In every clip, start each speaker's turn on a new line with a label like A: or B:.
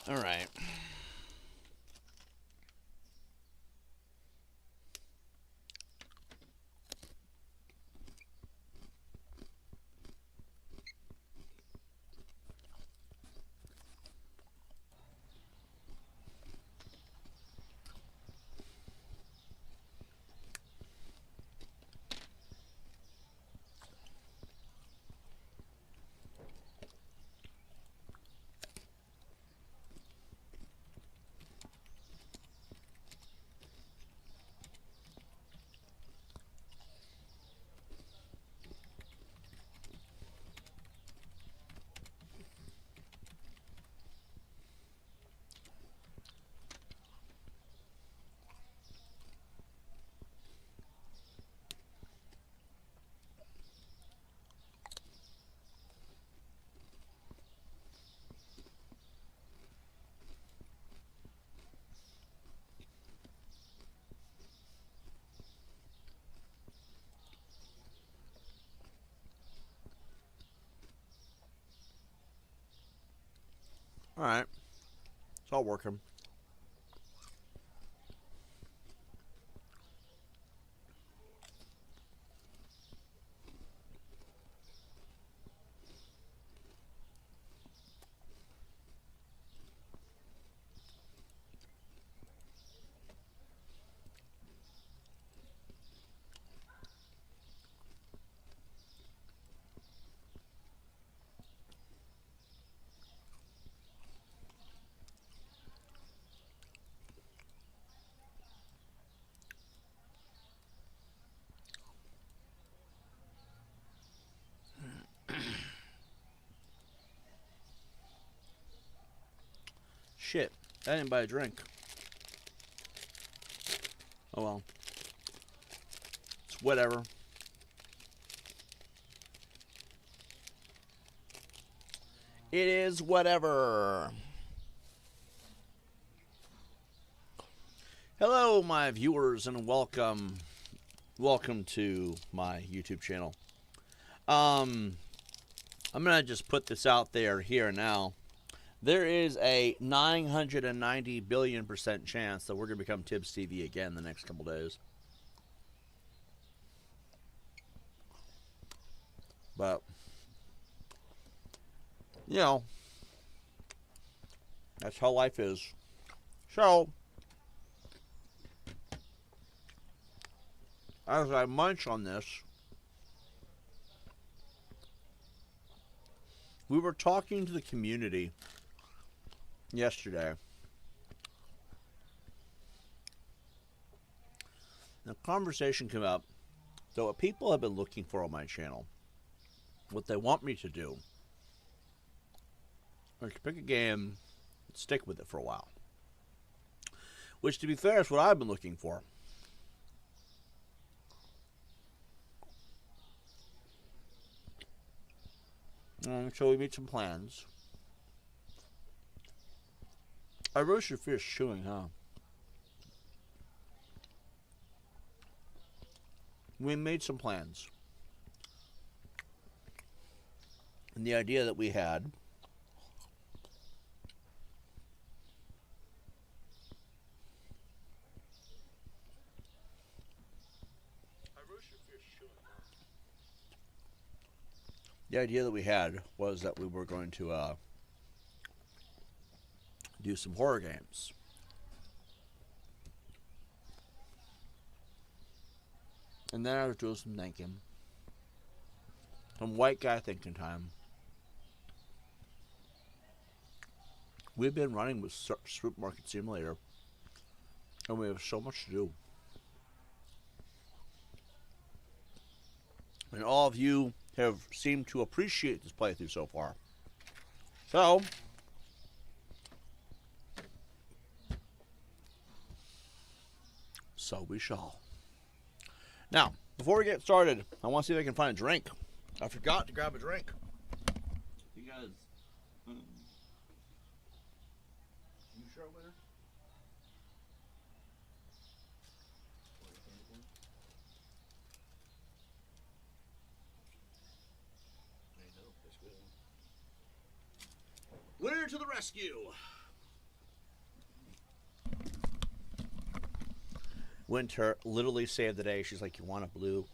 A: All right. All right. It's all working. Shit. I didn't buy a drink. Oh well. It's whatever. It is whatever. Hello, my viewers, and welcome. Welcome to my YouTube channel. I'm gonna just put this out there here now. There is a 990 billion% chance that we're gonna become Tibbs TV again the next couple days. But you know, that's how life is. So, as I munch on this, we were talking to the community yesterday. The conversation came up that what people have been looking for on my channel, what they want me to do, is to pick a game and stick with it for a while. Which, to be fair, is what I've been looking for. So we made some plans. I really should finish chewing, huh? We made some plans. And the idea that we had was that we were going to do some horror games. And then I was doing some thinking. Some white guy thinking time. We've been running with Supermarket Simulator, and we have so much to do. And all of you have seemed to appreciate this playthrough so far. So we shall. Now, before we get started, I want to see if I can find a drink. I forgot to grab a drink. Because... You sure, winner? Winner to the rescue! Winter literally saved the day. She's like, "You want a blue,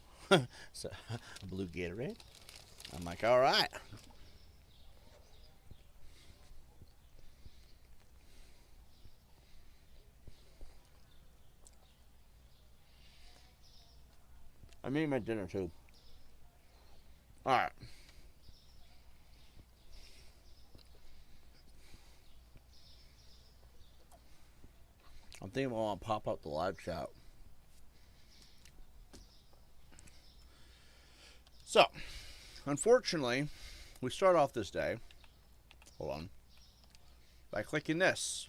A: so, a blue Gatorade?" I'm like, "All right." I'm eating my dinner too. All right. I'm thinking I want to pop up the live chat. So, unfortunately, we start off this day. Hold on. By clicking this.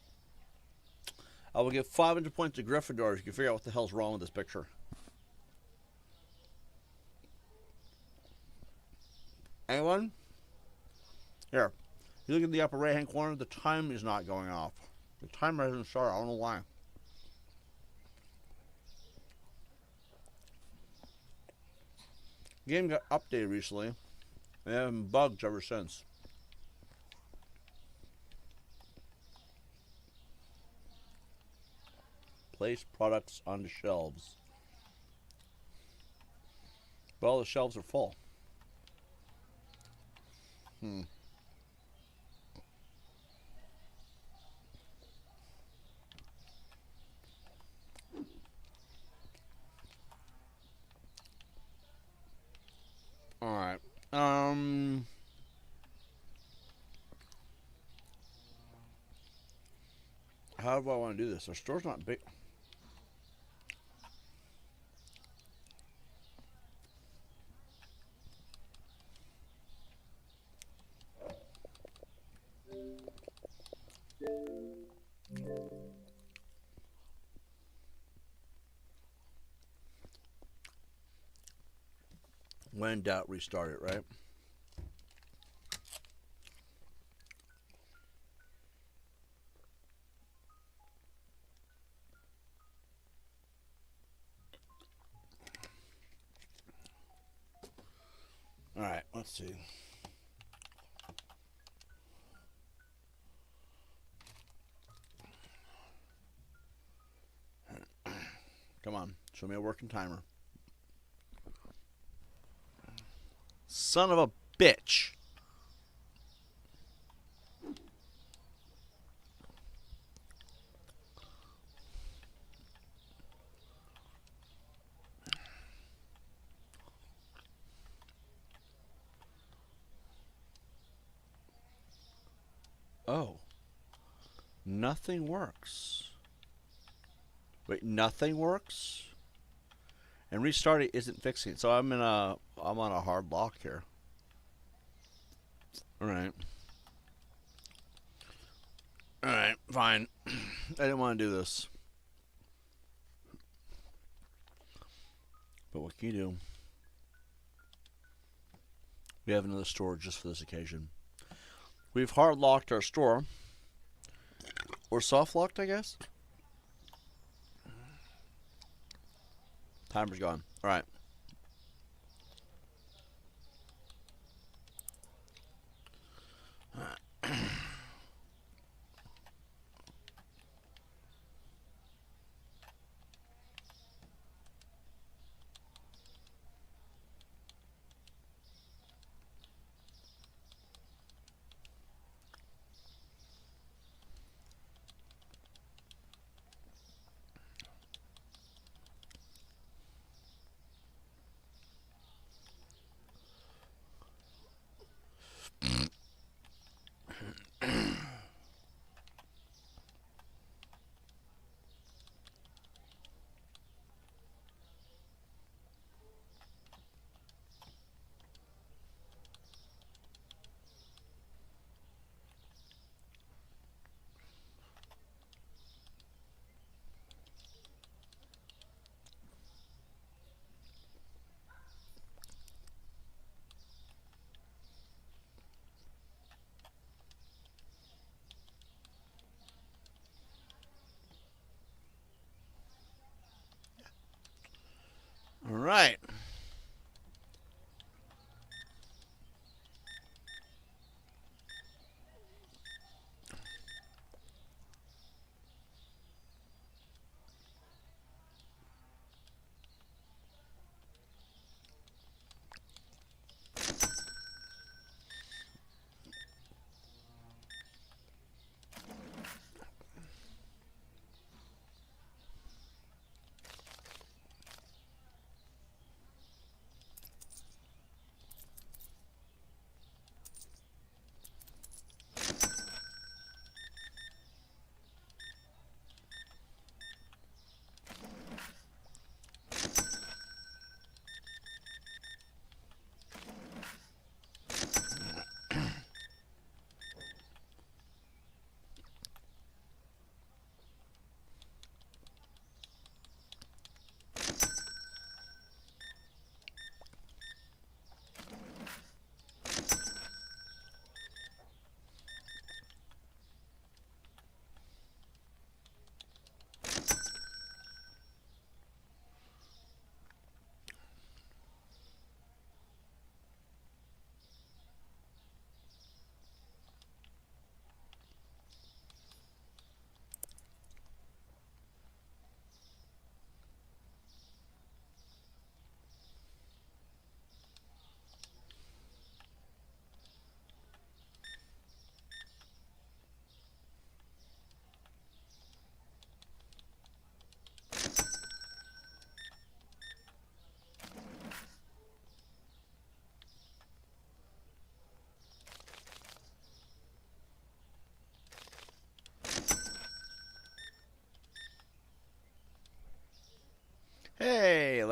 A: I will give 500 points to Gryffindor if you can figure out what the hell's wrong with this picture. Anyone? Here. You look at the upper right hand corner, the time is not going off. The timer hasn't started. I don't know why. The game got updated recently. They haven't bugged ever since. Place products on the shelves. Well, the shelves are full. Alright. How do I want to do this? Our store's not big. When in doubt, restart it, right? Alright, let's see. Come on, show me a working timer. Son of a bitch. Oh. Nothing works. Wait, nothing works? And restarting isn't fixing it. So I'm on a hard lock here. Alright. Alright, fine. I didn't want to do this. But what can you do? We have another store just for this occasion. We've hard locked our store. Or soft locked, I guess? Timer's gone. Alright.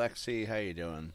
A: Lexi, how you doing?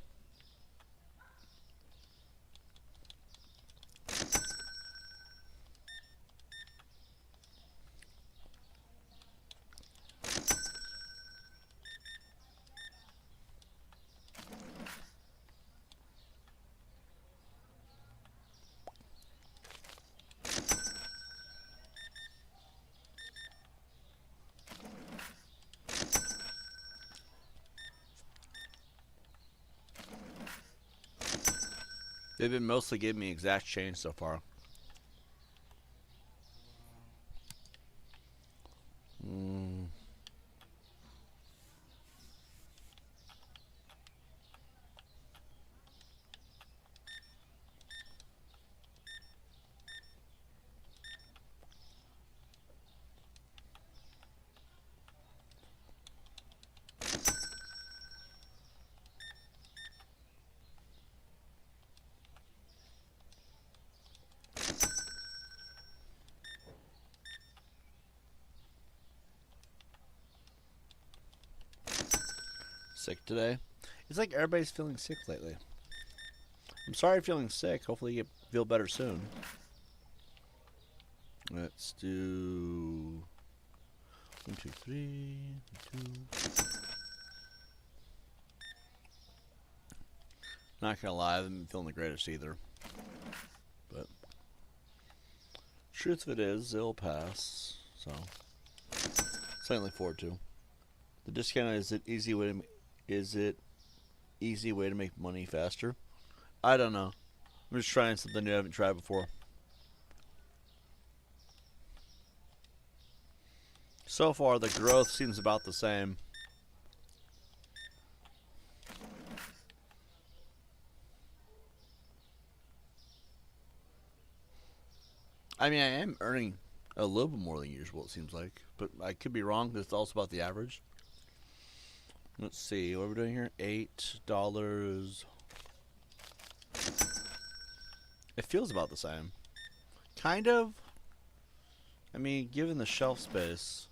A: They've been mostly giving me exact change so far. Sick today. It's like everybody's feeling sick lately. I'm sorry you're feeling sick. Hopefully you feel better soon. Let's do 1, 2, 3, 2. Not gonna lie, I haven't been feeling the greatest either. But truth of it is, it'll pass. So something to look forward to. The discount is it easy way to make money faster? I don't know. I'm just trying something new I haven't tried before. So far, the growth seems about the same. I mean, I am earning a little bit more than usual, it seems like. But I could be wrong because it's also about the average. Let's see, what are we doing here? $8. It feels about the same. Kind of. I mean, given the shelf space.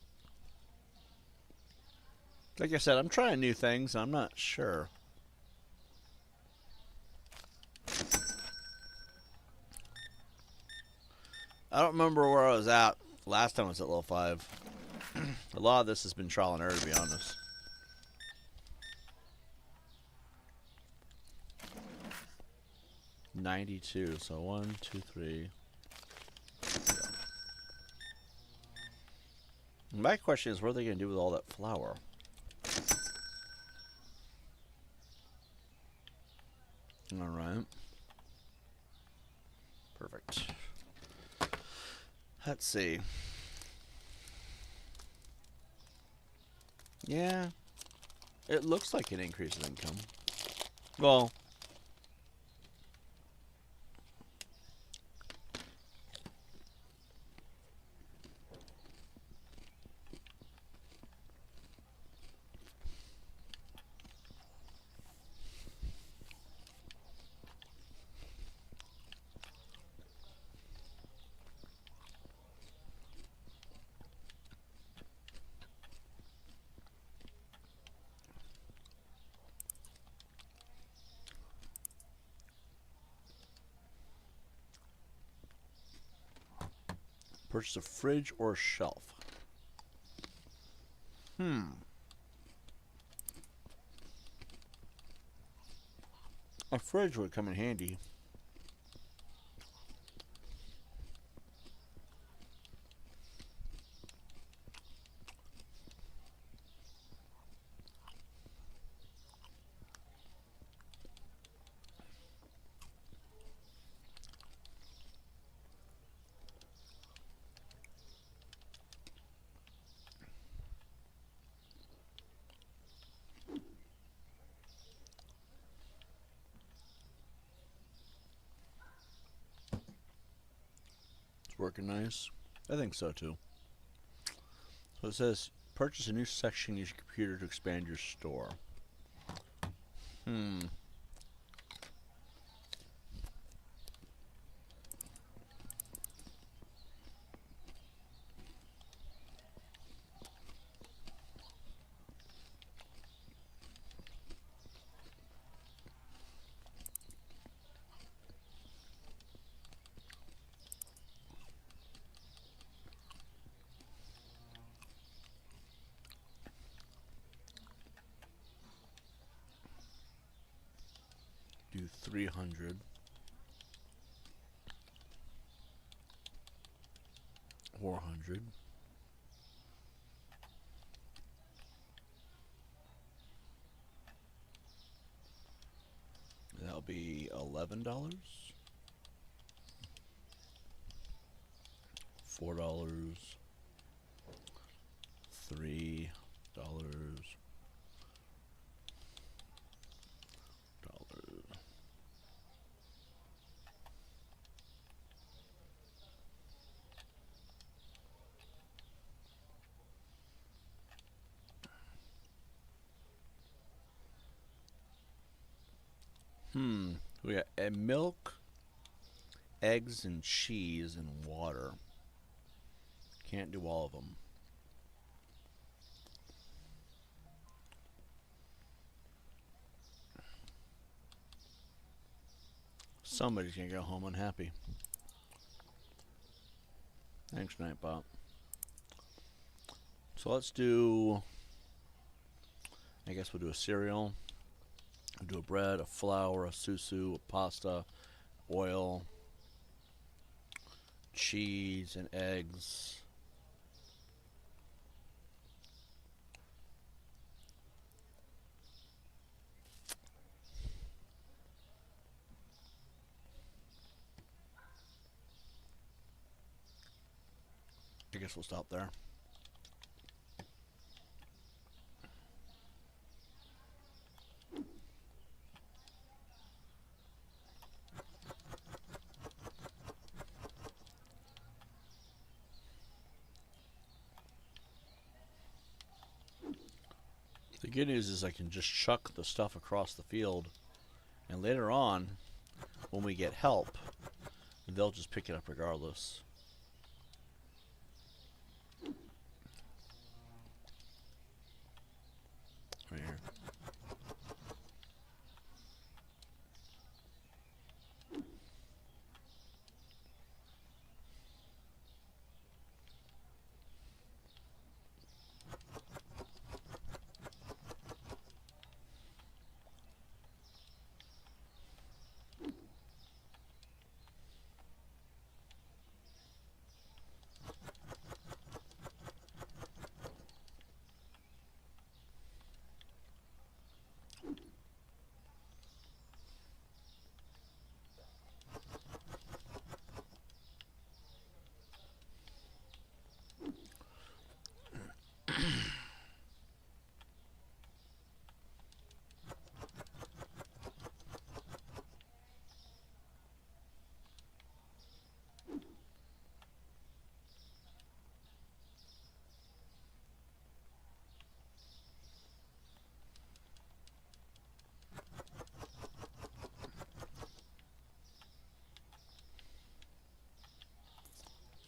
A: Like I said, I'm trying new things. I'm not sure. I don't remember where I was at last time I was at level 5. A lot of this has been trial and error, to be honest. $92. So 1, 2, 3. My question is, what are they going to do with all that flour? All right. Perfect. Let's see. Yeah. It looks like an increase in income. Well, purchase a fridge or a shelf. A fridge would come in handy. It's working nice. I think so too. So it says, purchase a new section use your computer to expand your store. do 300. 400. That'll be $11. $4. $3. We got milk, eggs, and cheese and water. Can't do all of them. Somebody's gonna go home unhappy. Thanks, Nightbot. So let's do, I guess we'll do a cereal. We'll do a bread, a flour, a susu, a pasta, oil, cheese, and eggs. I guess we'll stop there. The good news is I can just chuck the stuff across the field, and later on, when we get help, they'll just pick it up regardless. Right here.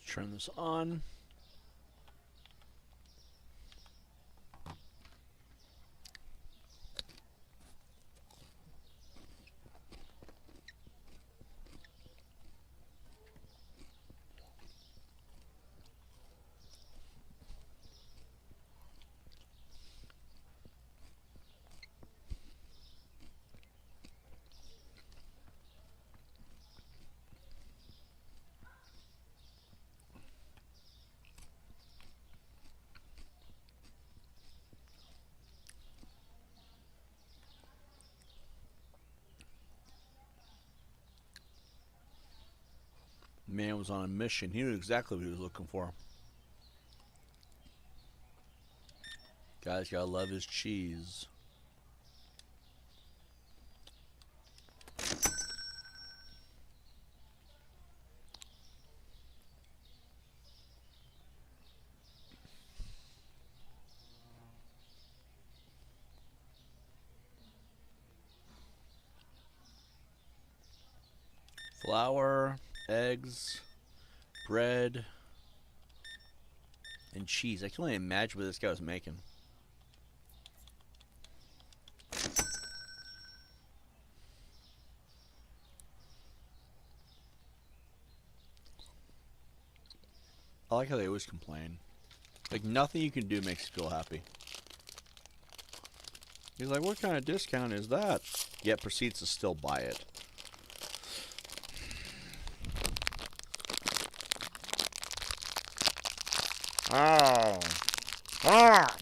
A: Turn this on. Man was on a mission. He knew exactly what he was looking for. Guys gotta love his cheese. Flour, eggs, bread, and cheese. I can only imagine what this guy was making. I like how they always complain. Like, nothing you can do makes you feel happy. He's like, what kind of discount is that? Yet proceeds to still buy it. Oh. Ah.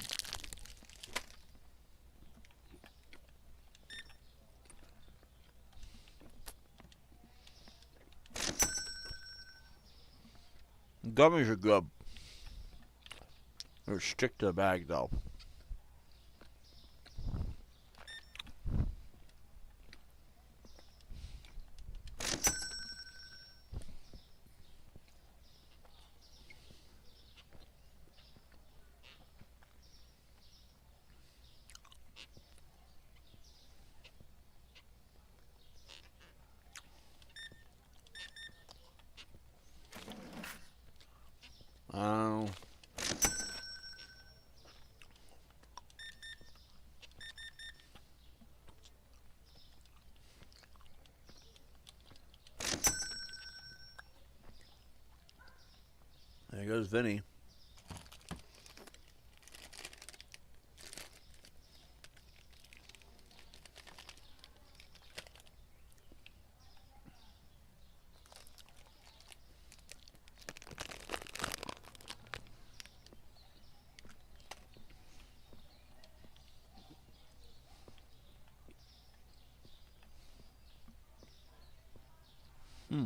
A: Gummies are good. They're stick to the bag though. Oh. There goes Vinny. Hmm.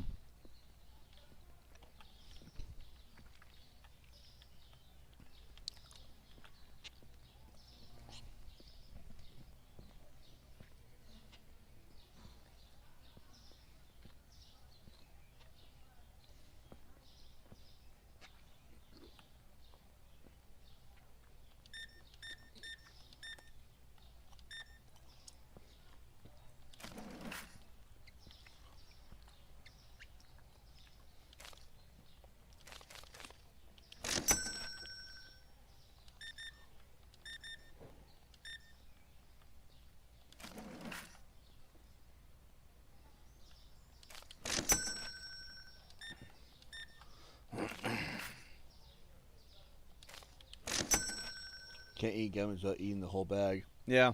A: Can't eat gummies without eating the whole bag. Yeah,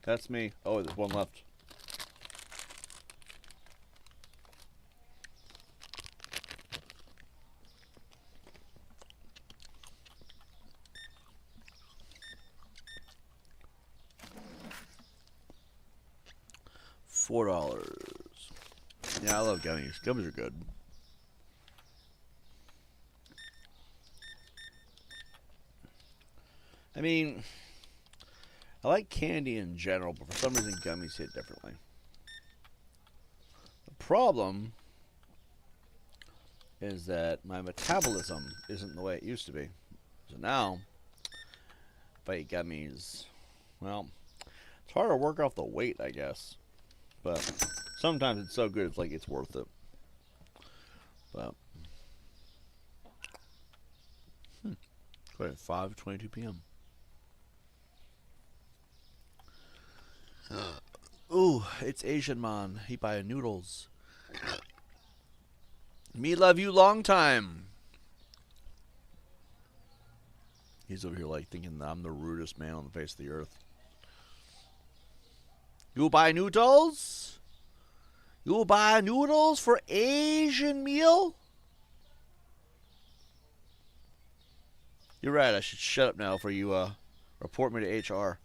A: that's me. Oh, there's one left. $4. Yeah, I love gummies. Gummies are good. I mean, I like candy in general, but for some reason gummies hit differently. The problem is that my metabolism isn't the way it used to be. So now, if I eat gummies, well, it's hard to work off the weight, I guess. But sometimes it's so good, it's like it's worth it. But, 5:22 p.m. Ooh, it's Asian man. He buy noodles. Me love you long time. He's over here like thinking that I'm the rudest man on the face of the earth. You buy noodles? You buy noodles for Asian meal? You're right, I should shut up now for you report me to HR.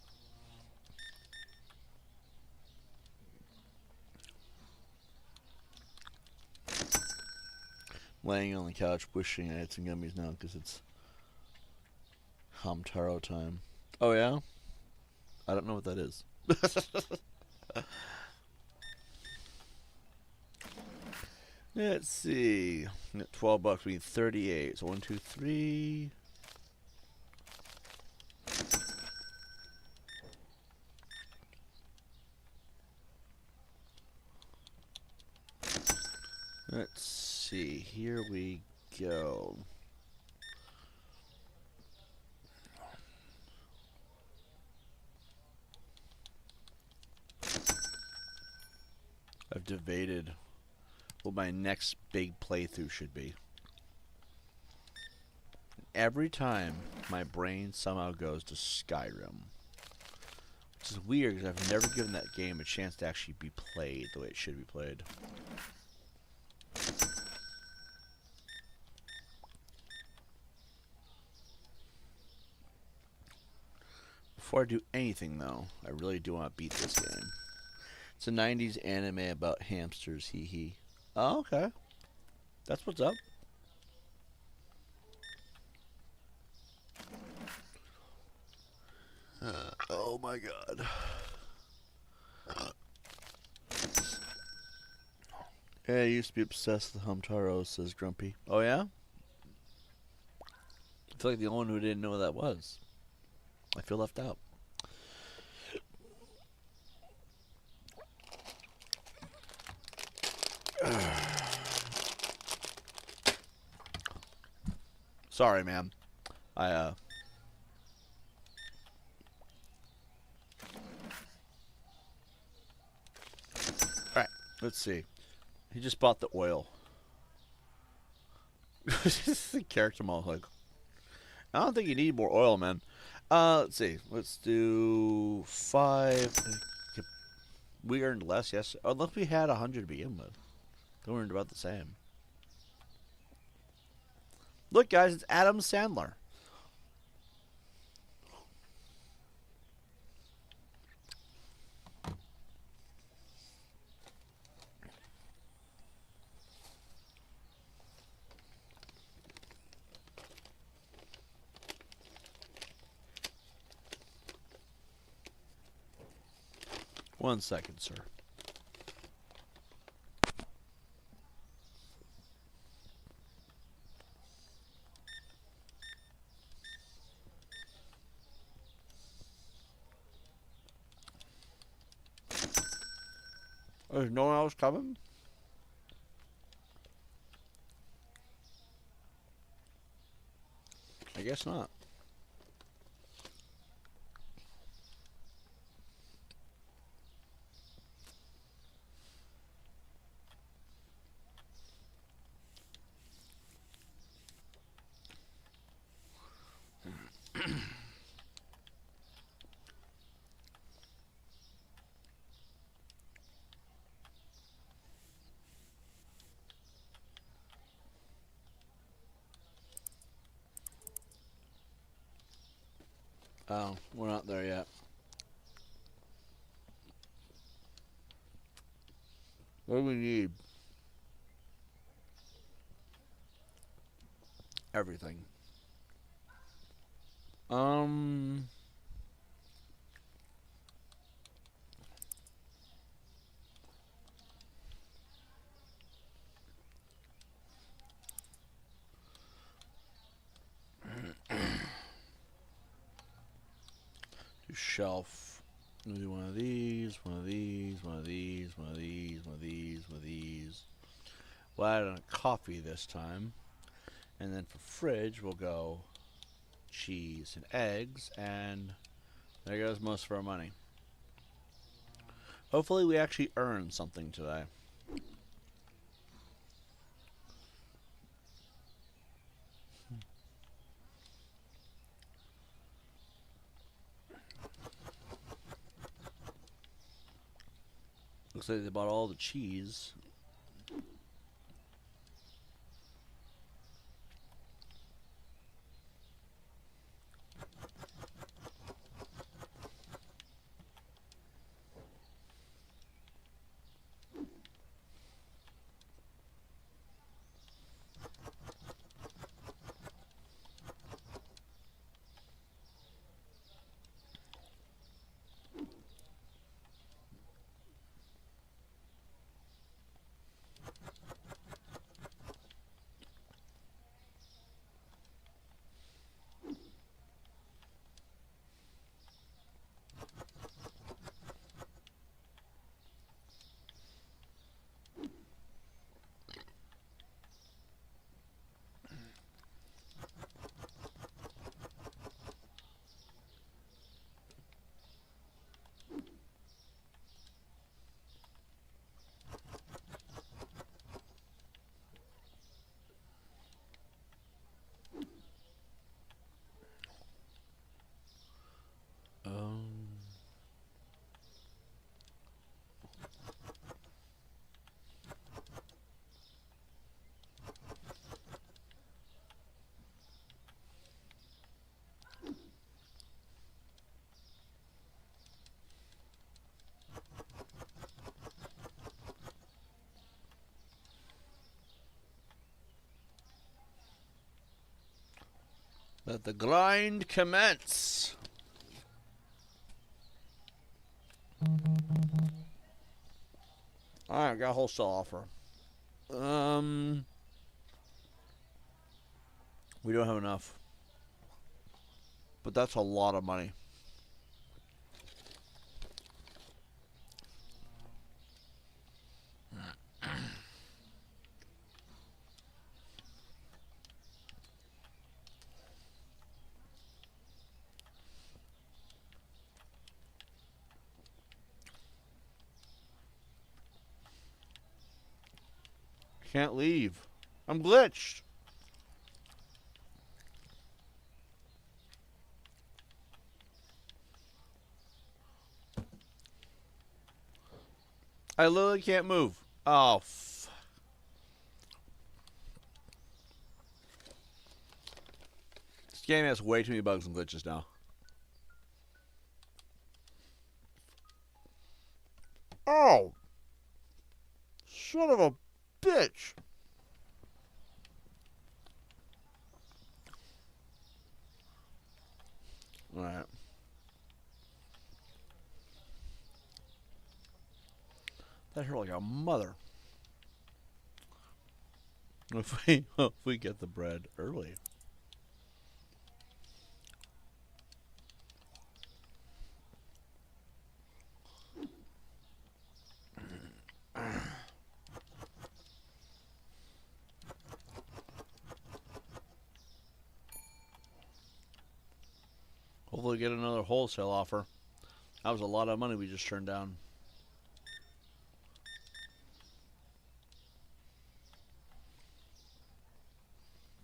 A: Laying on the couch wishing I had some gummies now because it's Hamtaro time. Oh yeah? I don't know what that is. Let's see. 12 bucks, we need 38. So 1, 2, 3. Let's see. Here we go. I've debated what my next big playthrough should be. Every time my brain somehow goes to Skyrim. Which is weird because I've never given that game a chance to actually be played the way it should be played. Before I do anything, though, I really do want to beat this game. It's a 90s anime about hamsters, hee hee. Oh, okay. That's what's up. Oh my god. Yeah, I used to be obsessed with Hamtaro, says Grumpy. Oh yeah? I feel like the only one who didn't know what that was. I feel left out. Sorry, man. Alright, let's see. He just bought the oil. The character model, like, I don't think you need more oil, man. Let's see. Let's do 5. We earned less, yes. Unless we had 100 to begin with. We earned about the same. Look, guys, it's Adam Sandler. One second, sir. There's no one else coming? I guess not. Oh, we're not there yet. What do we need? Everything. Do shelf. We'll do one of these, one of these, one of these, one of these, one of these, one of these. We'll add on a coffee this time. And then for fridge, we'll go cheese and eggs, and there goes most of our money. Hopefully we actually earn something today. Looks like they bought all the cheese. Let the grind commence. Alright, got a wholesale offer. We don't have enough. But that's a lot of money. Can't leave. I'm glitched. I literally can't move. Oh, this game has way too many bugs and glitches now. Oh! Son of a bitch! Alright. That hurt like a mother. If we get the bread early. Hopefully get another wholesale offer. That was a lot of money we just turned down.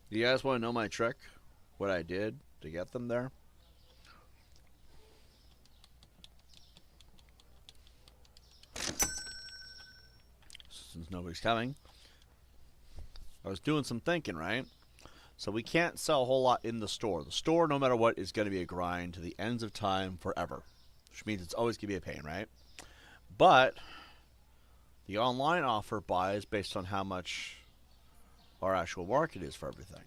A: You guys want to know my trick? What I did to get them there? Since nobody's coming, I was doing some thinking, right? So we can't sell a whole lot in the store. The store, no matter what, is going to be a grind to the ends of time forever. Which means it's always going to be a pain, right? But the online offer buys based on how much our actual market is for everything.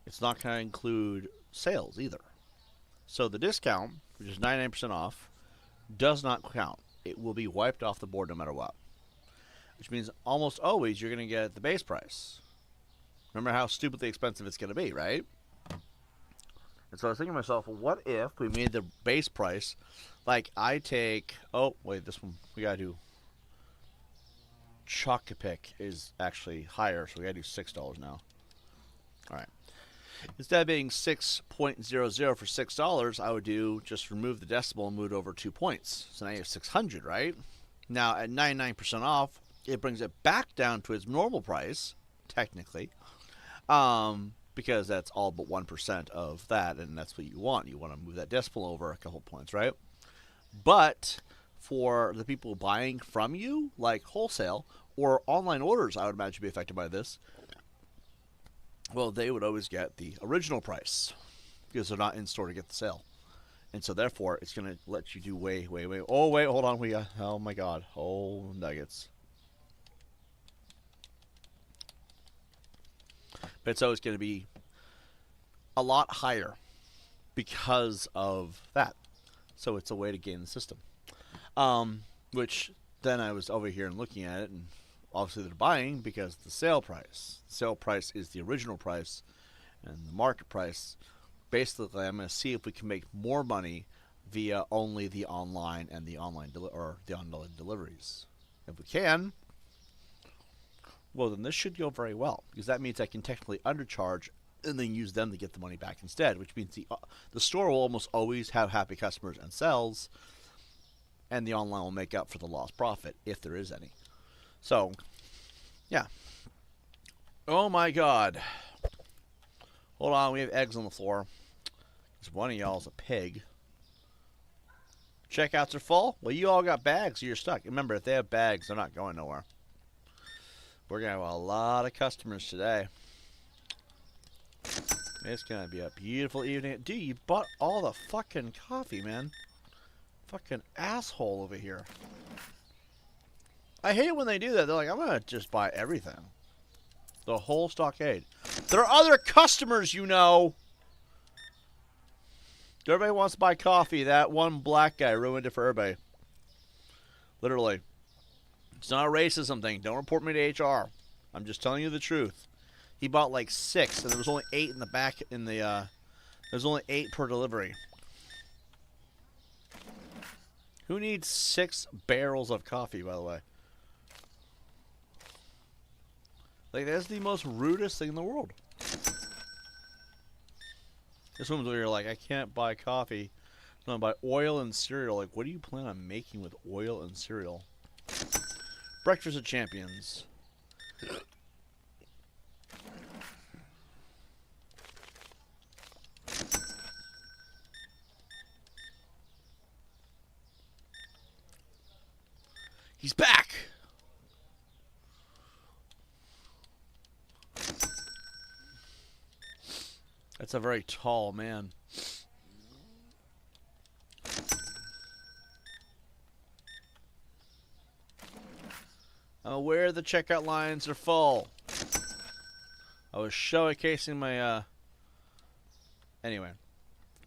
A: It's not going to include sales either. So the discount, which is 99% off, does not count. It will be wiped off the board no matter what. Which means almost always you're going to get the base price. Remember how stupidly expensive it's going to be, right? And so I was thinking to myself, well, what if we made the base price, like I take, oh, wait, this one, we got to do, Choc-A-Pic is actually higher, so we got to do $6 now. All right. Instead of being 6.00 for $6, I would do, just remove the decimal and move it over 2 points. So now you have 600, right? Now at 99% off, it brings it back down to its normal price, technically. Because that's all but 1% of that, and that's what you want. You want to move that decimal over a couple points, right? But for the people buying from you, like wholesale or online orders, I would imagine be affected by this. Well, they would always get the original price because they're not in store to get the sale. And so therefore, it's going to let you do way. Oh, wait, hold on. Oh my God. Oh, nuggets. But it's always going to be a lot higher because of that. So it's a way to game the system. Which then I was over here and looking at it, and obviously they're buying because the sale price. The sale price is the original price, and the market price. Basically, I'm going to see if we can make more money via only the online and the online deliveries. If we can, well, then this should go very well, because that means I can technically undercharge and then use them to get the money back instead, which means the store will almost always have happy customers and sales, and the online will make up for the lost profit, if there is any. So, yeah. Oh my God. Hold on, we have eggs on the floor. Because one of y'all is a pig. Checkouts are full? Well, you all got bags, so you're stuck. Remember, if they have bags, they're not going nowhere. We're going to have a lot of customers today. It's going to be a beautiful evening. Dude, you bought all the fucking coffee, man. Fucking asshole over here. I hate it when they do that. They're like, I'm going to just buy everything. The whole stockade. There are other customers, you know. Everybody wants to buy coffee. That one black guy ruined it for everybody. Literally. It's not a racism thing. Don't report me to HR. I'm just telling you the truth. He bought like 6, and there was only 8 in the back. There's only 8 per delivery. Who needs 6 barrels of coffee, by the way? Like, that's the most rudest thing in the world. This woman's over here like, I can't buy coffee. I'm gonna buy oil and cereal. Like, what do you plan on making with oil and cereal? Breakfast of Champions. He's back! That's a very tall man. I'm aware the checkout lines are full. I was showcasing my, Anyway.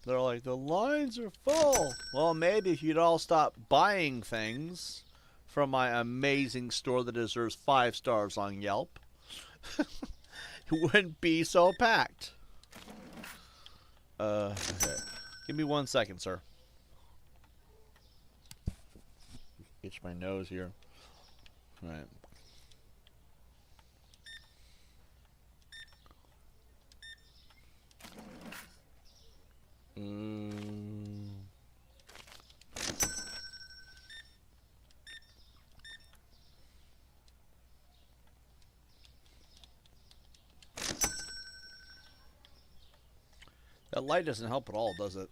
A: They're like, the lines are full. Well, maybe if you'd all stop buying things from my amazing store that deserves 5 stars on Yelp, it wouldn't be so packed. Okay. Give me 1 second, sir. Itch my nose here. All right. That light doesn't help at all, does it?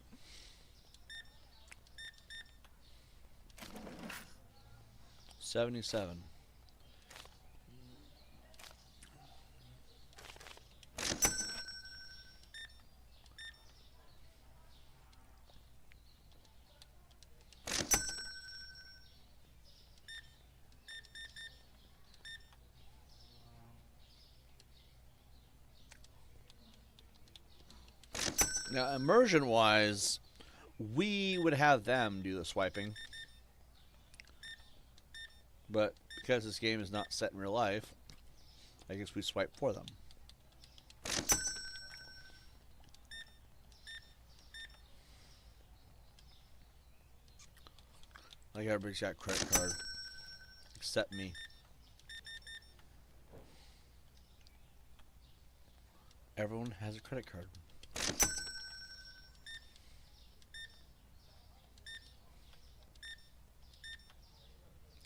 A: $77. Now, immersion-wise, we would have them do the swiping. But because this game is not set in real life, I guess we swipe for them. Like everybody's got a credit card. Except me. Everyone has a credit card.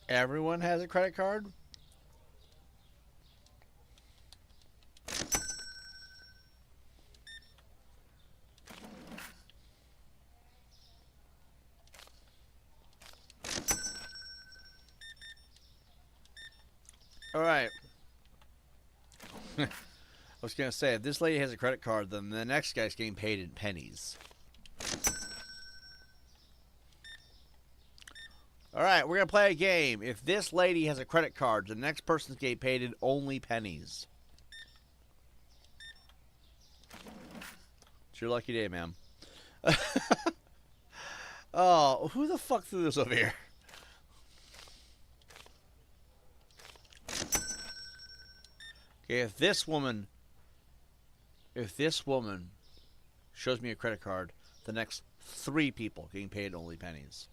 A: Everyone has a credit card? Alright. I was going to say, if this lady has a credit card, then the next guy's getting paid in pennies. Alright, we're going to play a game. If this lady has a credit card, the next person's getting paid in only pennies. It's your lucky day, ma'am. Oh, who the fuck threw this over here? Okay, if this woman shows me a credit card, the next 3 people getting paid only pennies.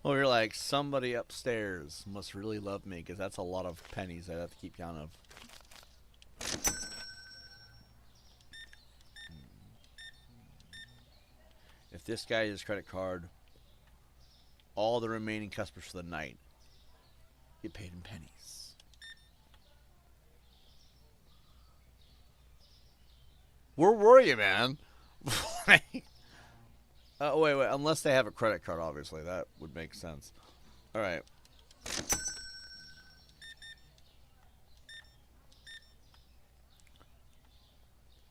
A: Well, you're like, somebody upstairs must really love me, because that's a lot of pennies I have to keep count of. If this guy has a credit card, all the remaining customers for the night get paid in pennies. Where were you, man? Wait. Unless they have a credit card, obviously. That would make sense. Alright.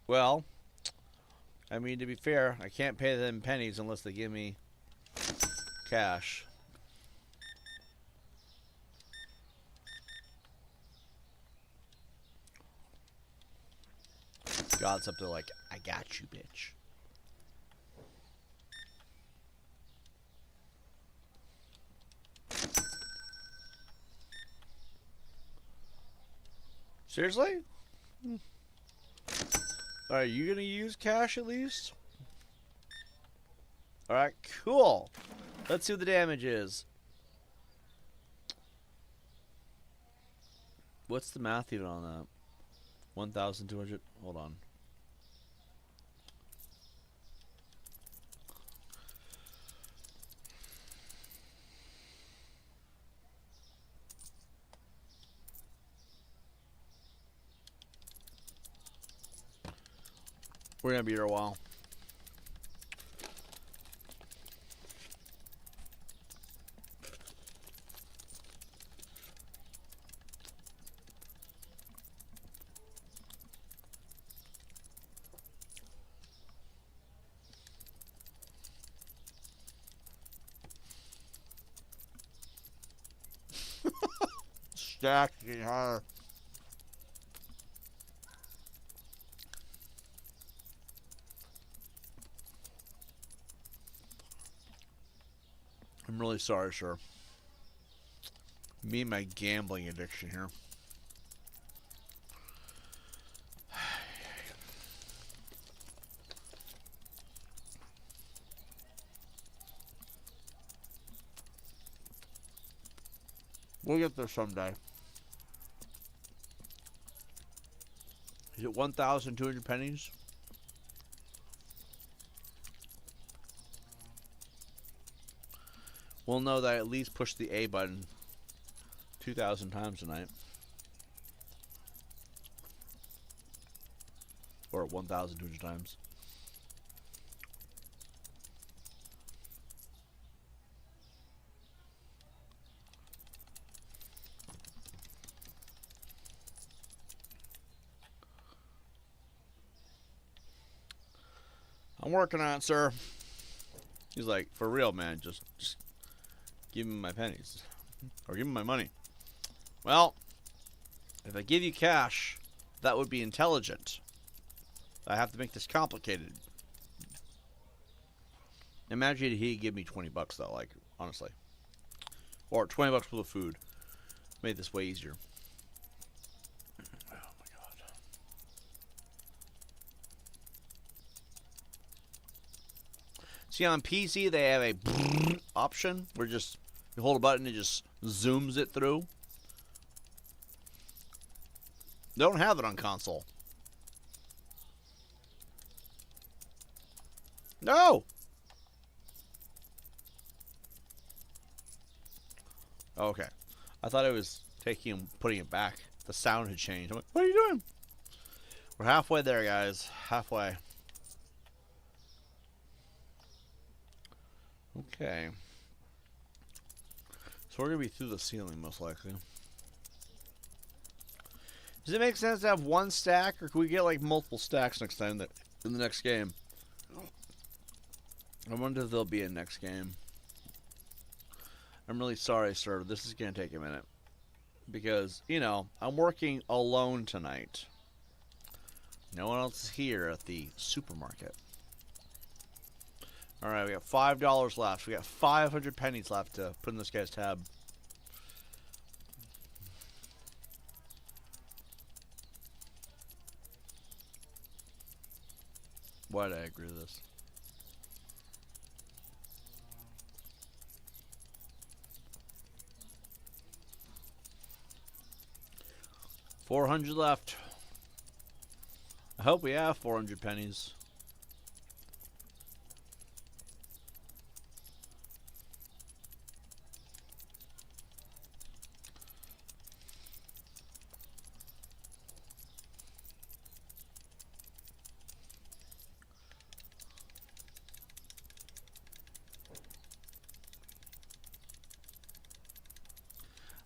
A: Well, I mean, to be fair, I can't pay them pennies unless they give me cash. God's up there like, I got you, bitch. Seriously? Are you gonna use cash at least? Alright, cool. Let's see what the damage is. What's the math even on that? 1,200? Hold on. We're gonna be here a while. Stacking higher. I'm really sorry, sir. Me and my gambling addiction here. We'll get there someday. Is it 1,200 pennies? We'll know that I at least pushed the A button 2,000 times tonight. Or 1,200 times. I'm working on it, sir. He's like, for real, man, just give me my pennies. Or give me my money. Well, if I give you cash, that would be intelligent. I have to make this complicated. Imagine he'd give me 20 bucks, though, like, honestly. Or 20 bucks worth of food. Made this way easier. Oh, my God. See, on PC, they have a option where just you hold a button, it just zooms it through. They don't have it on console. No! Okay. I thought it was taking and putting it back. The sound had changed. I'm like, what are you doing? We're halfway there, guys. Halfway. Okay. So we're going to be through the ceiling, most likely. Does it make sense to have one stack, or can we get, like, multiple stacks next time in the next game? I wonder if there'll be a next game. I'm really sorry, sir. This is going to take a minute. Because, you know, I'm working alone tonight. No one else is here at the supermarket. Alright, we got $5 left. We got 500 pennies left to put in this guy's tab. Why did I agree to this? $400 left. I hope we have 400 pennies.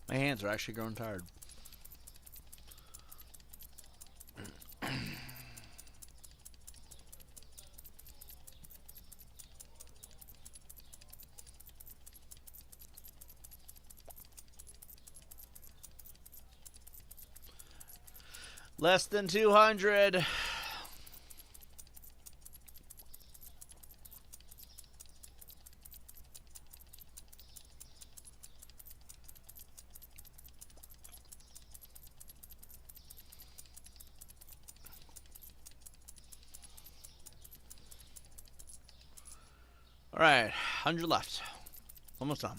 A: My hands are actually growing tired. Less than 200. All right, 100 left. Almost done.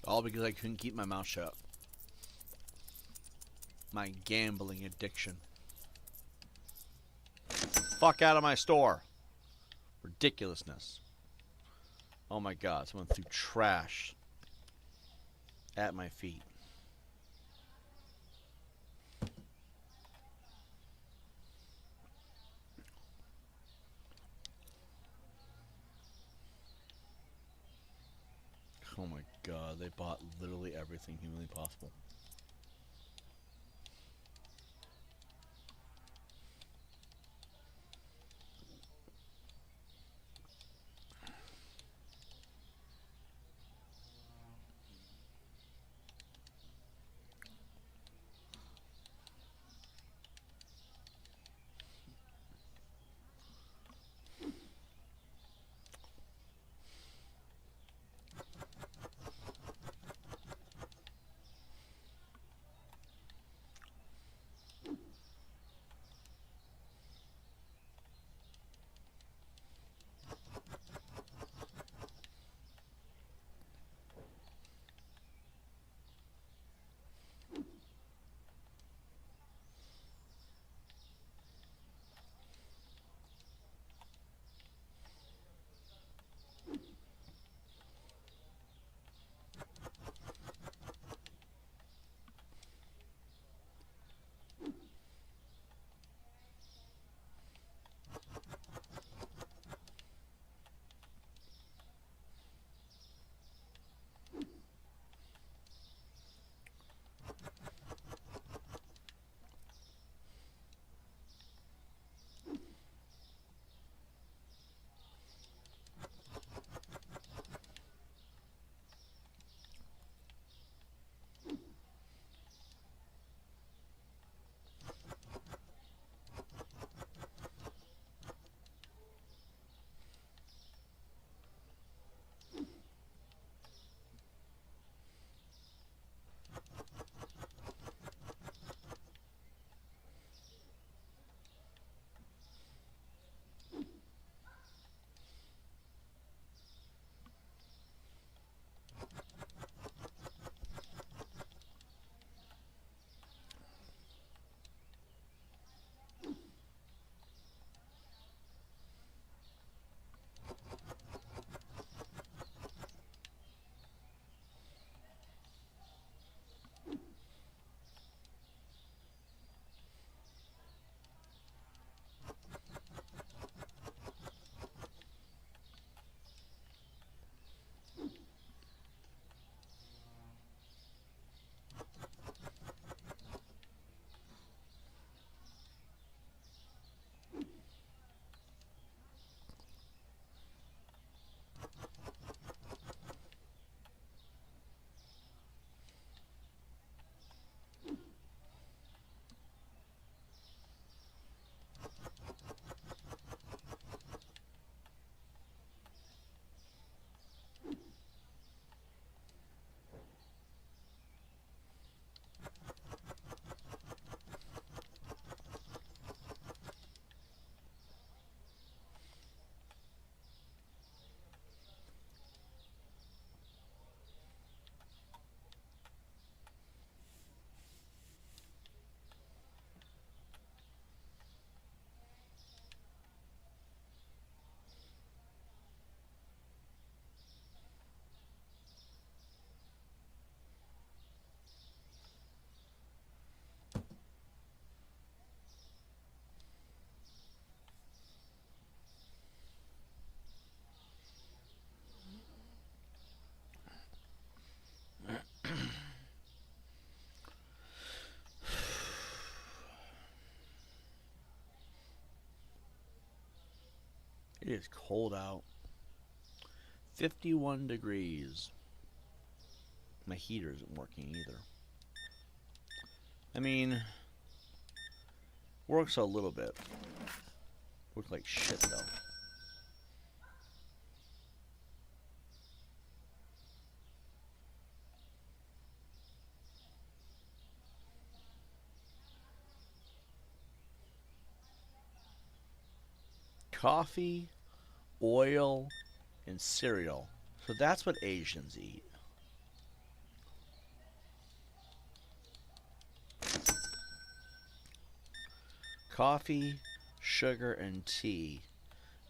A: All because I couldn't keep my mouth shut. My gambling addiction. Fuck out of my store. Ridiculousness. Oh my god, someone threw trash at my feet. Oh my god, they bought literally everything humanly possible. is cold out. 51 degrees. My heater isn't working either. I mean, works a little bit. Works like shit though. Coffee, oil, and cereal. So that's what Asians eat. Coffee, sugar, and tea.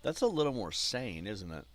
A: That's a little more sane, isn't it?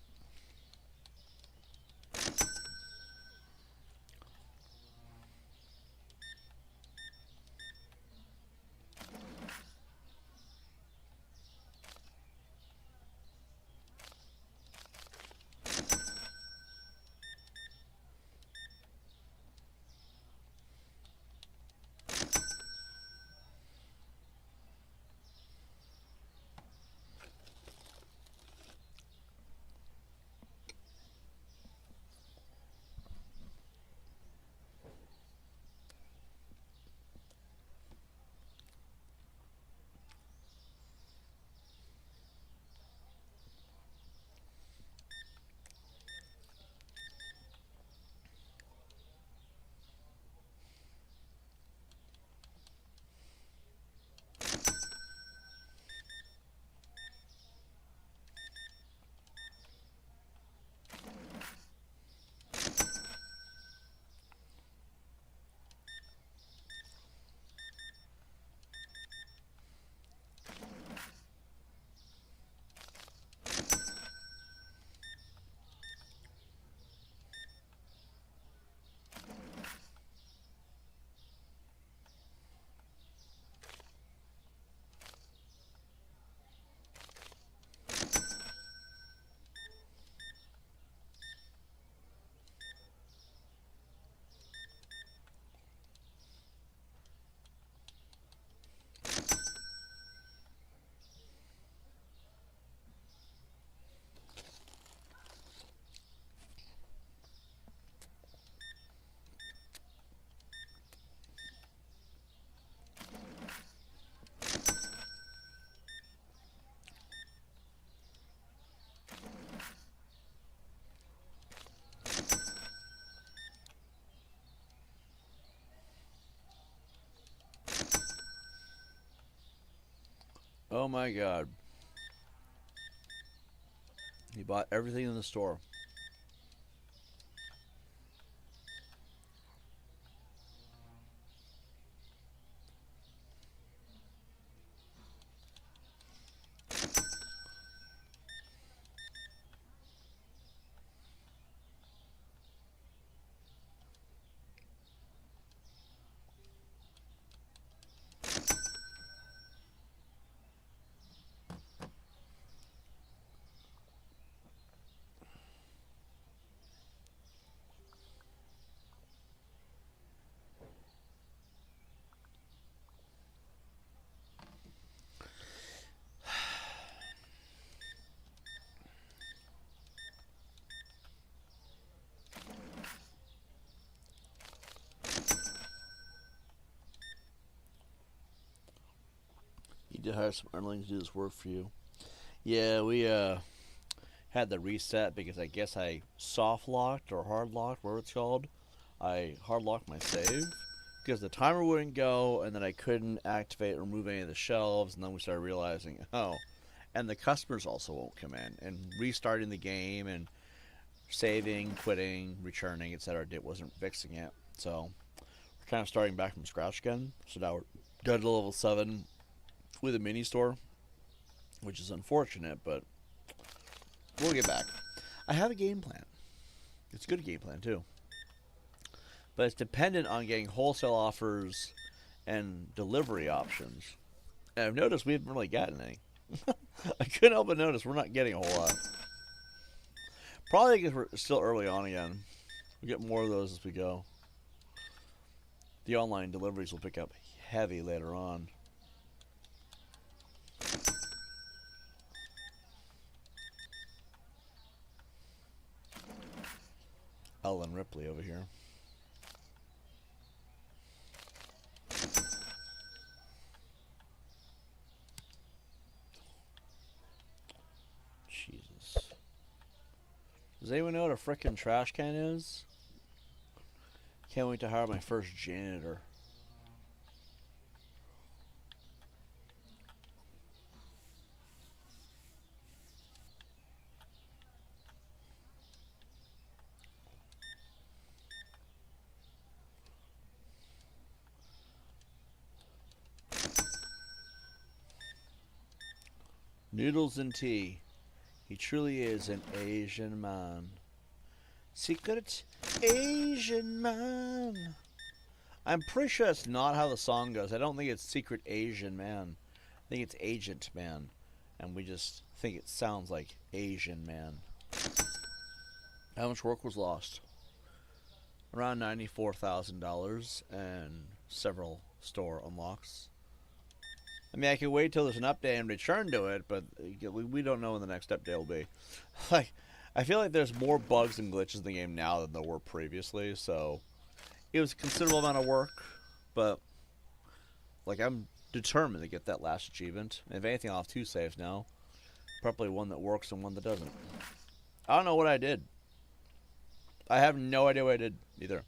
A: Oh my god. He bought everything in the store. You did hire some earnings to do this work for you. Yeah, we had the reset because I guess I soft locked or hard locked, whatever it's called. I hard locked my save because the timer wouldn't go, and then I couldn't activate or remove any of the shelves, and then we started realizing, oh, and the customers also won't come in, and restarting the game and saving, quitting, returning, etc. It wasn't fixing it, so we're kind of starting back from scratch again. So now we're done to level 7 with a mini store, which is unfortunate, but we'll get back. I have a game plan. It's a good game plan too, but it's dependent on getting wholesale offers and delivery options. And I've noticed we haven't really gotten any. I couldn't help but notice we're not getting a whole lot. Probably because we're still early on again. We get more of those as we go. The online deliveries will pick up heavy later on. Ellen Ripley over here. Jesus. Does anyone know what a frickin' trash can is? Can't wait to hire my first janitor. Noodles and tea. He truly is an Asian man. Secret Asian man. I'm pretty sure that's not how the song goes. I don't think it's Secret Asian Man. I think it's Agent Man. And we just think it sounds like Asian Man. How much work was lost? Around $94,000 and several store unlocks. I mean, I can wait till there's an update and return to it, but we don't know when the next update will be. Like, I feel like there's more bugs and glitches in the game now than there were previously, so it was a considerable amount of work, but like I'm determined to get that last achievement. And if anything, I'll have 2 saves now. Probably one that works and one that doesn't. I don't know what I did. I have no idea what I did either.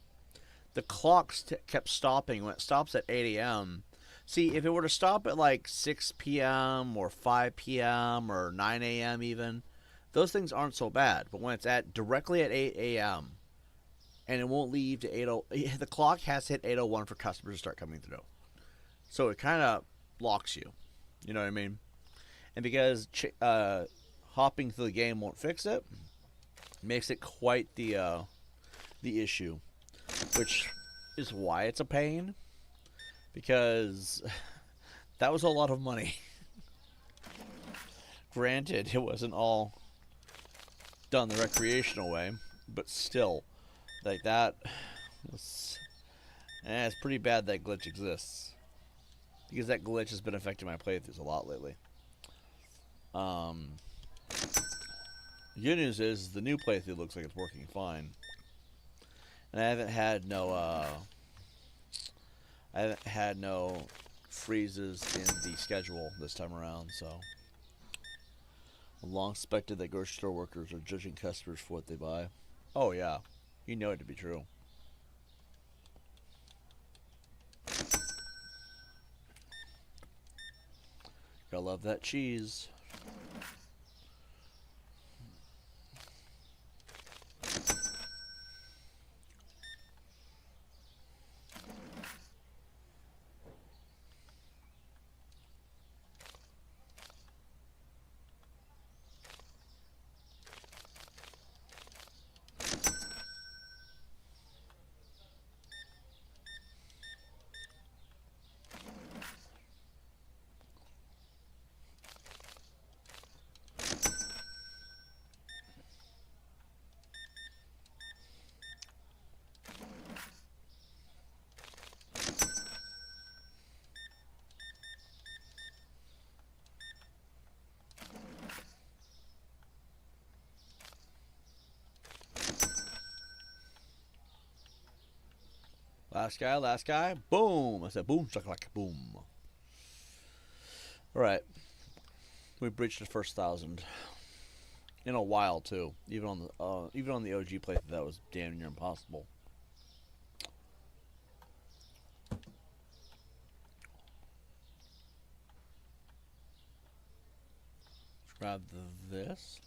A: The clock kept stopping when it stops at 8 a.m. See, if it were to stop at like 6 p.m. or 5 p.m. or 9 a.m. even, those things aren't so bad. But when it's at directly at 8 a.m. and it won't leave to 8:00, the clock has to hit 8:01 for customers to start coming through. So it kind of locks you. You know what I mean? And because hopping through the game won't fix it, makes it quite the issue, which is why it's a pain. Because that was a lot of money. Granted, it wasn't all done the recreational way, but still, like that was, it's pretty bad that glitch exists. Because that glitch has been affecting my playthroughs a lot lately. The good news is the new playthrough looks like it's working fine. And I haven't had no freezes in the schedule this time around, so I've long suspected that grocery store workers are judging customers for what they buy. Oh yeah, you know it to be true. Gotta love that cheese. Last guy, boom! I said boom, like boom. Alright. We breached the first 1,000. In a while, too. Even on the OG playthrough, that was damn near impossible. Let's grab this.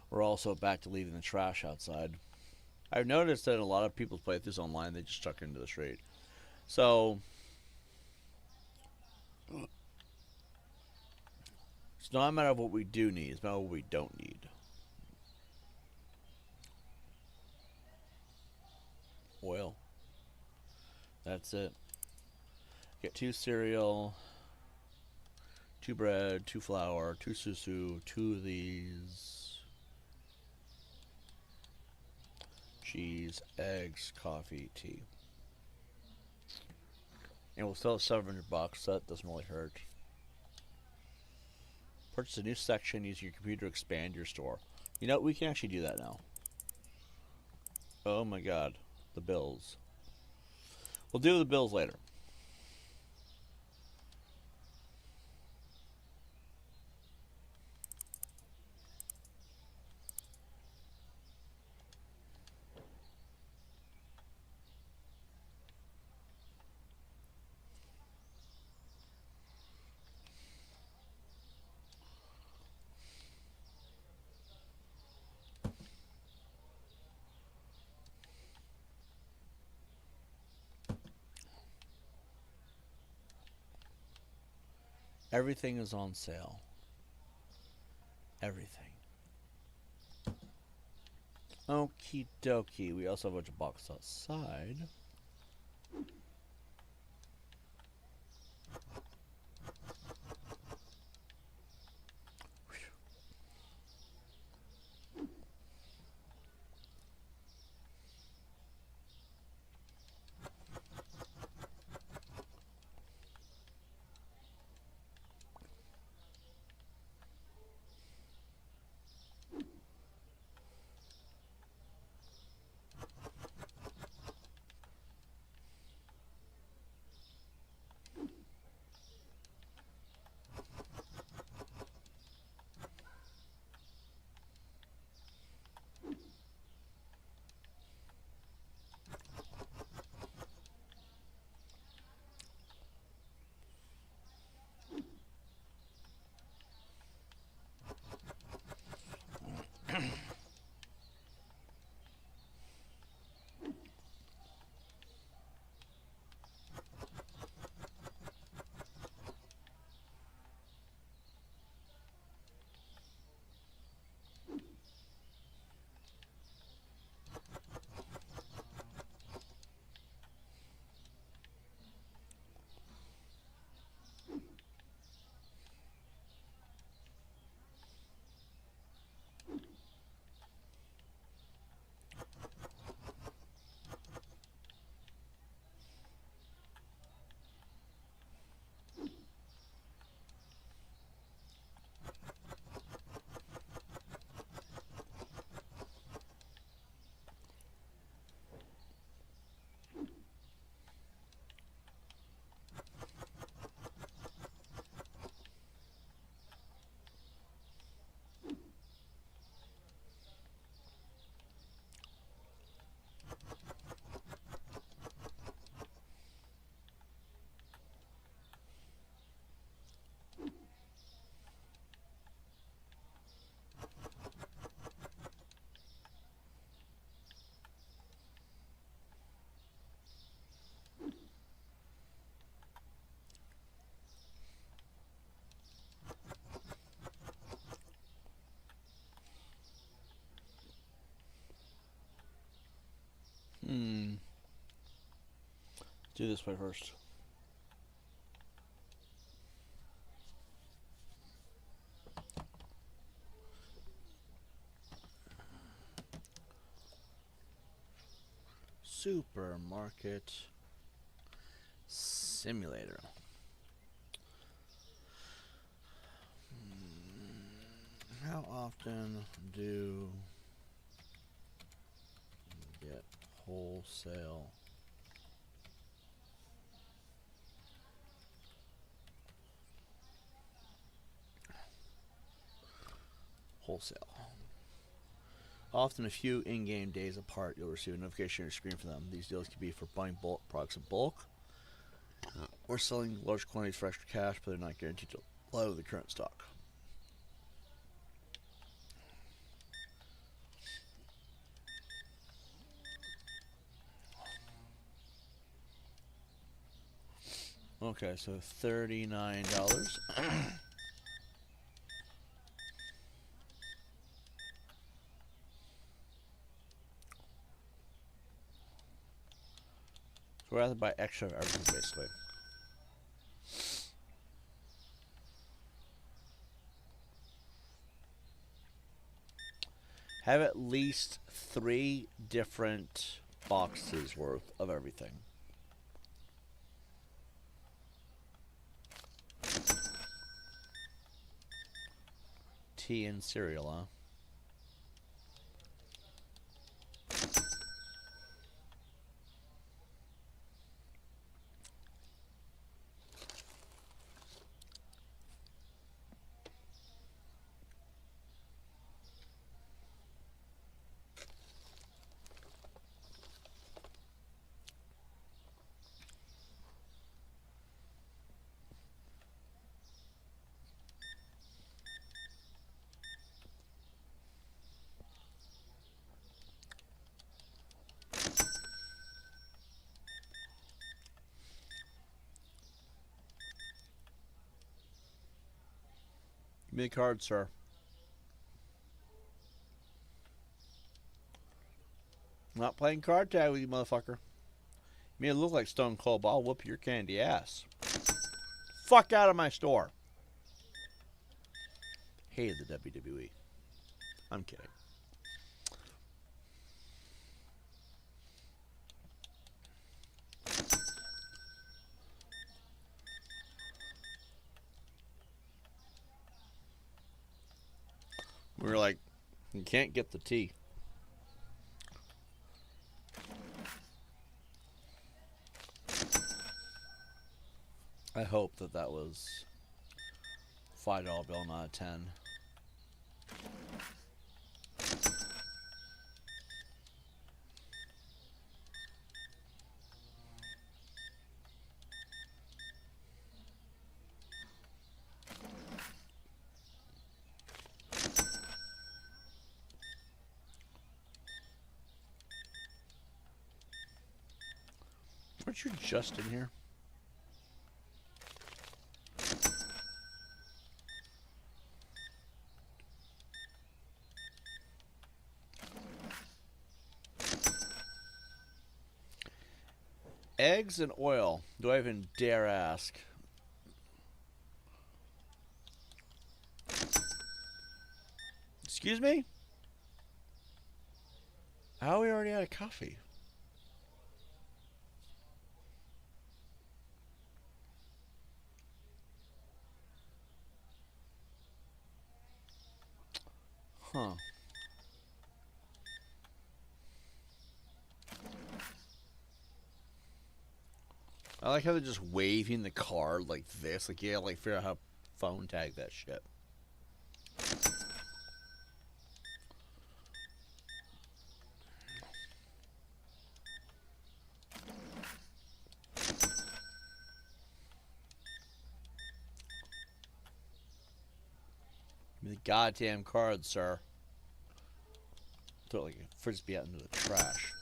A: We're also back to leaving the trash outside. I've noticed that in a lot of people's playthroughs online, they just chuck it into the street. So it's not a matter of what we do need, it's a matter of what we don't need. Oil. That's it. Get 2 cereal, 2 bread, 2 flour, 2 susu, 2 of these. Cheese, eggs, coffee, tea. And we'll sell it $700. That doesn't really hurt. Purchase a new section using your computer to expand your store. You know, we can actually do that now. Oh my god. The bills. We'll do the bills later. Everything is on sale. Everything. Okie dokie. We also have a bunch of boxes outside. Do this way first. Supermarket Simulator. How often do you get wholesale Often a few in-game days apart, you'll receive a notification on your screen for them. These deals can be for buying bulk products in bulk or selling large quantities for extra cash, but they're not guaranteed to flow the current stock. Okay, so $39. So we have to buy extra of everything, basically. Have at least 3 different boxes worth of everything. Tea and cereal, huh? Give me a card, sir. I'm not playing card tag with you, motherfucker. You may look like Stone Cold, but I'll whoop your candy ass. Fuck out of my store. Hated the WWE. I'm kidding. We were like, you can't get the tea. I hope that that was $5 bill, not a 10. Weren't you just in here? Eggs and oil. Do I even dare ask? Excuse me? How are we already out of coffee? Huh. I like how they're just waving the card like this. Like, yeah, like figure out how to phone tag that shit. Give me the goddamn card, sir. Throw it like a frisbee out into the trash.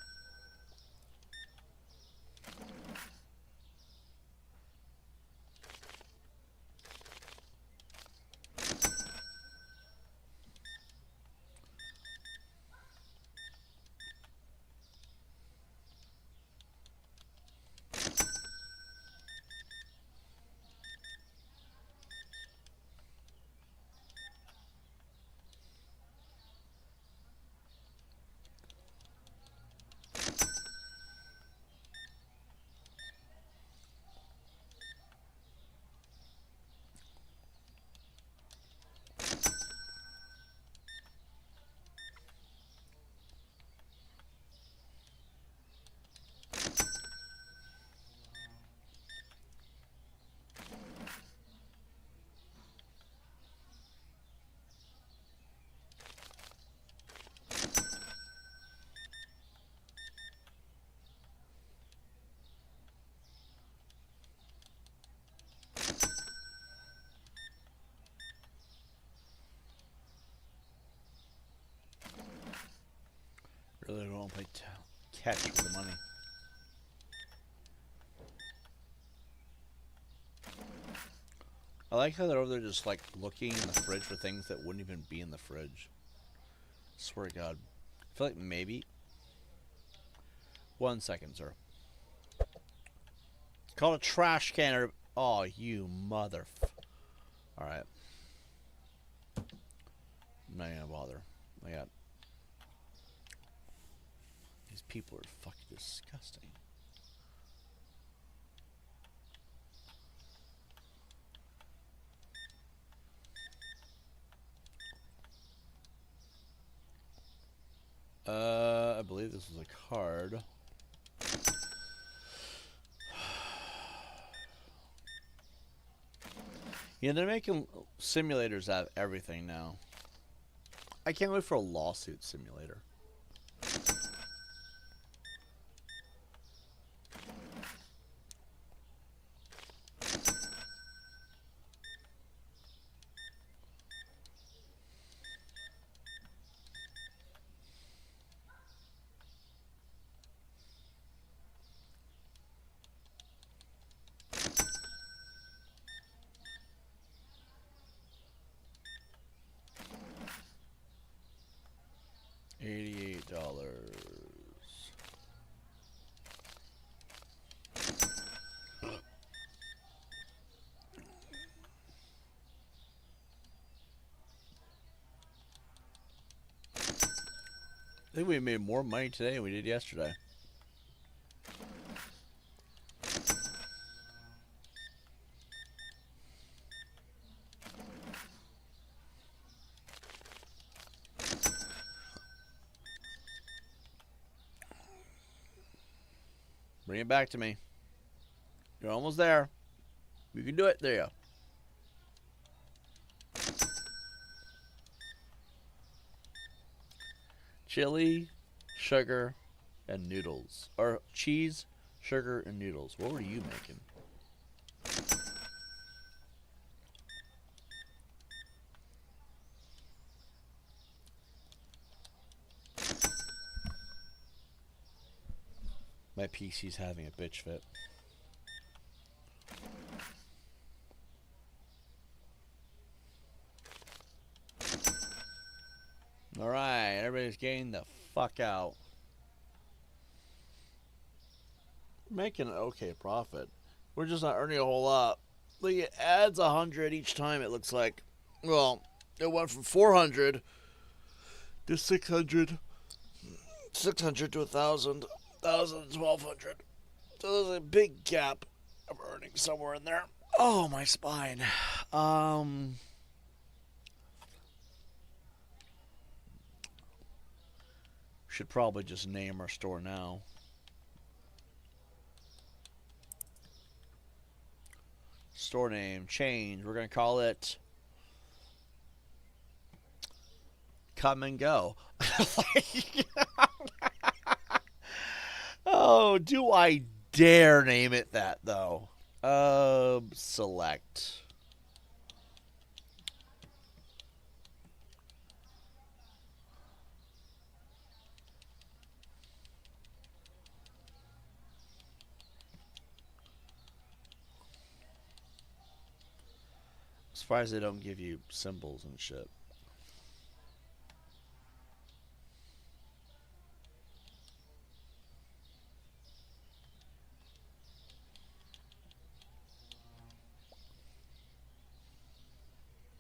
A: Really don't play catch with the money. I like how they're over there just like looking in the fridge for things that wouldn't even be in the fridge. Swear to God. I feel like maybe. 1 second, sir. It's called a trash can. Oh, you mother. Alright. I'm not gonna bother. I got. These people are fucking disgusting. I believe this was a card. Yeah, they're making simulators out of everything now. I can't wait for a lawsuit simulator. $88. I think we made more money today than we did yesterday. Bring it back to me. You're almost there. You can do it. There you go. Chili, sugar, and noodles. Or cheese, sugar, and noodles. What were you making? My PC's having a bitch fit. Alright, everybody's getting the fuck out. We're making an okay profit. We're just not earning a whole lot. Like, it adds 100 each time, it looks like. Well, it went from 400 to 600, 600 to 1,000, 1,000 to 1,200. So there's a big gap of earnings somewhere in there. Oh, my spine. Should probably just name our store now. Store name change. We're gonna call it Come and Go. Oh, do I dare name it that though? Select. As far as they don't give you symbols and shit.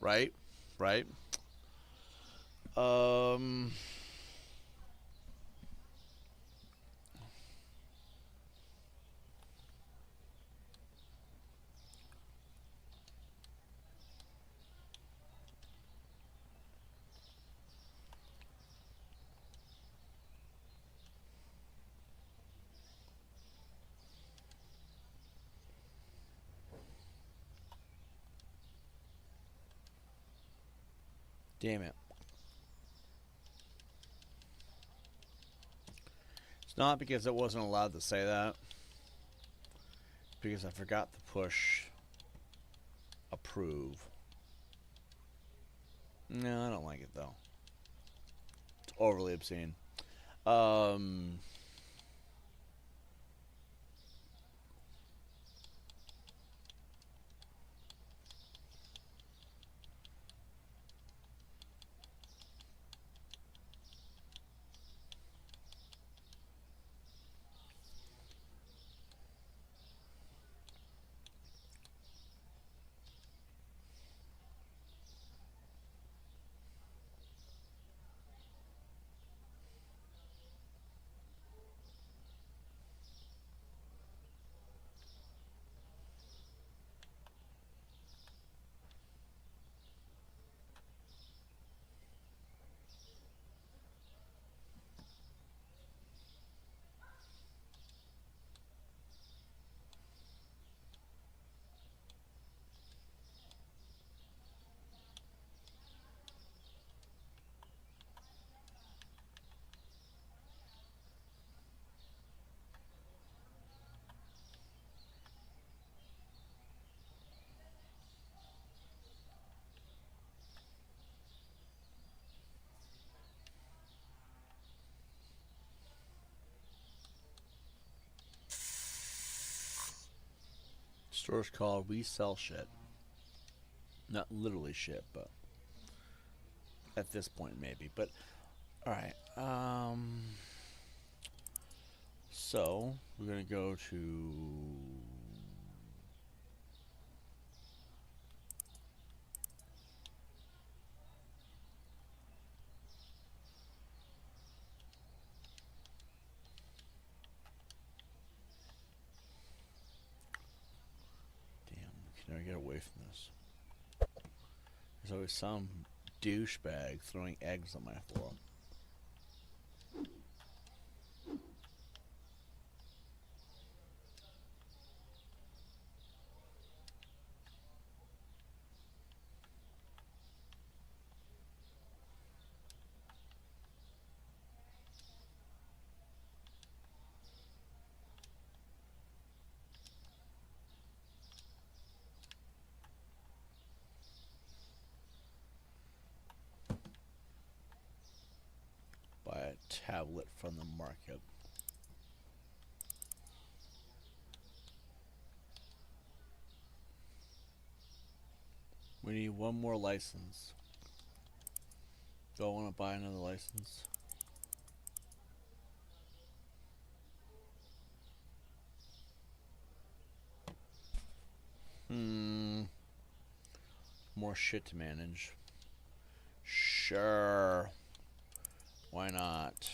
A: Right? Right? Um Damn it. It's not because it wasn't allowed to say that. Because I forgot to push approve. No, I don't like it though. It's overly obscene. Um store's called We Sell Shit. Not literally shit, but at this point maybe. But alright. So we're gonna go to can I get away from this? There's always some douchebag throwing eggs on my floor. Buy a tablet from the market. We need one more license. Do I want to buy another license? More shit to manage. Sure. Why not?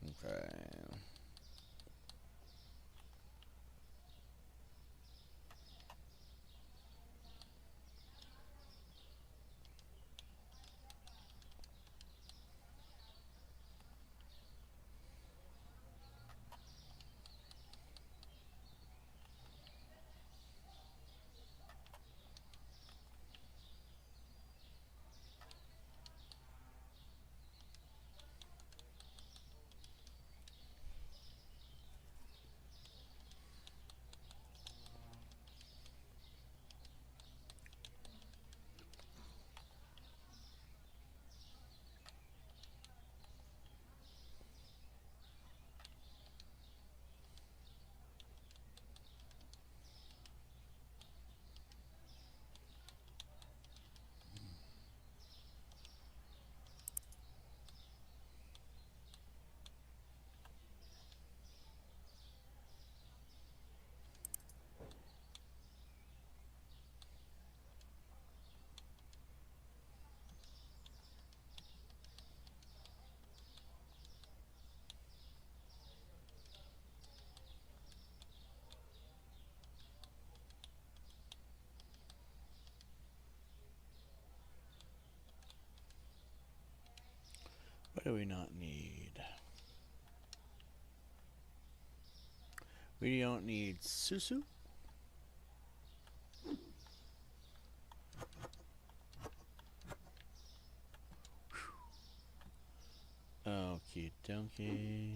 A: Okay. What do we not need? We don't need Susu. Okie dokie.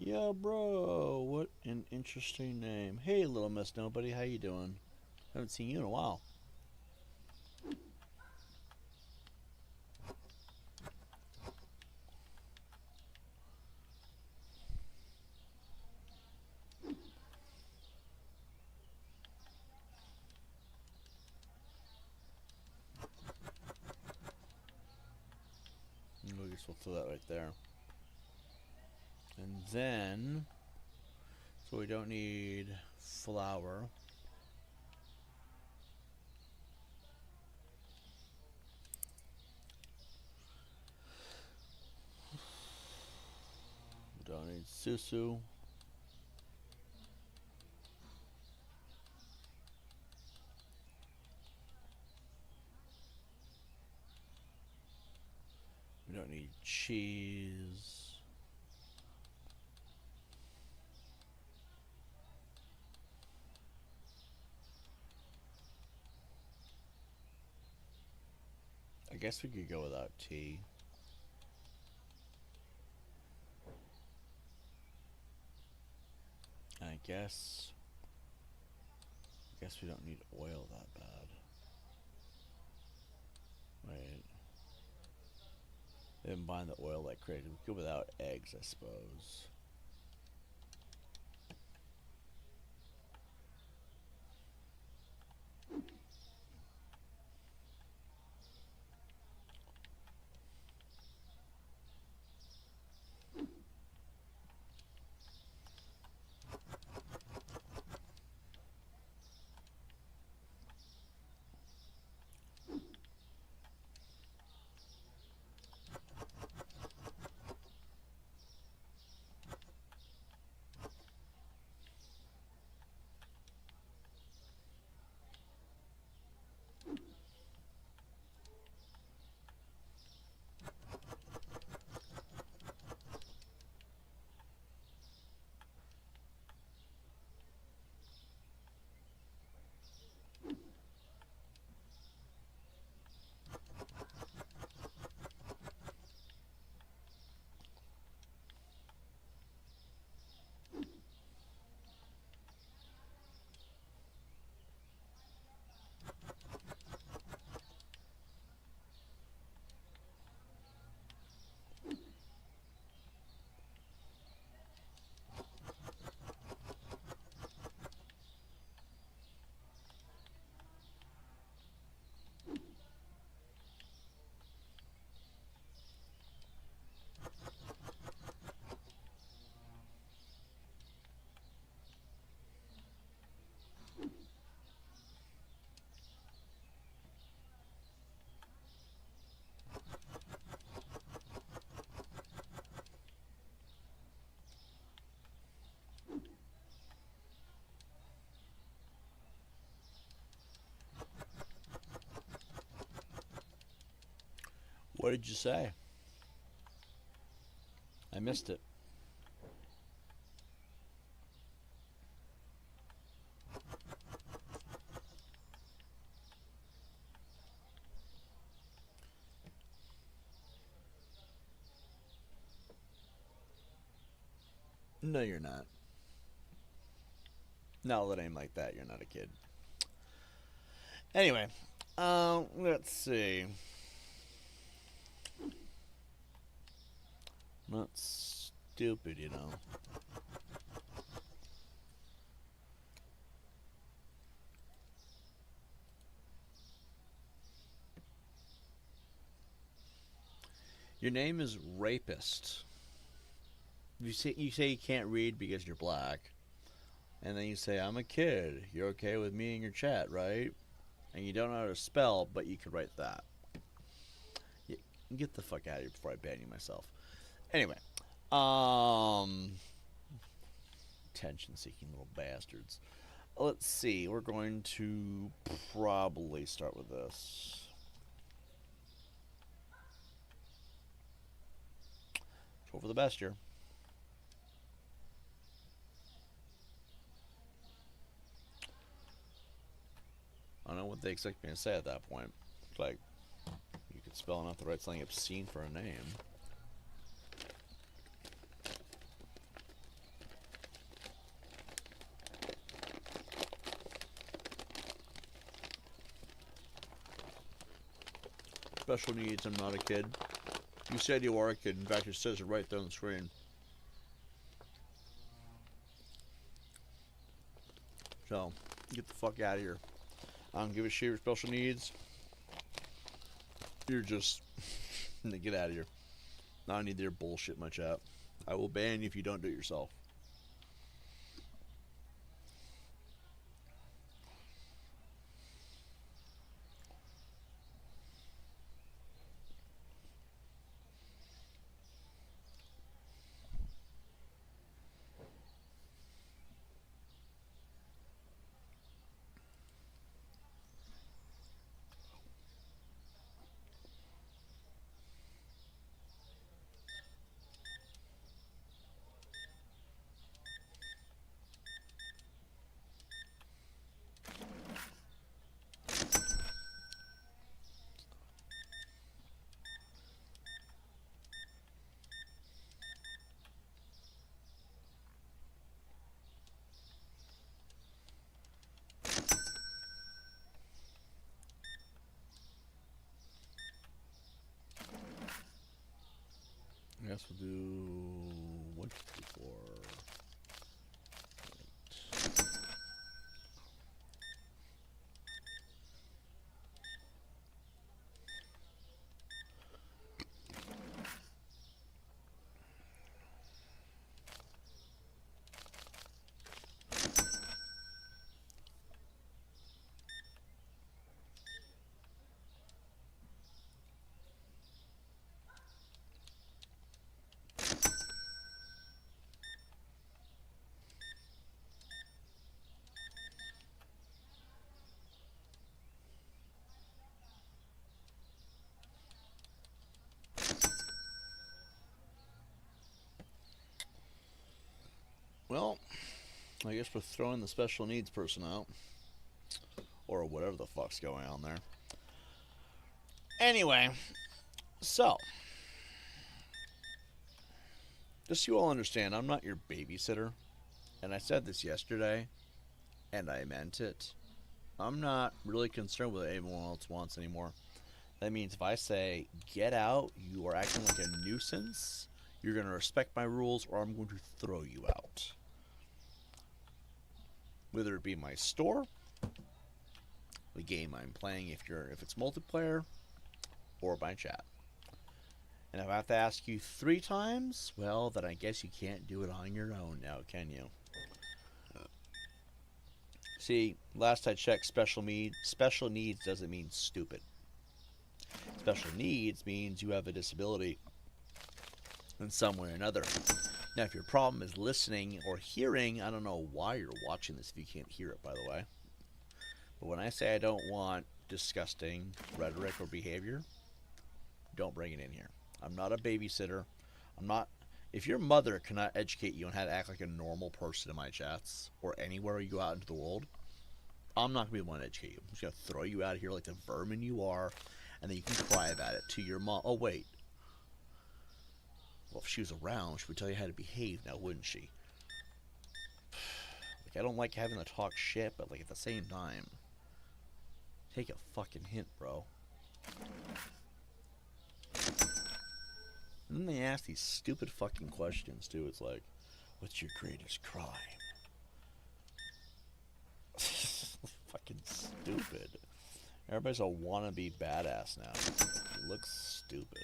A: Yeah, bro, what an interesting name. Hey, little Miss Nobody, how you doing? Haven't seen you in a while. I guess we'll throw that right there. And then, so we don't need flour. We don't need Susu. We don't need cheese. I guess we could go without tea. guess we don't need oil that bad. Wait. They didn't bind the oil like crazy. We could go without eggs, I suppose. What did you say? I missed it. No, you're not. No, that ain't like that. You're not a kid. Anyway, let's see. Not stupid, you know. Your name is Rapist. You say you can't read because you're black, and then you say I'm a kid. You're okay with me in your chat, right? And you don't know how to spell, but you could write that. Yeah, get the fuck out of here before I ban you myself. Anyway, attention-seeking little bastards. Let's see. We're going to probably start with this. Hope for the best here. I don't know what they expect me to say at that point. Like, you could spell enough to write something obscene for a name. Special needs, I'm not a kid. You said you are a kid. In fact, it says it right there on the screen. So, get the fuck out of here. I don't give a shit your special needs. You're just... get out of here. I don't need their bullshit, my chat. I will ban you if you don't do it yourself. guess we'll do 154. Well, I guess we're throwing the special needs person out. Or whatever the fuck's going on there. Anyway, so. Just so you all understand, I'm not your babysitter. And I said this yesterday, and I meant it. I'm not really concerned with what anyone else wants anymore. That means if I say, get out, you are acting like a nuisance, you're going to respect my rules, or I'm going to throw you out. Whether it be my store, the game I'm playing if it's multiplayer, or my chat. And if I have to ask you 3 times, well, then I guess you can't do it on your own now, can you? See, last I checked, special needs doesn't mean stupid. Special needs means you have a disability in some way or another. Now, if your problem is listening or hearing, I don't know why you're watching this if you can't hear it, by the way. But when I say I don't want disgusting rhetoric or behavior, don't bring it in here. I'm not a babysitter. I'm not... If your mother cannot educate you on how to act like a normal person in my chats or anywhere you go out into the world, I'm not going to be the one to educate you. I'm just going to throw you out of here like the vermin you are, and then you can cry about it to your mom. Oh, wait. Well, if she was around, she would tell you how to behave now, wouldn't she? Like, I don't like having to talk shit, but, like, at the same time, take a fucking hint, bro. And then they ask these stupid fucking questions, too. It's like, what's your greatest crime? Fucking stupid. Everybody's a wannabe badass now. It looks stupid.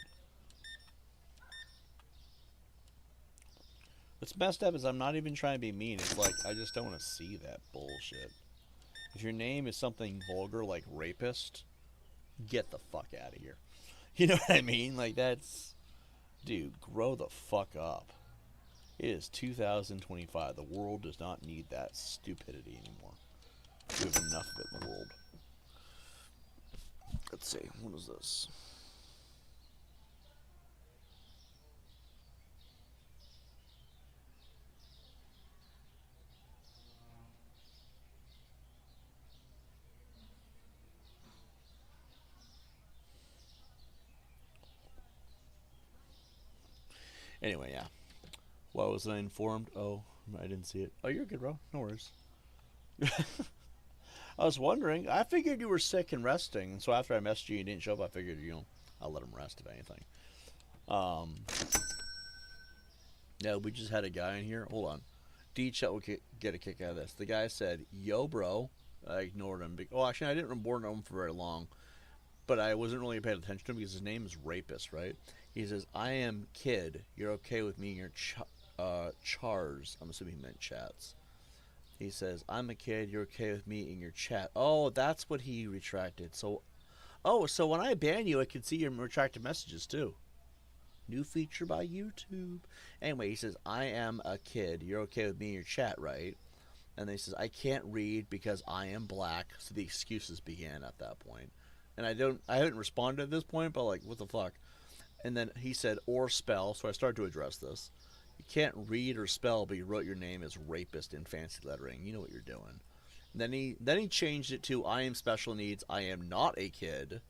A: What's messed up is I'm not even trying to be mean. It's like, I just don't want to see that bullshit. If your name is something vulgar like rapist, get the fuck out of here. You know what I mean? Like, that's... Dude, grow the fuck up. It is 2025. The world does not need that stupidity anymore. We have enough of it in the world. Let's see. What is this? Anyway, yeah. Why wasn't I informed? Oh, I didn't see it. Oh, you're good, bro. No worries. I was wondering. I figured you were sick and resting, and so after I messaged you, you didn't show up. I figured, I'll let him rest if anything. Yeah, we just had a guy in here. Hold on. D-Chat will get a kick out of this. The guy said, "Yo, bro." I ignored him. Oh, actually, I didn't report him for very long, but I wasn't really paying attention to him because his name is Rapist, right? He says, "I am kid. You're okay with me and your chars." I'm assuming he meant chats. He says, "I'm a kid. You're okay with me in your chat." Oh, that's what he retracted. So when I ban you, I can see your retracted messages too. New feature by YouTube. Anyway, he says, "I am a kid. You're okay with me in your chat, right?" And then he says, "I can't read because I am black." So the excuses began at that point. And I haven't responded at this point, but like, what the fuck? And then he said, "or spell." So I started to address this. You can't read or spell, but you wrote your name as Rapist in fancy lettering. You know what you're doing. And then he changed it to, "I am special needs. I am not a kid."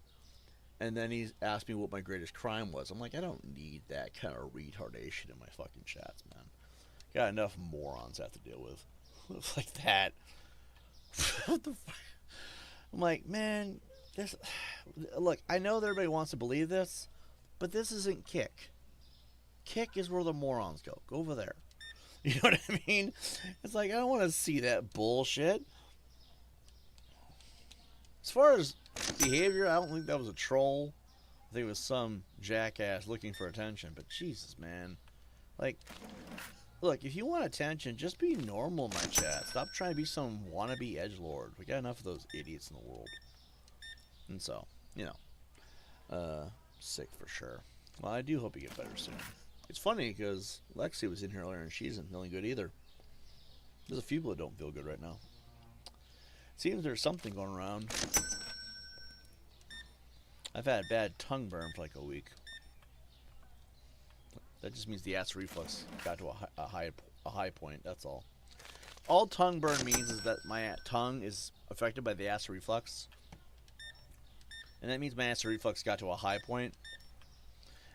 A: And then he asked me what my greatest crime was. I'm like, I don't need that kind of retardation in my fucking chats, man. Got enough morons I have to deal with. Like that. What the fuck? I'm like, man, look, I know that everybody wants to believe this, but this isn't Kick. Kick is where the morons go. Go over there. You know what I mean? It's like, I don't want to see that bullshit. As far as behavior, I don't think that was a troll. I think it was some jackass looking for attention. But Jesus, man. Like, look, if you want attention, just be normal, my chat. Stop trying to be some wannabe edgelord. We got enough of those idiots in the world. And so, you know, sick for sure. Well, I do hope you get better soon. It's funny because Lexi was in here earlier and she isn't feeling good either. There's a few people that don't feel good right now. Seems there's something going around. I've had bad tongue burn for like a week. That just means the acid reflux got to a high point. That's all. All tongue burn means is that my tongue is affected by the acid reflux, and that means my acid reflux got to a high point,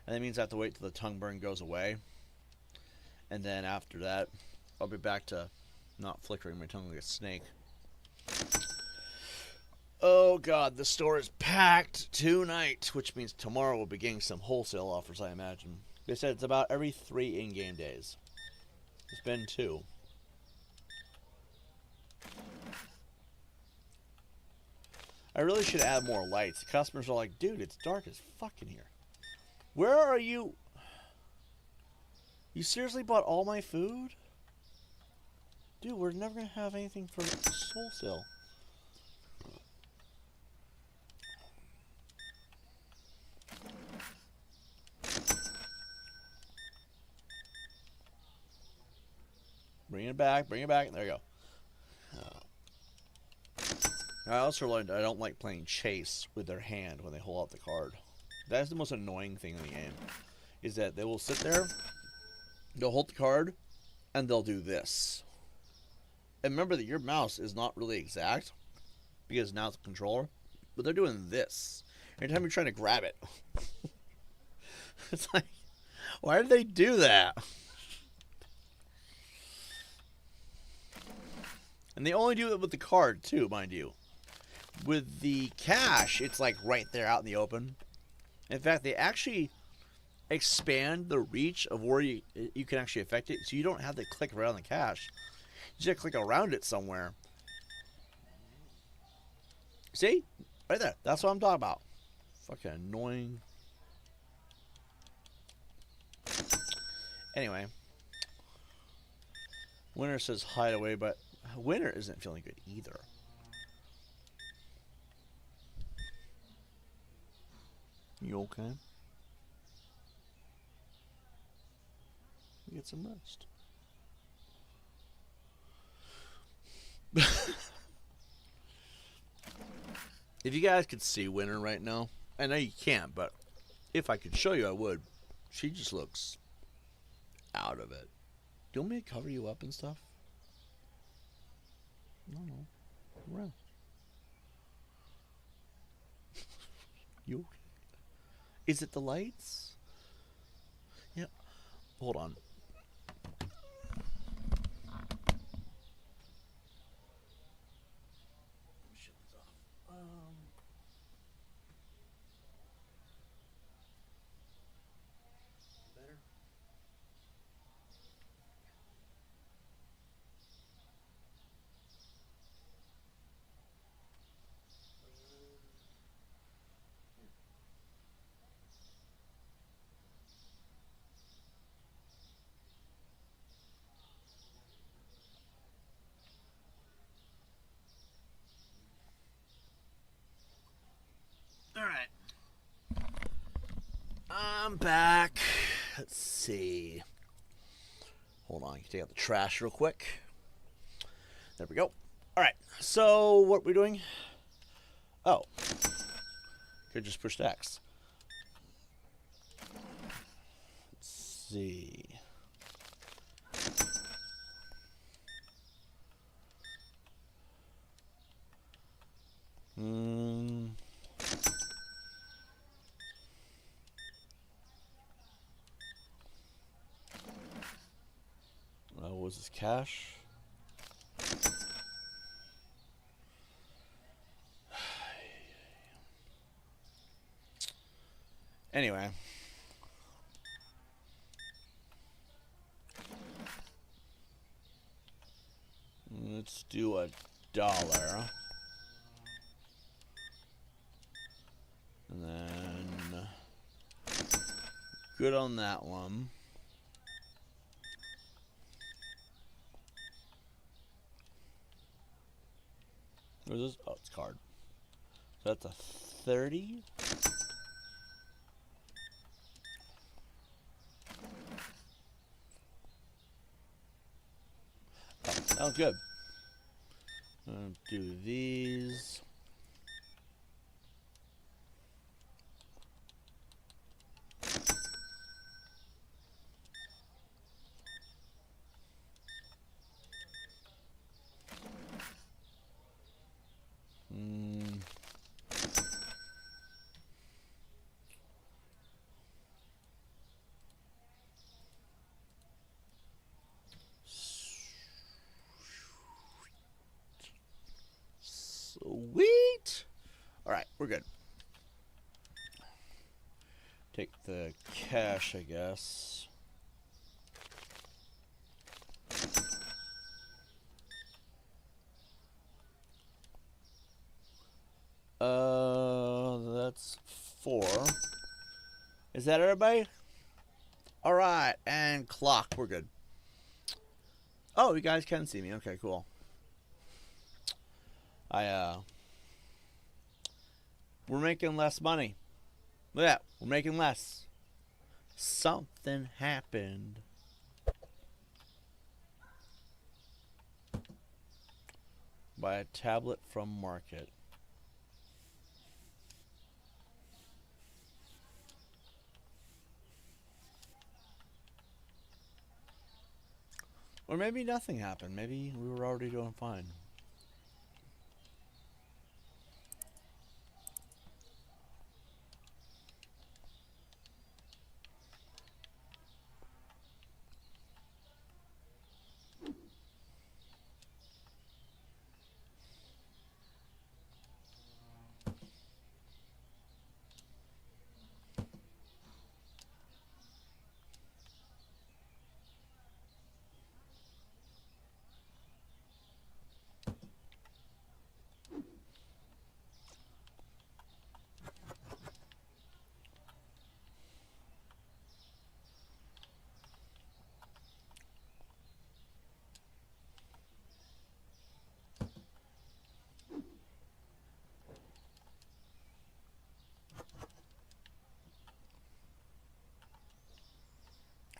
A: and that means I have to wait till the tongue burn goes away, and then after that, I'll be back to not flickering my tongue like a snake. Oh God, the store is packed tonight, which means tomorrow we'll be getting some wholesale offers, I imagine. They said it's about every 3 in-game days. It's been 2. I really should add more lights. The customers are like, dude, it's dark as fuck in here. Where are you? You seriously bought all my food? Dude, we're never going to have anything for wholesale. Bring it back, bring it back. There you go. I also learned I don't like playing chase with their hand when they hold out the card. That's the most annoying thing in the game. Is that they will sit there, they'll hold the card, and they'll do this. And remember that your mouse is not really exact, because now it's a controller, but they're doing this. Every time you're trying to grab it. It's like, why did they do that? And they only do it with the card, too, mind you. With the cash, it's like right there out in the open. In fact, they actually expand the reach of where you can actually affect it, so you don't have to click around the cash. You just click around it somewhere. See? Right there. That's what I'm talking about. Fucking annoying. Anyway. Winter says hide away, but Winter isn't feeling good either. You okay? Get some rest. If you guys could see Winter right now, I know you can't, but if I could show you, I would. She just looks out of it. Do you want me to cover you up and stuff? No. Rest. You okay? Is it the lights? Yeah. Hold on. Shut this off. Better? Alright. I'm back. Let's see. Hold on, I can take out the trash real quick. There we go. Alright, so what are we doing? Oh. Could just push X. Let's see. What was this, cash? Anyway. Let's do $1. And then good on that one. Where's this? Oh, it's card. So that's a 30. Oh, that was good. Do these. Sweet. All right, we're good. Take the cash, I guess. That's 4. Is that everybody? All right, and clock. We're good. Oh, you guys can see me. Okay, cool. We're making less money. Look at that. We're making less. Something happened. Buy a tablet from market. Or maybe nothing happened. Maybe we were already doing fine.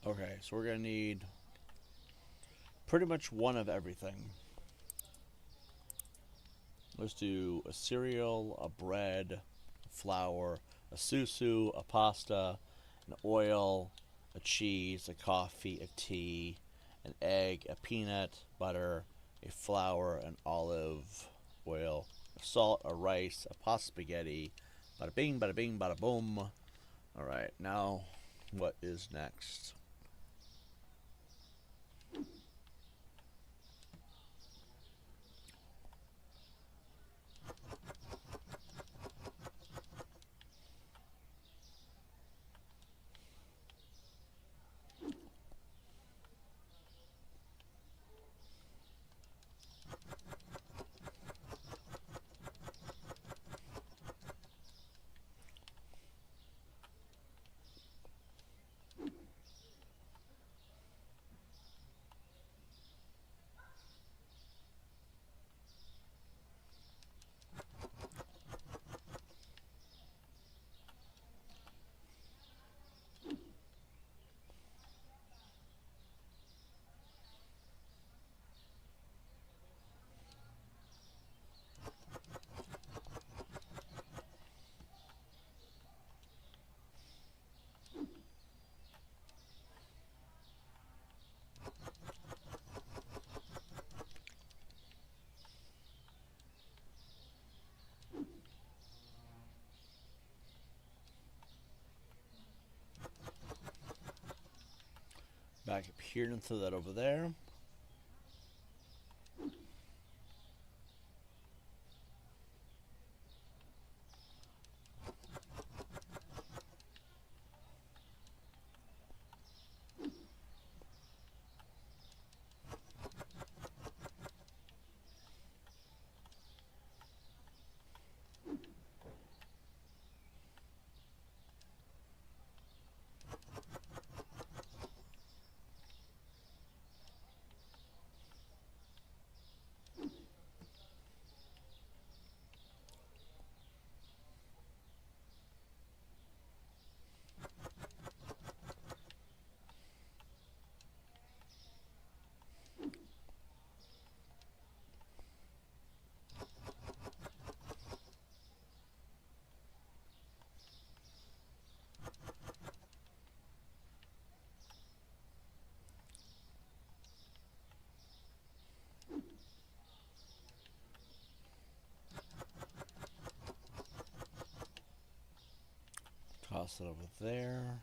A: Okay, so we're going to need pretty much one of everything. Let's do a cereal, a bread, a flour, a susu, a pasta, an oil, a cheese, a coffee, a tea, an egg, a peanut, butter, a flour, an olive oil, a salt, a rice, a pasta spaghetti, bada bing, bada boom. Alright, now what is next? Back up here and throw that over there. toss it over there.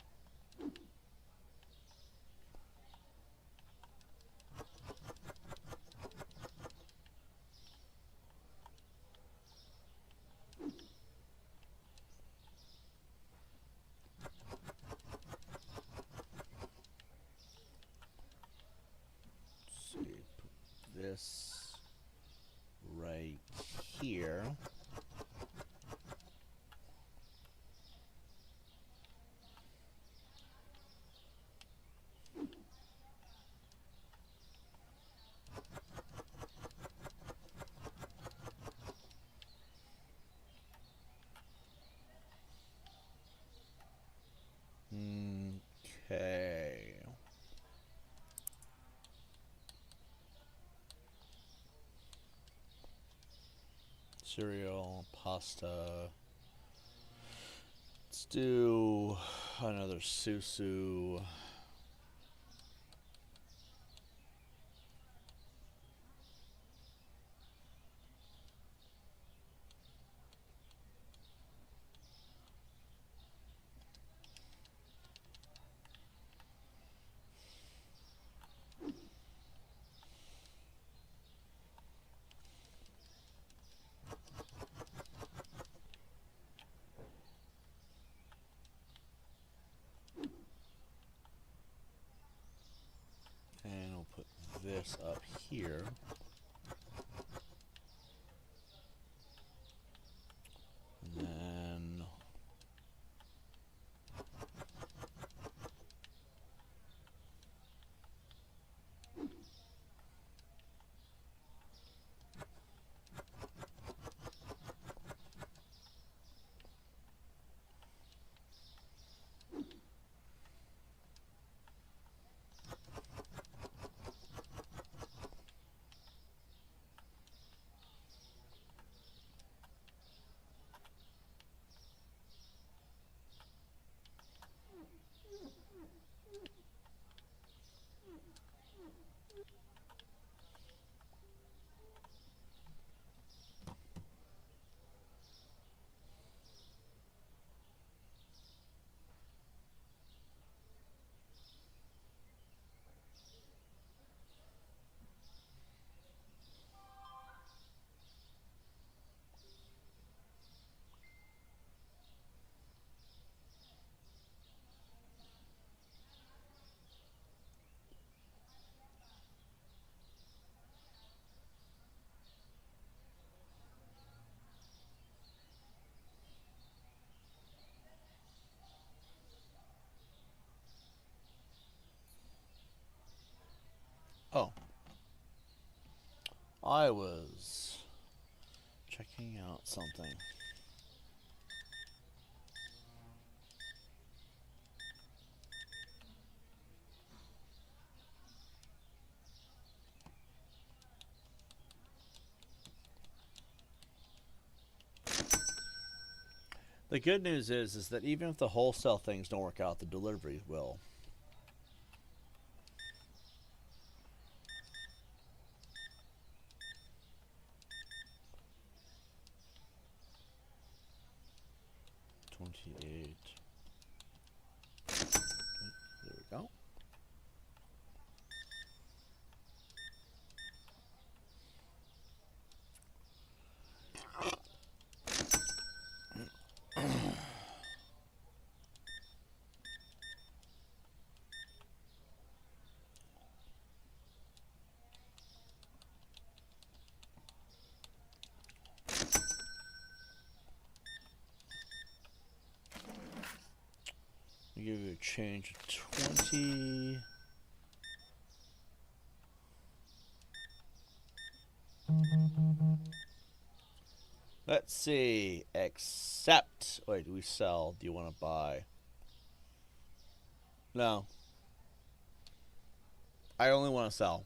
A: This right here. Okay. Cereal, pasta. Let's do another susu. And we'll put this up here. And then oh, I was checking out something. The good news is that even if the wholesale things don't work out, the deliveries will. There we go. I'll give you a change of 20. Let's see. Accept. Wait, do we sell? Do you want to buy? No. I only want to sell.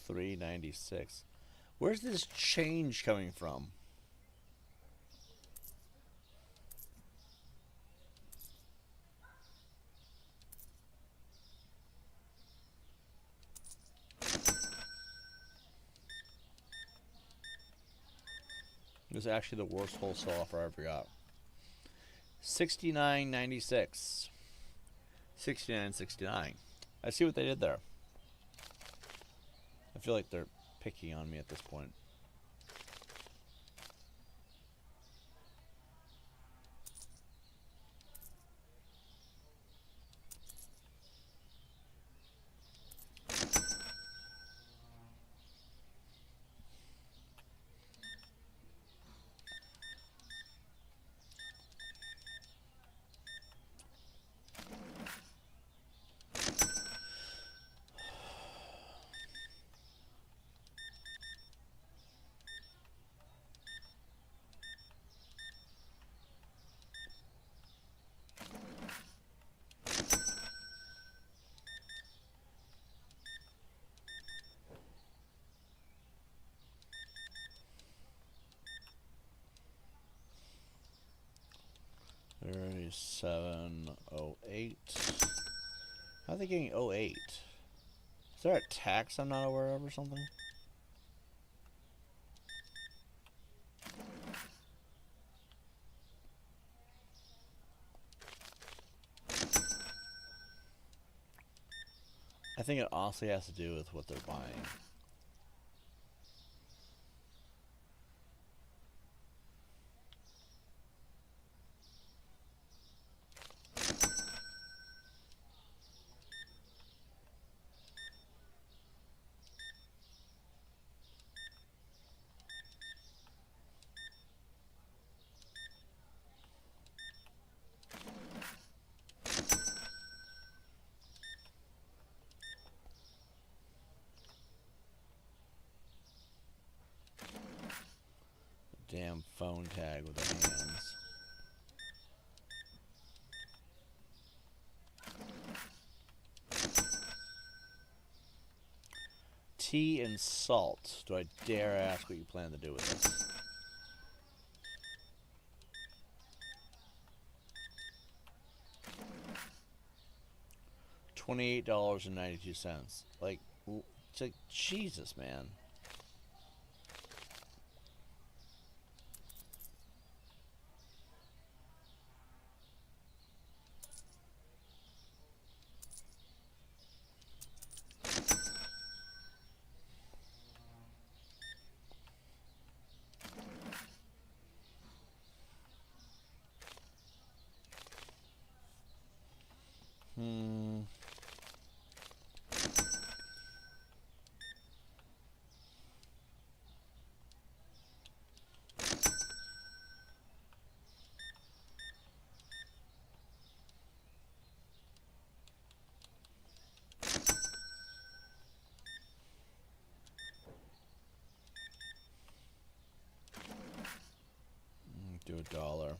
A: $3.96. Where's this change coming from? It was actually the worst wholesale offer I ever got. $69.96. $69.69. I see what they did there. I feel like they're picking on me at this point. $37.08. How are they getting 08? Is there a tax I'm not aware of or something? I think it honestly has to do with what they're buying. Damn phone tag with their hands. Tea and salt. Do I dare ask what you plan to do with this? $28.92. Like, it's like, Jesus, man. Do $1.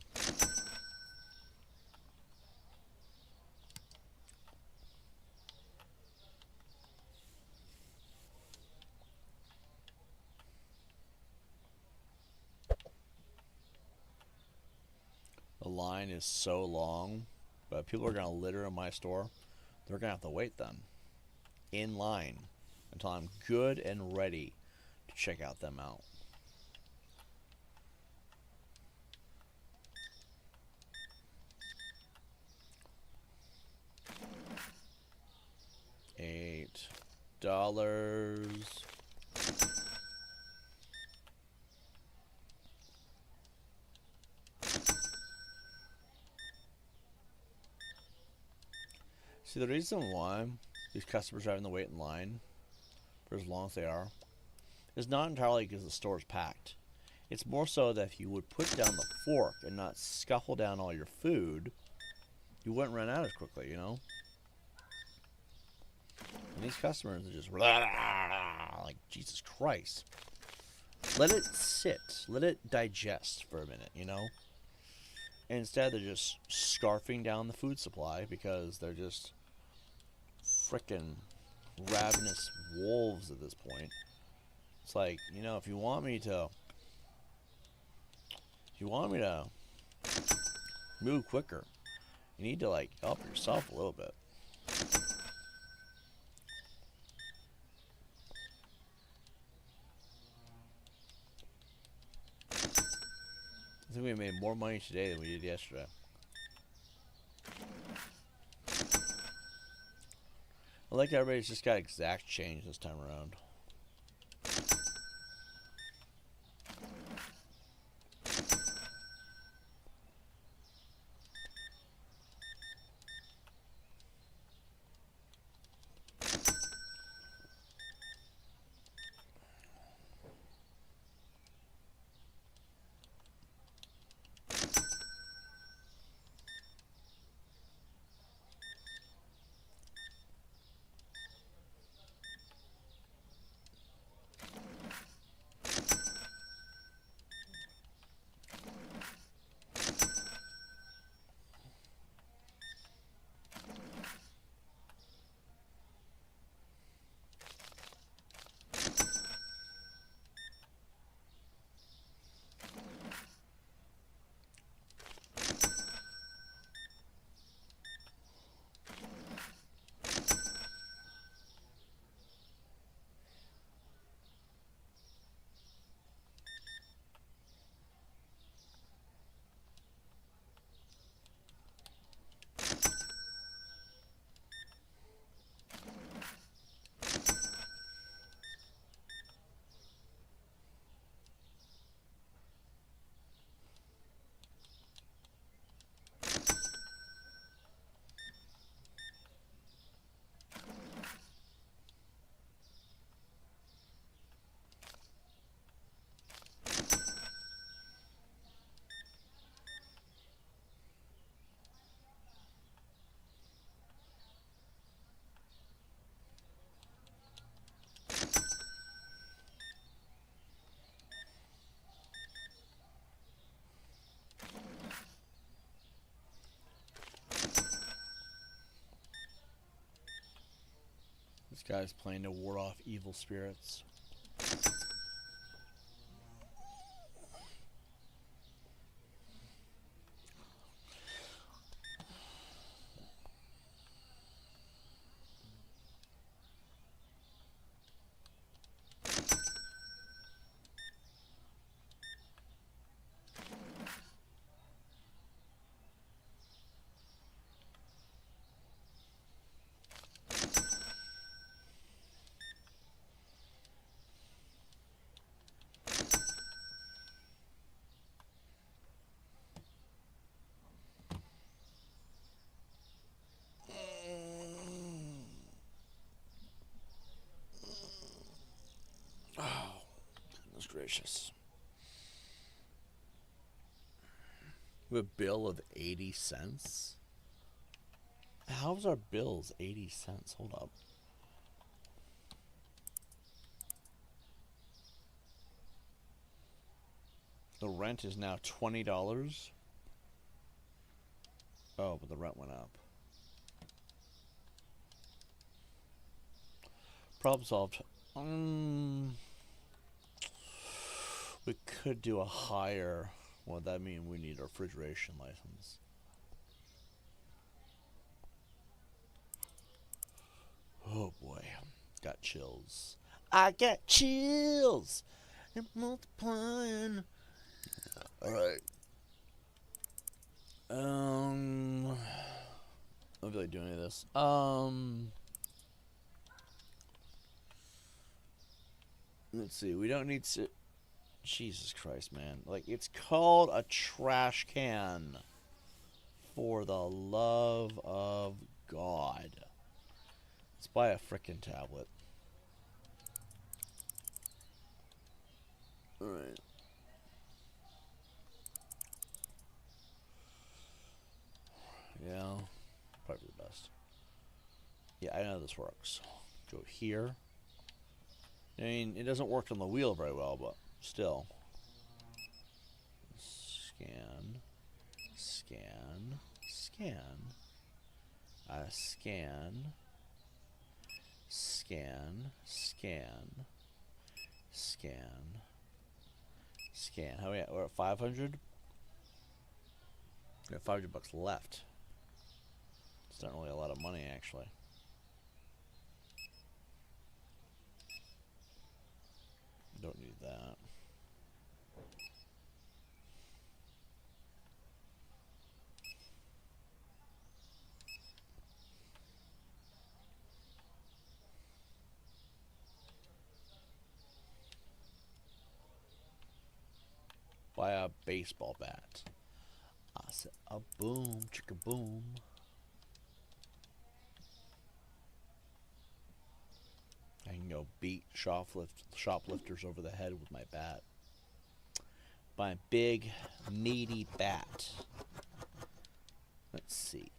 A: The line is so long, but people are going to litter in my store. They're going to have to wait then, in line, until I'm good and ready to check out them out. $8. See, the reason why these customers are having to wait in line for as long as they are is not entirely because the store is packed. It's more so that if you would put down the fork and not scuffle down all your food, you wouldn't run out as quickly, you know? And these customers are just like, Jesus Christ. Let it sit. Let it digest for a minute, you know? And instead, they're just scarfing down the food supply because they're just frickin' ravenous wolves at this point. It's like, you know, if you want me to move quicker, you need to, like, help yourself a little bit. think we made more money today than we did yesterday. I like everybody's just got exact change this time around. This guy's playing to ward off evil spirits. Goodness gracious. We have a bill of 80 cents? How's our bills 80 cents? Hold up. The rent is now $20. Oh, but the rent went up. Problem solved. We could do a higher. What would that mean? We need a refrigeration license. Oh boy. Got chills. I got chills. And multiplying. Alright. I don't feel like doing any of this. Let's see. We don't need to. Jesus Christ, man. Like, it's called a trash can. For the love of God. Let's buy a frickin' tablet. Alright. Yeah. Probably the best. Yeah, I know this works. Go here. I mean, it doesn't work on the wheel very well, but still. Scan. Scan. Scan. Scan. Scan. Scan. Scan. Scan. How are we at? We're at 500? We got 500 bucks left. It's not really a lot of money, actually. Don't need that. by a baseball bat. I said, a boom, chicka boom. I can go beat shoplifters over the head with my bat. My big, meaty bat. Let's see.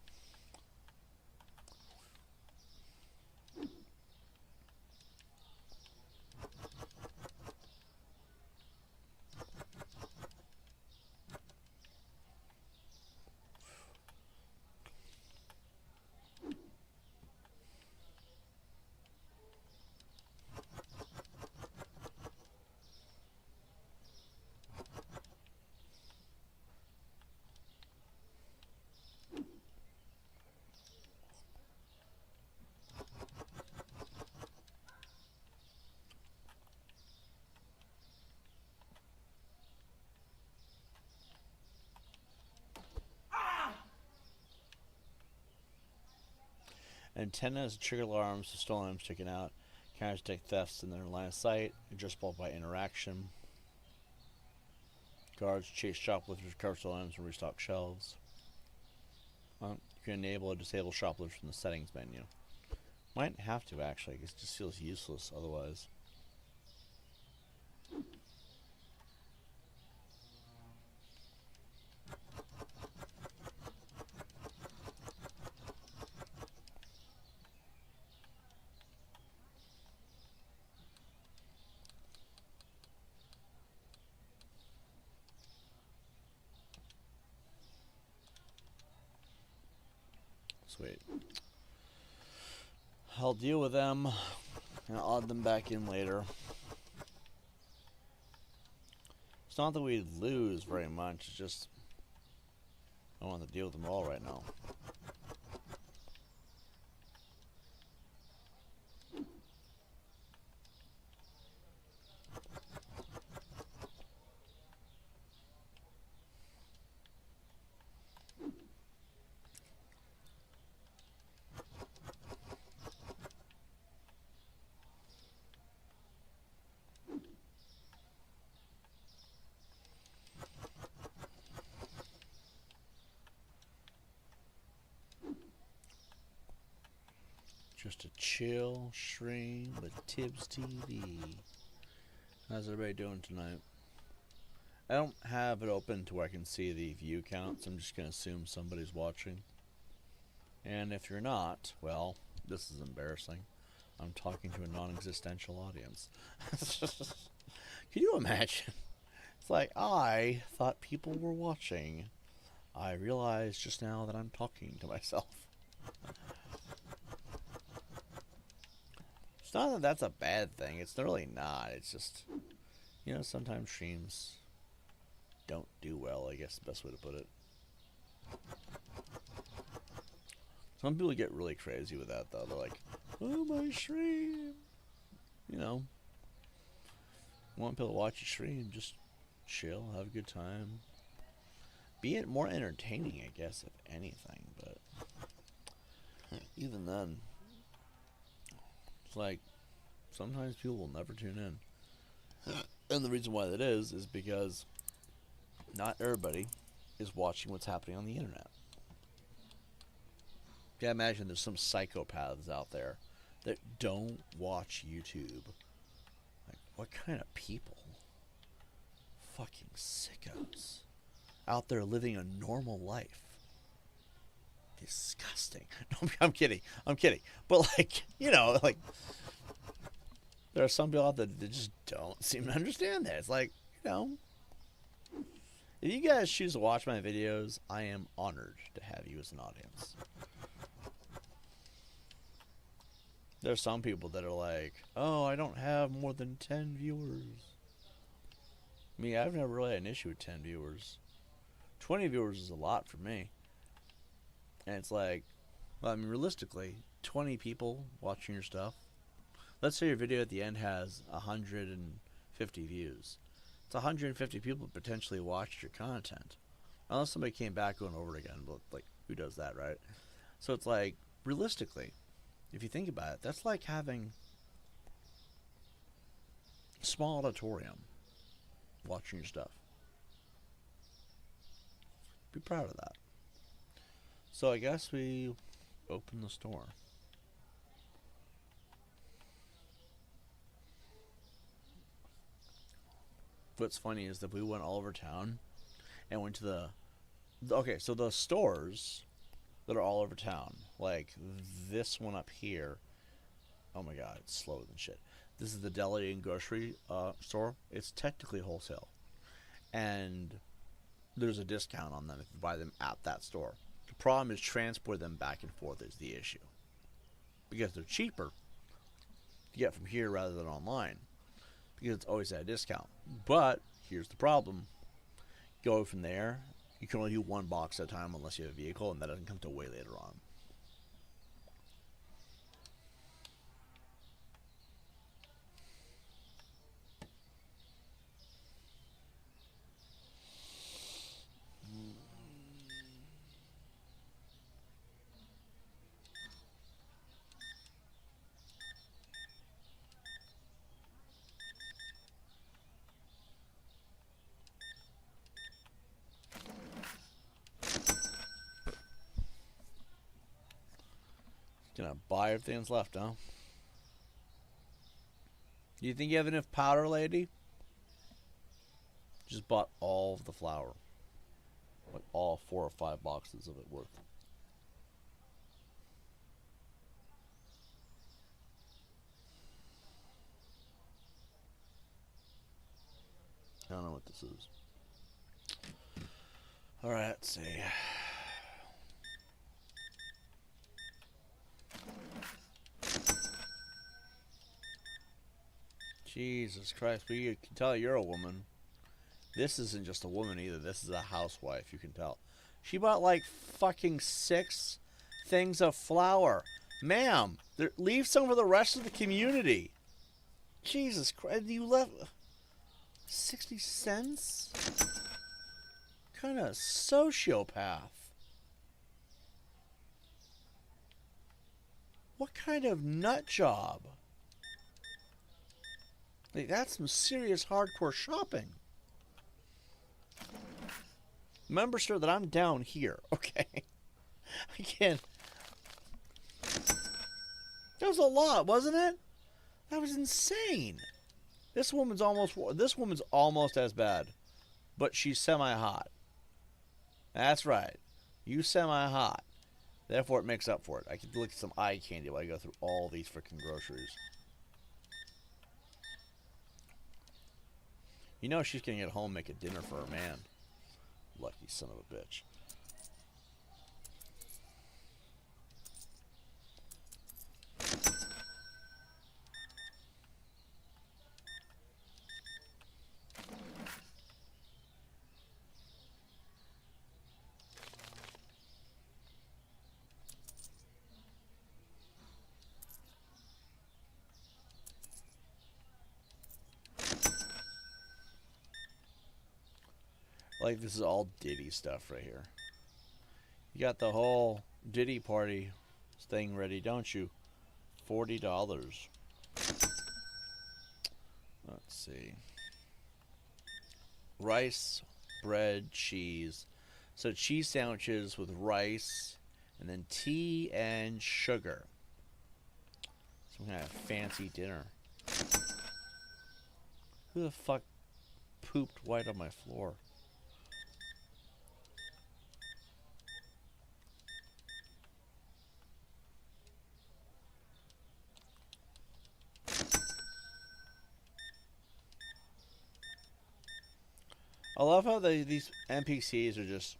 A: Antennas, trigger alarms, stolen items taken out, cameras detect thefts in their line of sight, adjustable by interaction. Guards chase shoplifters, recover stolen items, and restock shelves. You can enable or disable shoplifters from the settings menu. Might have to actually, because it just feels useless otherwise. Sweet. I'll deal with them and I'll add them back in later. It's not that we lose very much, it's just I don't want to deal with them all right now. Just a chill stream with Tibbs TV. How's everybody doing tonight? I don't have it open to where I can see the view counts. I'm just going to assume somebody's watching. And if you're not, well, this is embarrassing. I'm talking to a non-existential audience. Can you imagine? It's like, I thought people were watching. I realized just now that I'm talking to myself. It's not that that's a bad thing. It's really not. It's just, you know, sometimes streams don't do well, I guess the best way to put it. Some people get really crazy with that, though. They're like, oh, my stream. You know, you want people to watch your stream, just chill, have a good time. Be it more entertaining, I guess, if anything. But even then, it's like, sometimes people will never tune in. And the reason why that is because not everybody is watching what's happening on the internet. Yeah, imagine there's some psychopaths out there that don't watch YouTube. Like, what kind of people? Fucking sickos. Out there living a normal life. Disgusting. No, I'm kidding. But, like, you know, like, there are some people out there that just don't seem to understand that. It's like, you know, if you guys choose to watch my videos, I am honored to have you as an audience. There's some people that are like, oh, I don't have more than 10 viewers. Me, I've never really had an issue with 10 viewers. 20 viewers is a lot for me. And it's like, well, I mean, realistically, 20 people watching your stuff. Let's say your video at the end has 150 views. It's 150 people that potentially watched your content. Unless somebody came back going over it again. But, like, who does that, right? So it's like, realistically, if you think about it, that's like having a small auditorium watching your stuff. Be proud of that. So I guess we open the store. What's funny is that we went all over town and went to okay, so the stores that are all over town, like this one up here. Oh my god, it's slower than shit. This is the deli and grocery store. It's technically wholesale, and there's a discount on them if you buy them at that store. The problem is transport them back and forth is the issue, because they're cheaper to get from here rather than online, because it's always at a discount. But here's the problem: go from there, you can only do one box at a time unless you have a vehicle, and that doesn't come till way later on. Gonna buy everything that's left, huh? Do you think you have enough powder, lady? Just bought all of the flour. Like all 4 or 5 boxes of it worth. I don't know what this is. Alright, let's see. Jesus Christ, but you can tell you're a woman. This isn't just a woman either. This is a housewife, you can tell. She bought like fucking 6 things of flour. Ma'am, leave some for the rest of the community. Jesus Christ, you left 60 cents? What kind of sociopath? What kind of nut job? Like, that's some serious hardcore shopping. Remember, sir, that I'm down here, okay? I can't. That was a lot, wasn't it? That was insane. This woman's almost as bad, but she's semi-hot. That's right. You semi-hot. Therefore, it makes up for it. I could look at some eye candy while I go through all these freaking groceries. You know she's gonna get home and make a dinner for her man. Lucky son of a bitch. Like, this is all Diddy stuff right here. You got the whole Diddy party thing ready, don't you? $40. Let's see. Rice, bread, cheese. So cheese sandwiches with rice, and then tea and sugar. Some kind of fancy dinner. Who the fuck pooped white on my floor? I love how these NPCs are just,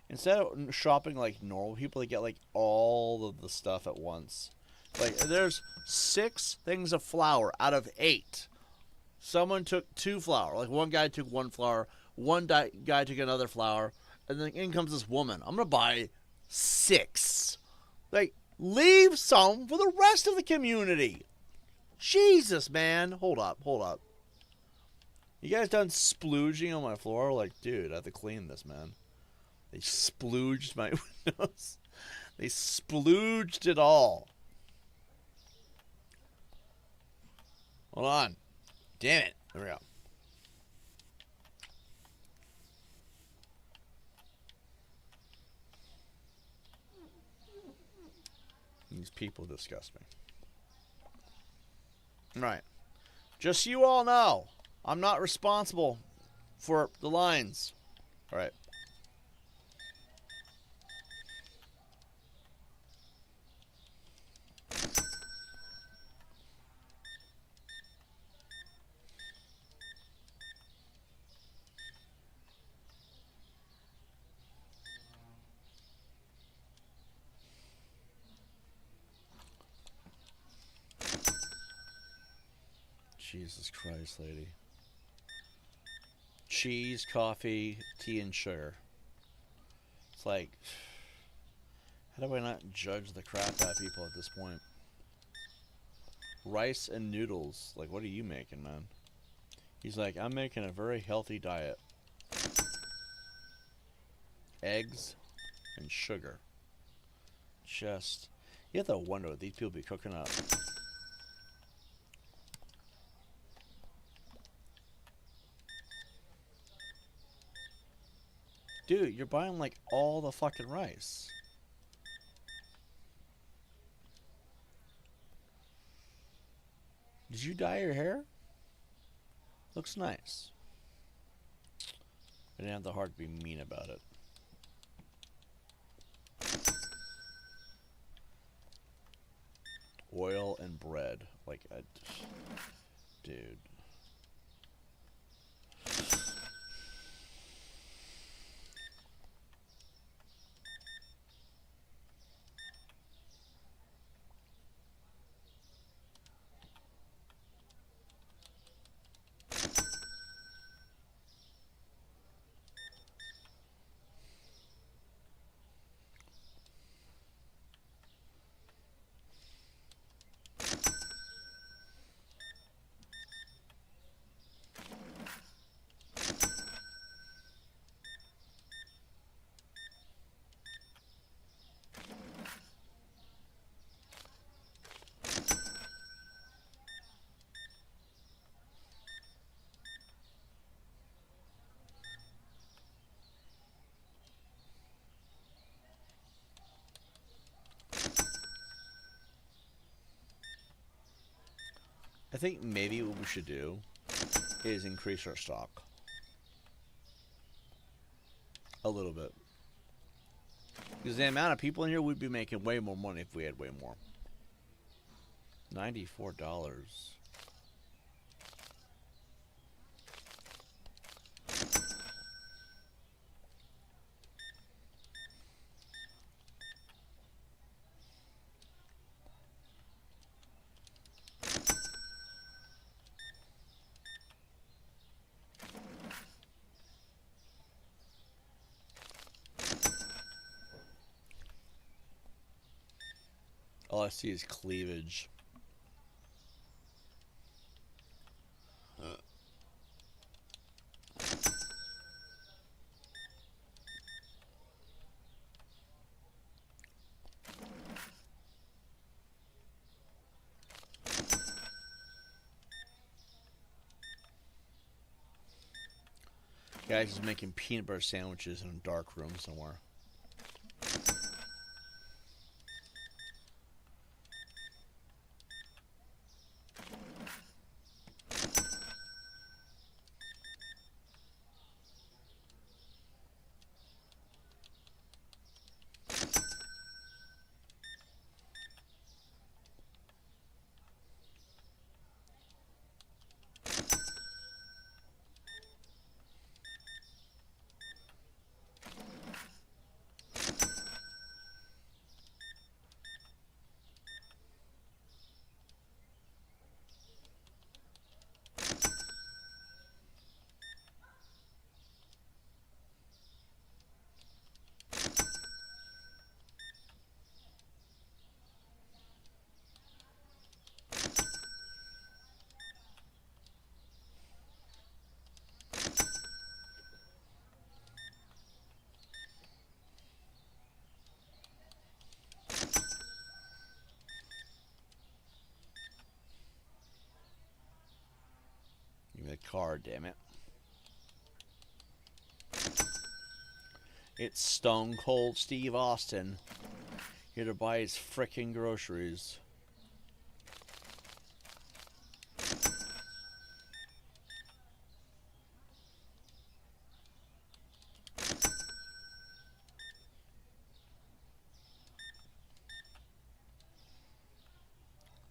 A: instead of shopping like normal people, they get like all of the stuff at once. Like, there's 6 things of flour out of 8. Someone took 2 flour. Like, one guy took 1 flour, one guy took another flour, and then in comes this woman. I'm gonna buy 6. Like, leave some for the rest of the community. Jesus, man. Hold up. You guys done splooging on my floor? Like, dude, I have to clean this, man. They splooged my windows. They splooged it all. Hold on. Damn it. There we go. These people disgust me. Right. Just so you all know, I'm not responsible for the lines. All right. Jesus Christ, lady. Cheese, coffee, tea, and sugar. It's like, how do I not judge the crap out of people at this point? Rice and noodles. Like, what are you making, man? He's like, I'm making a very healthy diet. Eggs and sugar. Just, you have to wonder what these people be cooking up. Dude, you're buying like all the fucking rice. Did you dye your hair? Looks nice. I didn't have the heart to be mean about it. Oil and bread. Like, dude. I think maybe what we should do is increase our stock. A little bit. Because the amount of people in here, we'd be making way more money if we had way more. $94. All I see is cleavage. Guys is making peanut butter sandwiches in a dark room somewhere. Give me the card, damn it. It's Stone Cold Steve Austin. Here to buy his frickin' groceries.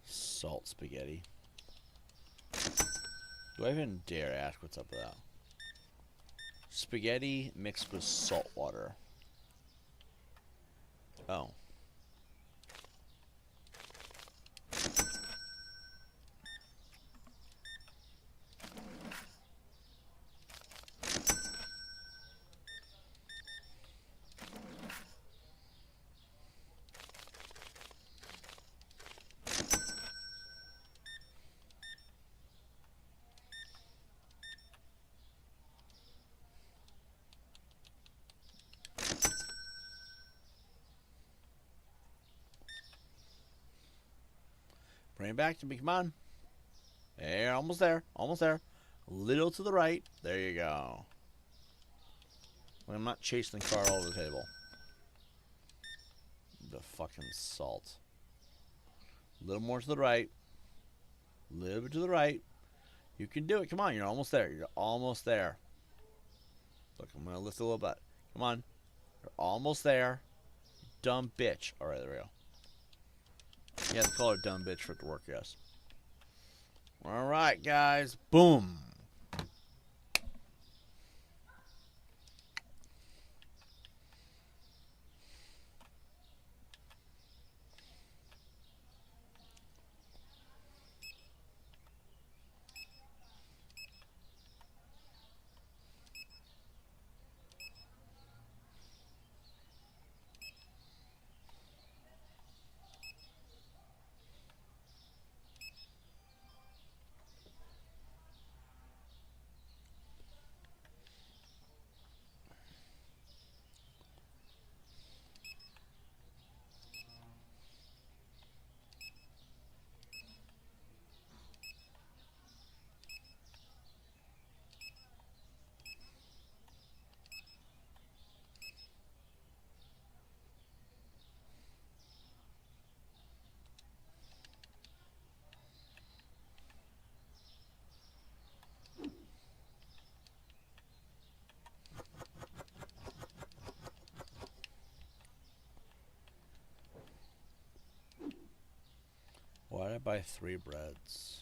A: Salt spaghetti. Do I even dare ask what's up with that? Spaghetti mixed with salt water. Oh. Bring it back to me. Come on. There, almost there. Almost there. A little to the right. There you go. I'm not chasing the car all over the table. The fucking salt. A little more to the right. A little bit to the right. You can do it. Come on. You're almost there. You're almost there. Look, I'm going to lift a little bit. Come on. You're almost there. Dumb bitch. Alright, there we go. You have to call her dumb bitch for it to work, yes. Alright, guys. Boom. Why did I buy 3 breads?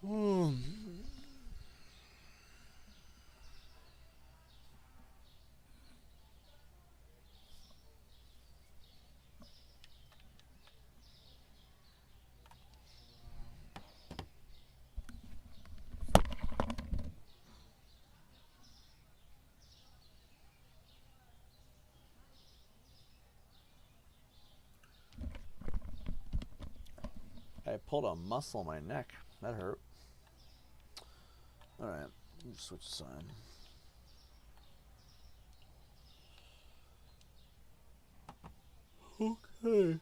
A: I pulled a muscle in my neck. That hurt. Alright, let me switch side. Okay.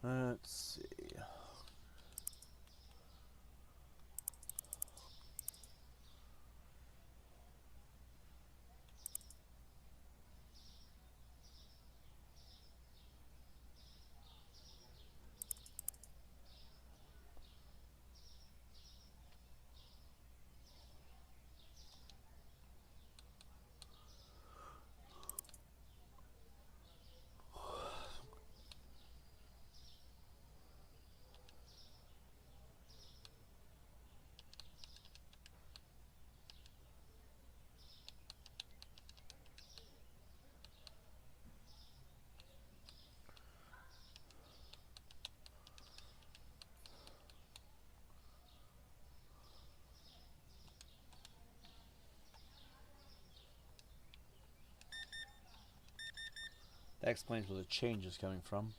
A: Let's see. That explains where the change is coming from.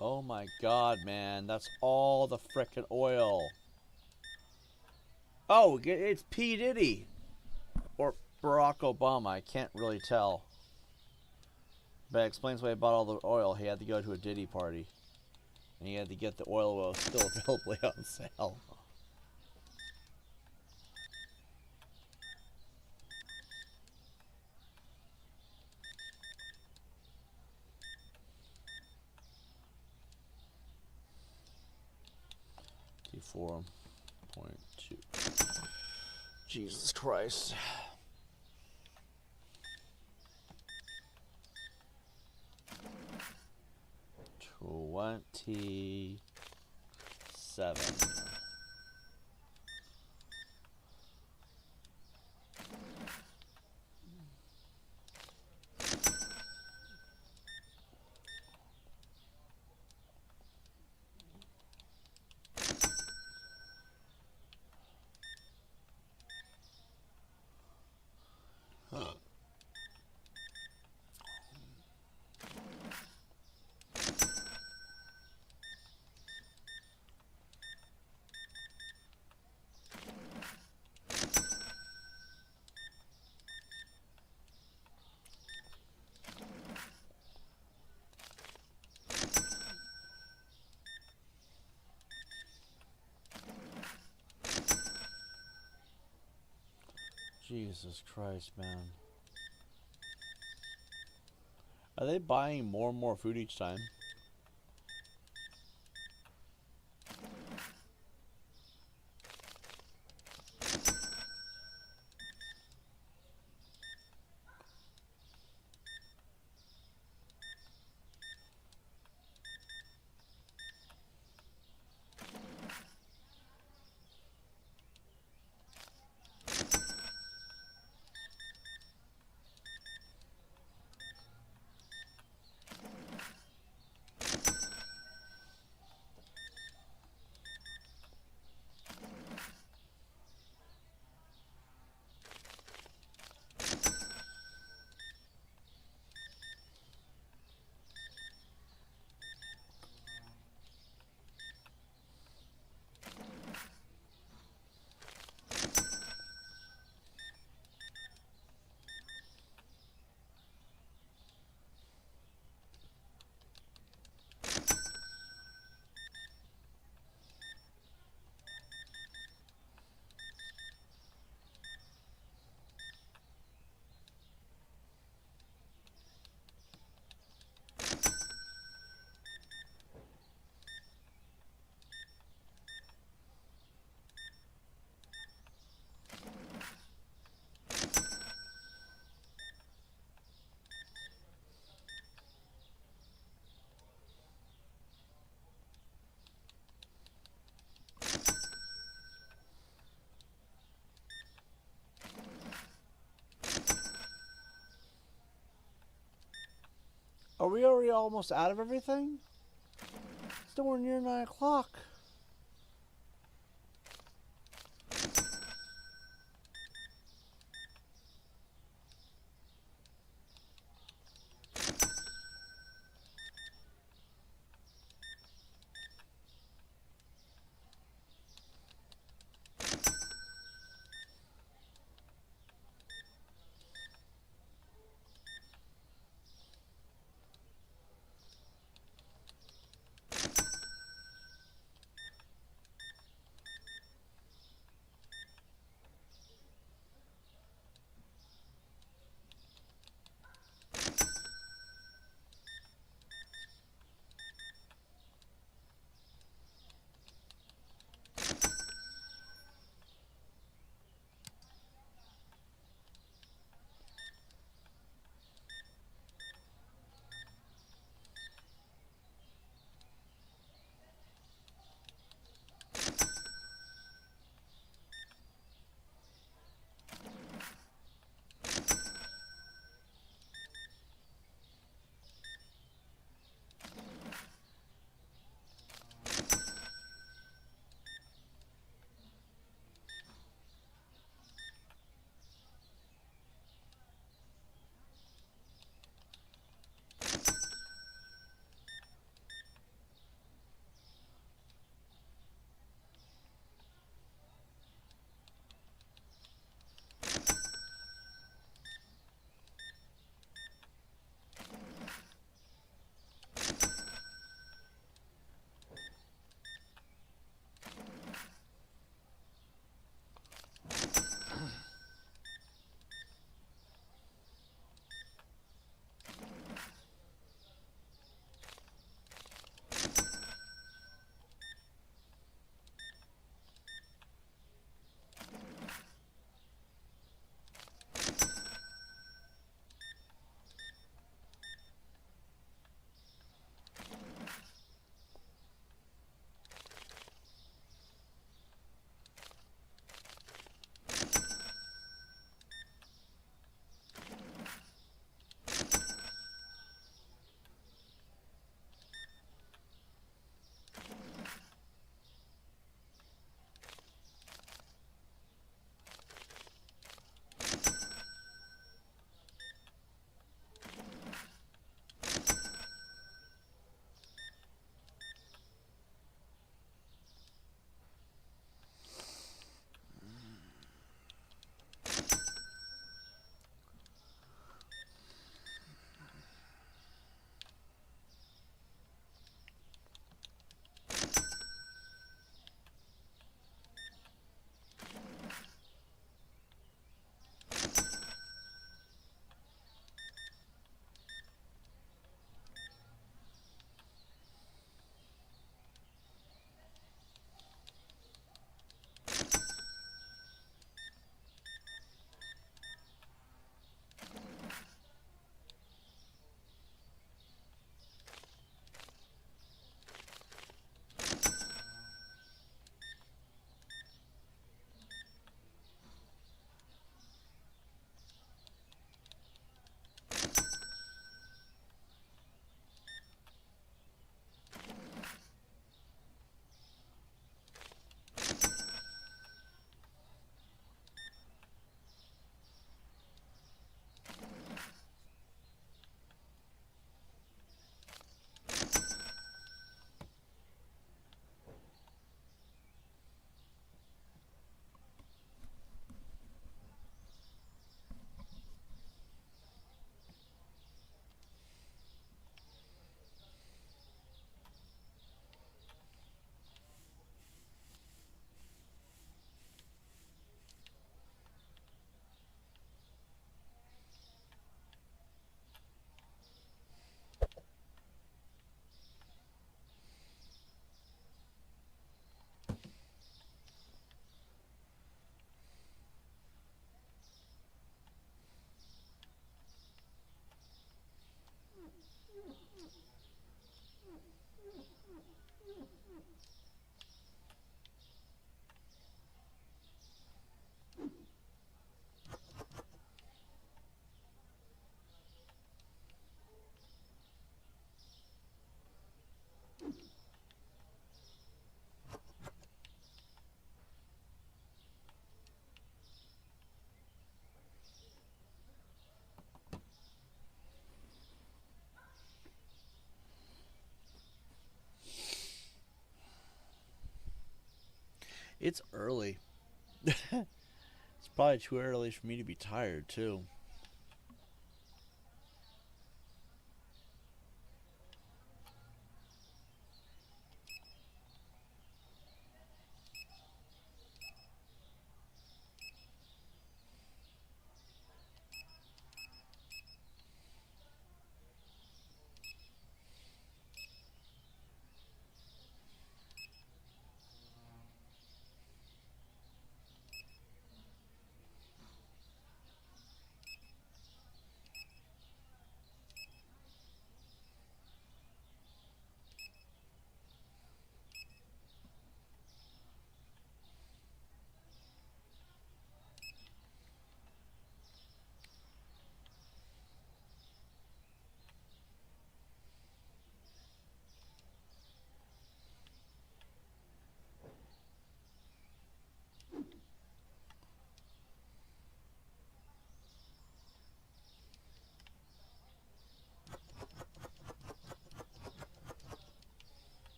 A: Oh my god, man. That's all the frickin' oil. Oh, it's P. Diddy. Or Barack Obama. I can't really tell. But it explains why he bought all the oil. He had to go to a Diddy party. And he had to get the oil still available on sale. T4.2. Jesus Christ. 27. Jesus Christ, man. Are they buying more and more food each time? Are we already almost out of everything? It's nowhere near 9 o'clock. It's early. It's probably too early for me to be tired, too.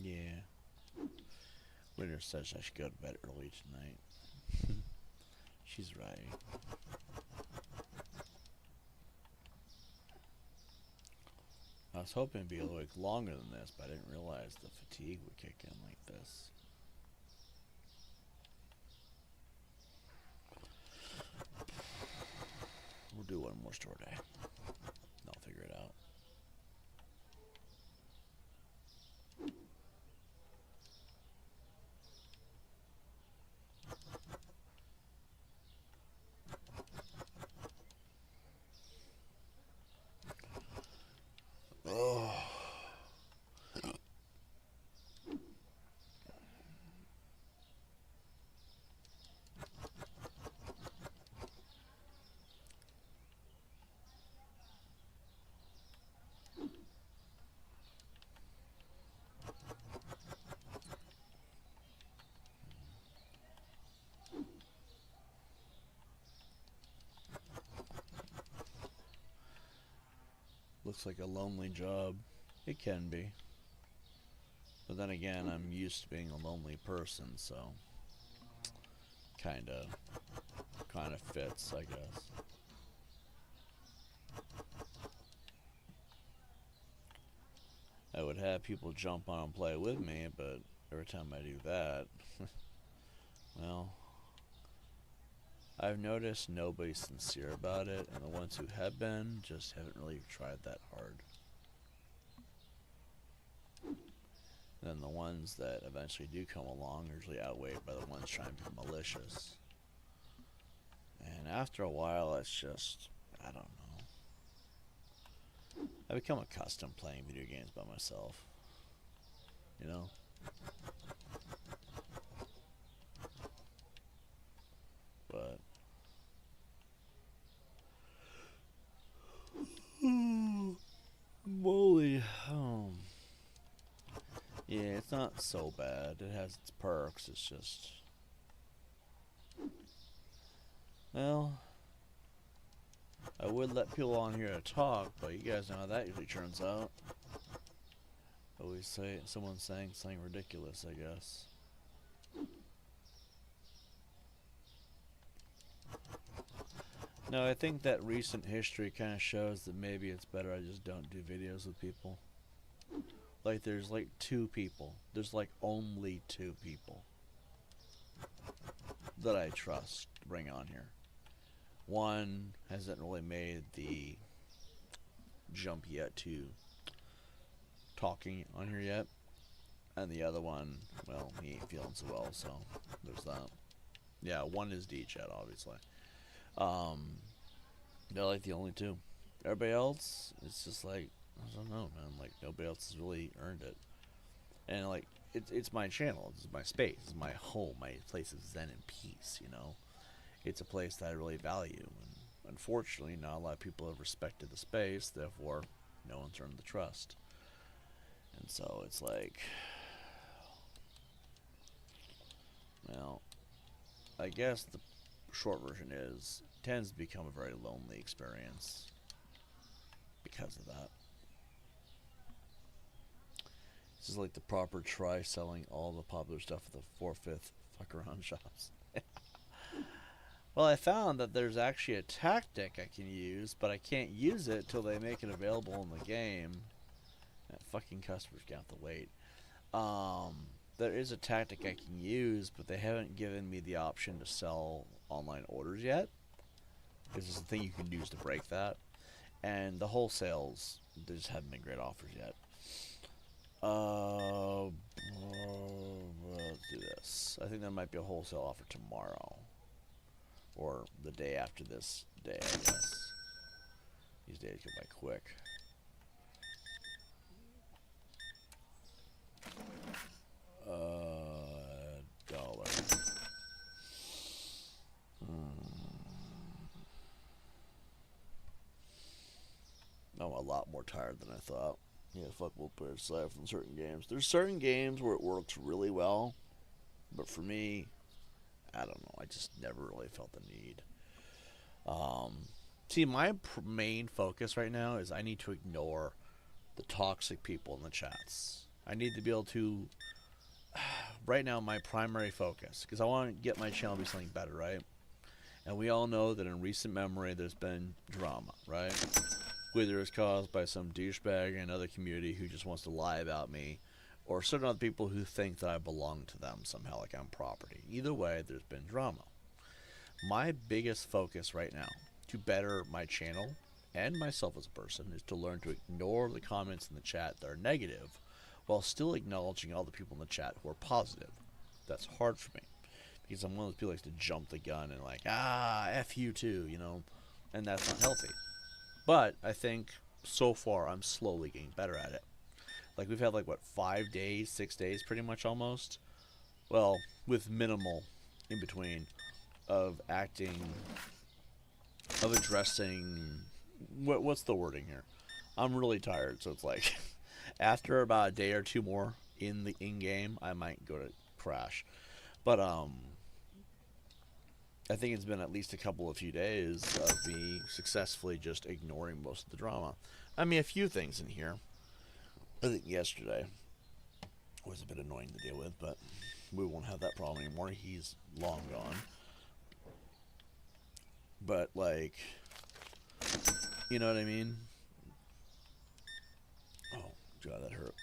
A: Yeah. Winter says I should go to bed early tonight. She's right. I was hoping to be awake longer than this, but I didn't realize the fatigue would kick in like this. We'll do one more store day. I'll figure it out. Oh. Looks like a lonely job. It can be. But then again, I'm used to being a lonely person, so kinda fits, I guess. I would have people jump on and play with me, but every time I do that, well, I've noticed nobody's sincere about it, and the ones who have been just haven't really tried that hard. And then the ones that eventually do come along are usually outweighed by the ones trying to be malicious. And after a while, it's just, I don't know. I become accustomed playing video games by myself. You know? But moly. Yeah, it's not so bad. It has its perks. It's just, well, I would let people on here to talk, but you guys know how that usually turns out. Always say someone's saying something ridiculous, I guess. No, I think that recent history kind of shows that maybe it's better I just don't do videos with people. Like, there's like two people. There's like only two people that I trust to bring on here. One hasn't really made the jump yet to talking on here yet. And the other one, well, he ain't feeling so well, so there's that. Yeah, one is D-Chat, obviously. They're like the only two. Everybody else, it's just like, I don't know, man. Like, nobody else has really earned it. And, like, it's my channel. It's my space. It's my home. My place of zen and peace, you know? It's a place that I really value. And unfortunately, not a lot of people have respected the space. Therefore, no one's earned the trust. And so it's like, well, I guess the short version is it tends to become a very lonely experience because of that. This is like the proper try selling all the popular stuff at the 4/5 fuck around shops. Well, I found that there's actually a tactic I can use, but I can't use it till they make it available in the game. That fucking customers gonna have to wait. There is a tactic I can use, but they haven't given me the option to sell online orders yet. Because there's a thing you can use to break that. And the wholesales, there just haven't been great offers yet. Let's do this. I think there might be a wholesale offer tomorrow. Or the day after this day, I guess. These days go by quick. Dollar. I'm a lot more tired than I thought. Yeah, fuck, we'll put it aside from certain games. There's certain games where it works really well, but for me, I don't know. I just never really felt the need. See, my main focus right now is I need to ignore the toxic people in the chats. I need to be able to. Right now, my primary focus, because I want to get my channel to be something better, right? And we all know that in recent memory, there's been drama, right? Whether it's caused by some douchebag in another community who just wants to lie about me, or certain other people who think that I belong to them somehow, like I'm property. Either way, there's been drama. My biggest focus right now, to better my channel and myself as a person, is to learn to ignore the comments in the chat that are negative, while still acknowledging all the people in the chat who are positive. That's hard for me, because I'm one of those people who likes to jump the gun and like, F you too, you know, and that's not healthy. But I think so far I'm slowly getting better at it. Like we've had like what 5 days, 6 days, pretty much almost. Well, with minimal in between of acting, of addressing. What's the wording here? I'm really tired, so it's like after about a day or two more in the in-game, I might go to crash. But I think it's been at least a couple of few days of me successfully just ignoring most of the drama. I mean, a few things in here. I think yesterday was a bit annoying to deal with, but we won't have that problem anymore. He's long gone. But, like, you know what I mean? Oh, God, that hurt.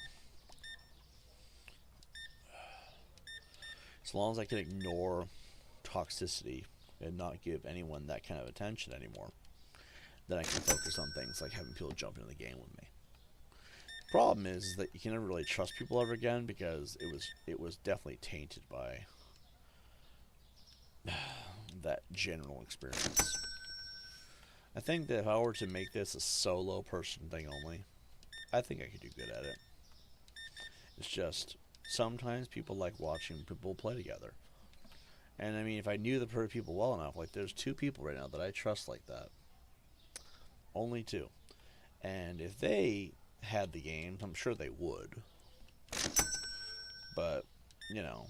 A: As long as I can ignore toxicity and not give anyone that kind of attention anymore, then I can focus on things like having people jump into the game with me. Problem is that you can never really trust people ever again, because it was definitely tainted by that general experience. I think that if I were to make this a solo person thing only, I think I could do good at it. It's just sometimes people like watching people play together. And I mean, if I knew the people well enough, like there's 2 people right now that I trust like that. Only 2. And if they had the games, I'm sure they would. But, you know,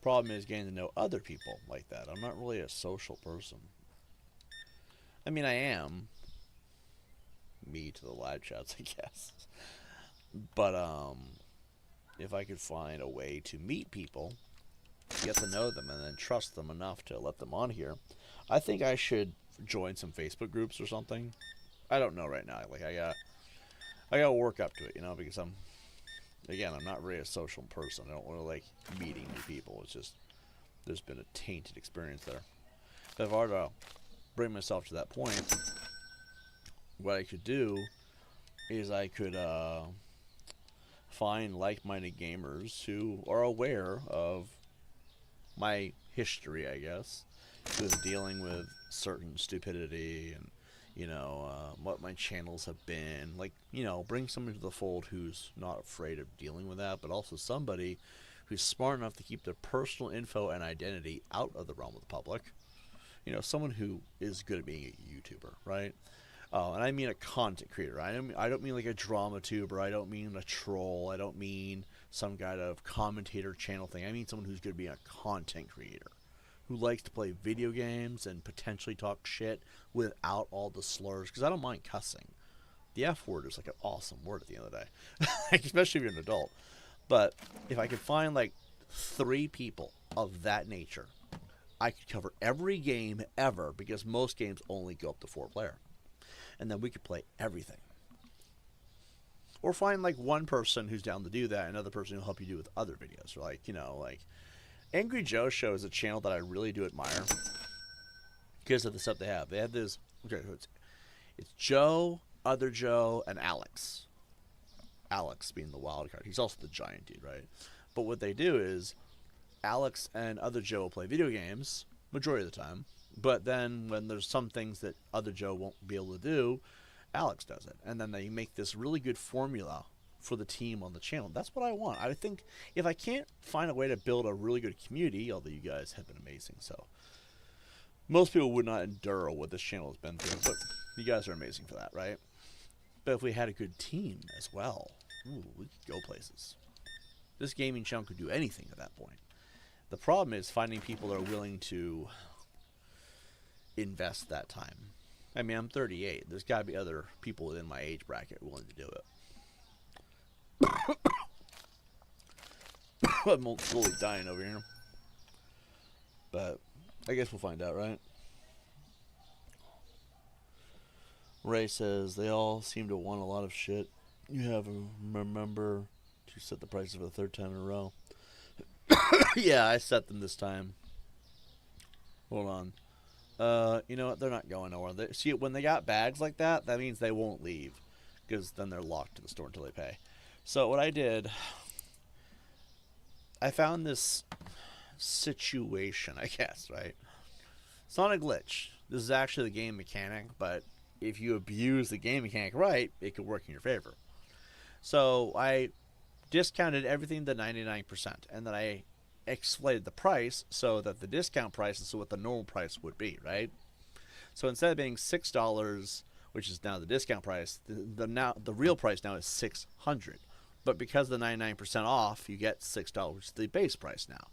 A: problem is getting to know other people like that. I'm not really a social person. I mean, I am. Me to the live chats, I guess. But, if I could find a way to meet people, get to know them, and then trust them enough to let them on here, I think I should join some Facebook groups or something. I don't know right now. Like I gotta work up to it, you know, because I'm not really a social person. I don't really like meeting new people. It's just there's been a tainted experience there. But if I were to bring myself to that point, what I could do is I could find like-minded gamers who are aware of my history, I guess, with dealing with certain stupidity and, you know, what my channels have been. Like, you know, bring somebody to the fold who's not afraid of dealing with that, but also somebody who's smart enough to keep their personal info and identity out of the realm of the public. You know, someone who is good at being a YouTuber, right? Oh, and I mean a content creator. I don't mean like a drama tuber. I don't mean a troll. I don't mean some kind of commentator channel thing. I mean someone who's going to be a content creator, who likes to play video games and potentially talk shit without all the slurs. Because I don't mind cussing. The F word is like an awesome word at the end of the day, especially if you're an adult. But if I could find like 3 people of that nature, I could cover every game ever, because most games only go up to 4 player. And then we could play everything. Or find like one person who's down to do that, another person who'll help you do with other videos. Or like Angry Joe Show is a channel that I really do admire because of the stuff they have. They have this, okay, it's Joe, Other Joe, and Alex. Alex being the wild card. He's also the giant dude, right? But what they do is Alex and Other Joe will play video games majority of the time. But then when there's some things that Other Joe won't be able to do, Alex does it. And then they make this really good formula for the team on the channel. That's what I want. I think if I can't find a way to build a really good community, although you guys have been amazing, so most people would not endure what this channel has been through, but you guys are amazing for that, right? But if we had a good team as well, ooh, we could go places. This gaming channel could do anything at that point. The problem is finding people that are willing to invest that time. I mean, I'm 38. There's got to be other people within my age bracket willing to do it. I'm slowly dying over here. But I guess we'll find out, right? Ray says, they all seem to want a lot of shit. You have to remember to set the prices for the 3rd time in a row. Yeah, I set them this time. Hold on. You know what? They're not going nowhere. See, when they got bags like that, that means they won't leave, because then they're locked to the store until they pay. So what I did, I found this situation, I guess, right? It's not a glitch. This is actually the game mechanic, but if you abuse the game mechanic right, it could work in your favor. So I discounted everything to 99%, and then I explained the price so that the discount price is what the normal price would be, right? So instead of being $6, which is now the discount price, the real price now is $600. But because of the 99% off, you get $6, which is the base price now.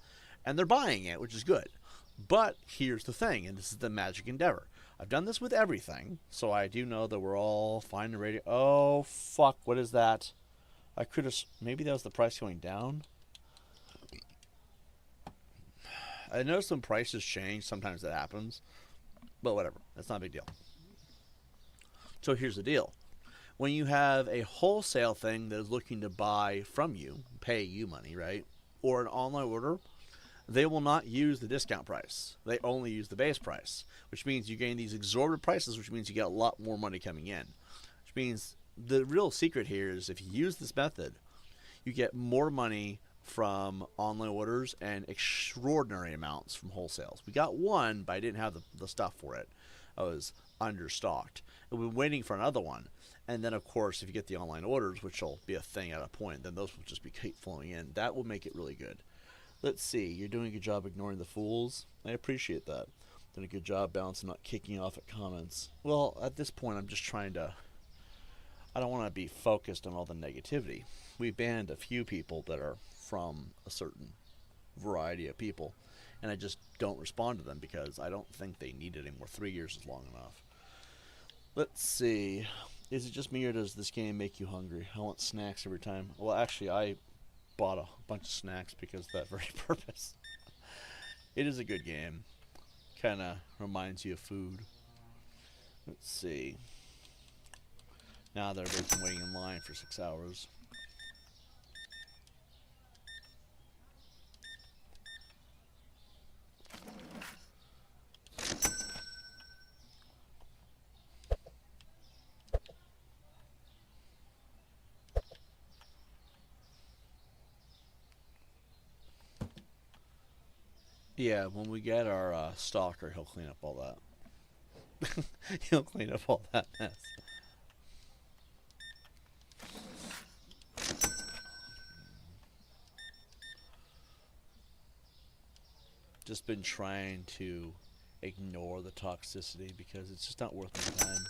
A: And they're buying it, which is good. But here's the thing, and this is the magic endeavor. I've done this with everything, so I do know that we're all fine and ready. Oh, fuck, what is that? I could have... Maybe that was the price going down? I noticed when prices change, sometimes that happens. But whatever, that's not a big deal. So here's the deal. When you have a wholesale thing that is looking to buy from you, pay you money, right? Or an online order, they will not use the discount price. They only use the base price, which means you gain these exorbitant prices, which means you get a lot more money coming in. Which means the real secret here is if you use this method, you get more money from online orders and extraordinary amounts from wholesales. We got one, but I didn't have the stuff for it. I was understocked. And we're waiting for another one. And then, of course, if you get the online orders, which will be a thing at a point, then those will just be keep flowing in. That will make it really good. Let's see. You're doing a good job ignoring the fools. I appreciate that. Doing a good job balancing, not kicking off at comments. Well, at this point, I'm just trying to... I don't want to be focused on all the negativity. We banned a few people that are from a certain variety of people, and I just don't respond to them because I don't think they need it anymore. 3 years is long enough. Let's see. Is it just me, or does this game make you hungry? I want snacks every time. Well, actually, I bought a bunch of snacks because of that very purpose. It is a good game. Kind of reminds you of food. Let's see. Now they're been waiting in line for 6 hours. Yeah, when we get our stalker, he'll clean up all that. He'll clean up all that mess. Just been trying to ignore the toxicity because it's just not worth my time.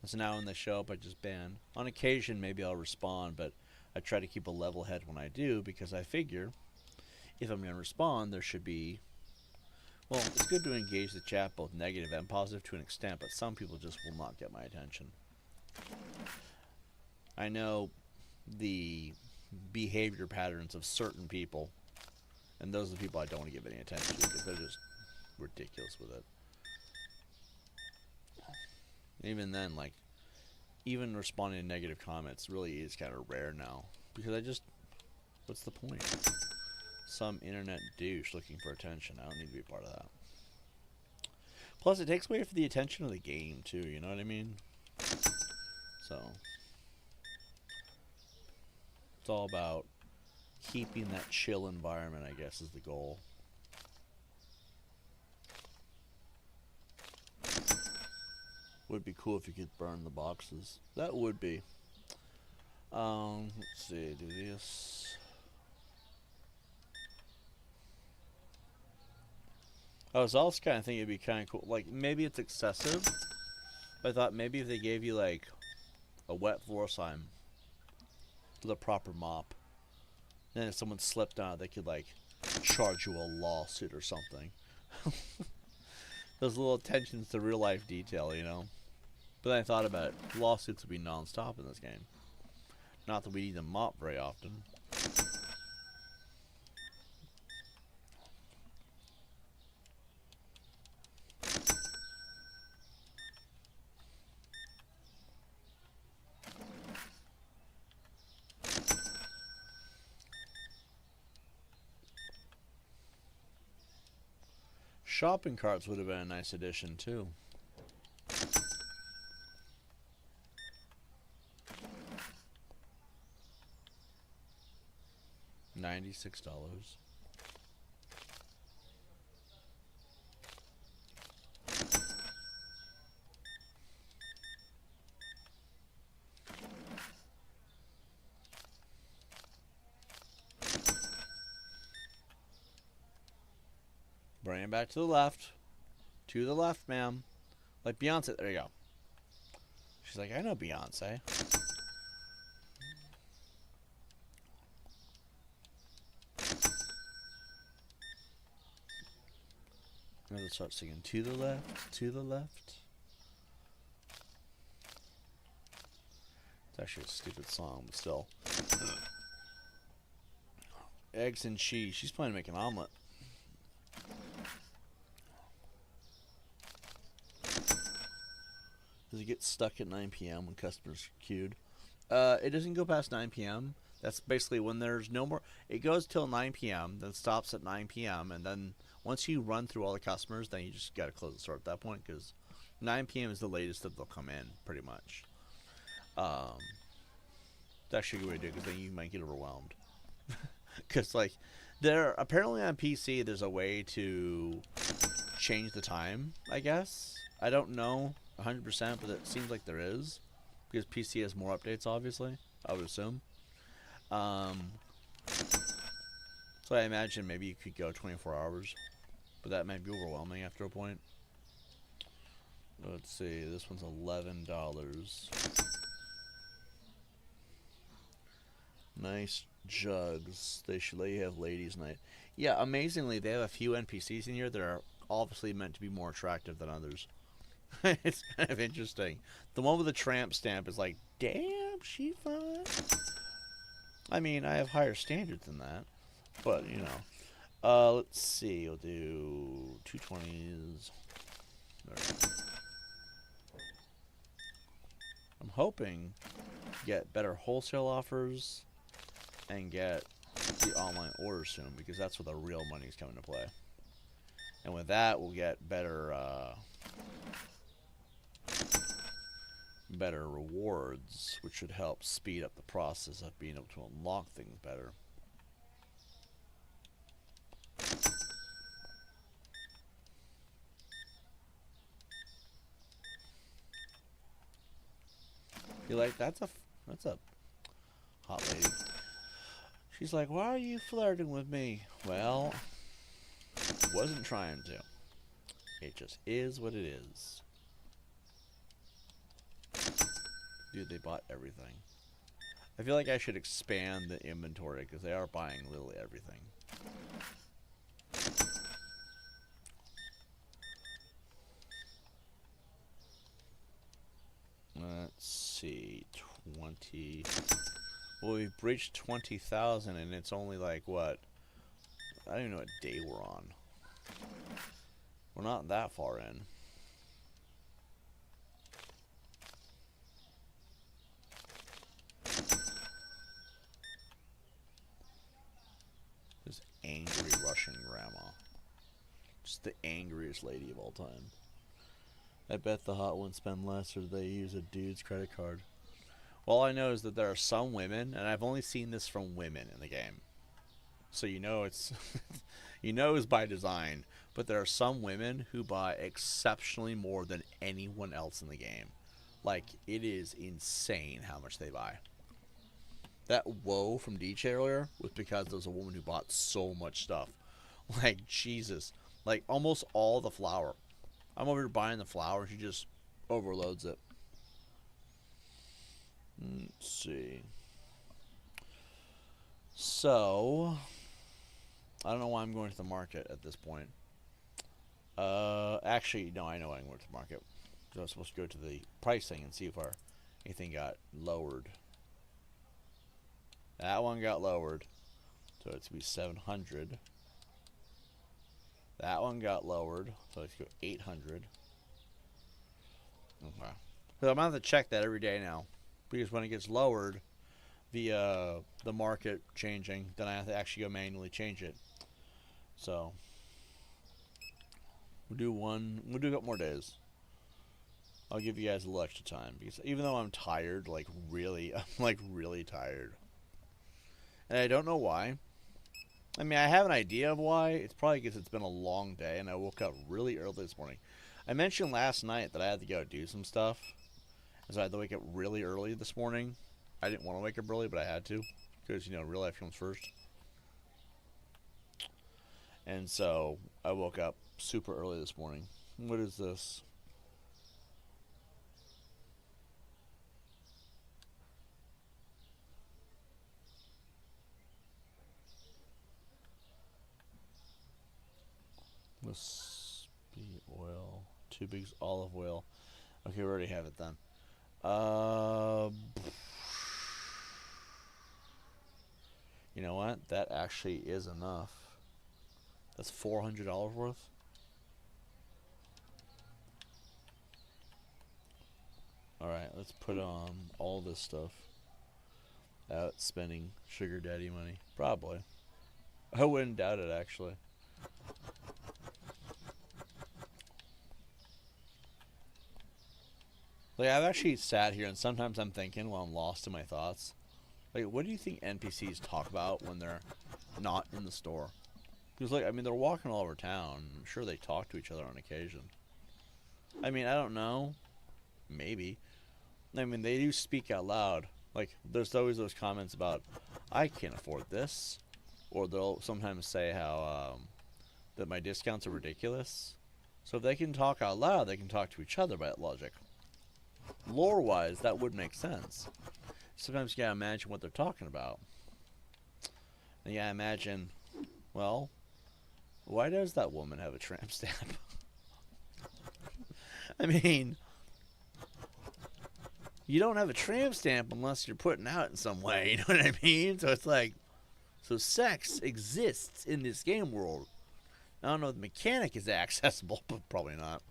A: So now when they show up, I just ban. On occasion, maybe I'll respond, but I try to keep a level head when I do because I figure if I'm going to respond, there should be. Well, it's good to engage the chat, both negative and positive to an extent, but some people just will not get my attention. I know the behavior patterns of certain people, and those are the people I don't want to give any attention to because they're just ridiculous with it. Even then, like, even responding to negative comments really is kind of rare now because what's the point? Some internet douche looking for attention. I don't need to be part of that. Plus, it takes away from the attention of the game too. You know what I mean? So it's all about keeping that chill environment, I guess, is the goal. Would be cool if you could burn the boxes. That would be. Let's see. Do this. I was also kind of thinking it'd be kind of cool. Like, maybe it's excessive. But I thought maybe if they gave you, like, a wet floor sign with a proper mop, then if someone slipped on it, they could, like, charge you a lawsuit or something. Those little attentions to real life detail, you know? But then I thought about it. Lawsuits would be non-stop in this game. Not that we need to mop very often. Shopping carts would have been a nice addition too. $96. Bring it back to the left. To the left, ma'am. Like Beyonce. There you go. She's like, I know Beyonce. I'm gonna start singing to the left, to the left. It's actually a stupid song, but still. Eggs and cheese. She's planning to make an omelet. Does it get stuck at 9 p.m. when customers are queued? It doesn't go past 9 p.m. That's basically when there's no more. It goes till 9 p.m., then stops at 9 p.m., and then once you run through all the customers, then you just got to close the store at that point because 9 p.m. is the latest that they'll come in, pretty much. It's actually a good way to do it because then you might get overwhelmed. Because, like, apparently on PC, there's a way to change the time, I guess. I don't know 100%, but it seems like there is. Because PC has more updates, obviously, I would assume. So I imagine maybe you could go 24 hours. But that might be overwhelming after a point. Let's see, this one's $11. Nice jugs. They should let you have ladies' night. Yeah, amazingly, they have a few NPCs in here that are obviously meant to be more attractive than others. It's kind of interesting. The one with the tramp stamp is like, damn, she fine. I mean, I have higher standards than that. But, you know. Let's see. We'll do 220s. There. I'm hoping to get better wholesale offers and get the online orders soon because that's where the real money's coming to play. And with that, we'll get better better rewards, which should help speed up the process of being able to unlock things better. You're like, that's a hot lady. She's like, why are you flirting with me? Well, wasn't trying to. It just is what it is. Dude, they bought everything. I feel like I should expand the inventory because they are buying literally everything. Let's see, 20. Well, we've breached 20,000 and it's only like what? I don't even know what day we're on. We're not that far in. This angry Russian grandma. Just the angriest lady of all time. I bet the hot ones spend less or they use a dude's credit card. All I know is that there are some women, and I've only seen this from women in the game. So you know it's you know it's by design, but there are some women who buy exceptionally more than anyone else in the game. Like, it is insane how much they buy. That whoa from DJ earlier was because there was a woman who bought so much stuff. Like, Jesus. Like, almost all the flour. I'm over here buying the flour, and she just overloads it. Let's see. So, I don't know why I'm going to the market at this point. Actually, no, I know why I'm going to the market. So I was supposed to go to the pricing and see if anything got lowered. That one got lowered, so it's going to be 700. That one got lowered, so let's go 800. Okay. So I'm going to have to check that every day now, because when it gets lowered, the market changing, then I have to actually go manually change it. So we'll do a couple more days. I'll give you guys a little extra time, because even though I'm tired, I'm really tired. And I don't know why. I mean, I have an idea of why. It's probably because it's been a long day and I woke up really early this morning. I mentioned last night that I had to go do some stuff. So I had to wake up really early this morning. I didn't want to wake up early, but I had to. Because, real life comes first. And so I woke up super early this morning. What is this? Must be oil. 2 bigs olive oil. Okay, we already have it then. You know what? That actually is enough. That's $400 worth. Alright, let's put on all this stuff. Out spending sugar daddy money. Probably. I wouldn't doubt it, actually. Like, I've actually sat here and sometimes I'm thinking while I'm lost in my thoughts, like, what do you think NPCs talk about when they're not in the store? Because, I mean, they're walking all over town. I'm sure they talk to each other on occasion. I mean, I don't know. Maybe. I mean, they do speak out loud. Like, there's always those comments about, I can't afford this. Or they'll sometimes say how, that my discounts are ridiculous. So if they can talk out loud, they can talk to each other by that logic. Lore-wise, that would make sense. Sometimes you gotta imagine what they're talking about. And you gotta imagine, well, why does that woman have a tramp stamp? I mean, you don't have a tramp stamp unless you're putting out in some way, you know what I mean? So it's like, so sex exists in this game world. I don't know if the mechanic is accessible, but probably not.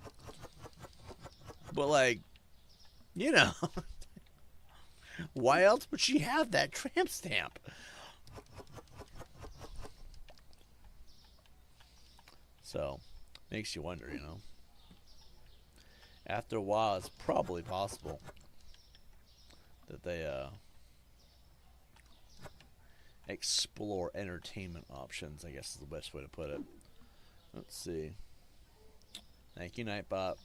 A: But why else would she have that tramp stamp? So, makes you wonder, After a while, it's probably possible that they explore entertainment options, I guess is the best way to put it. Let's see. Thank you, Nightbot.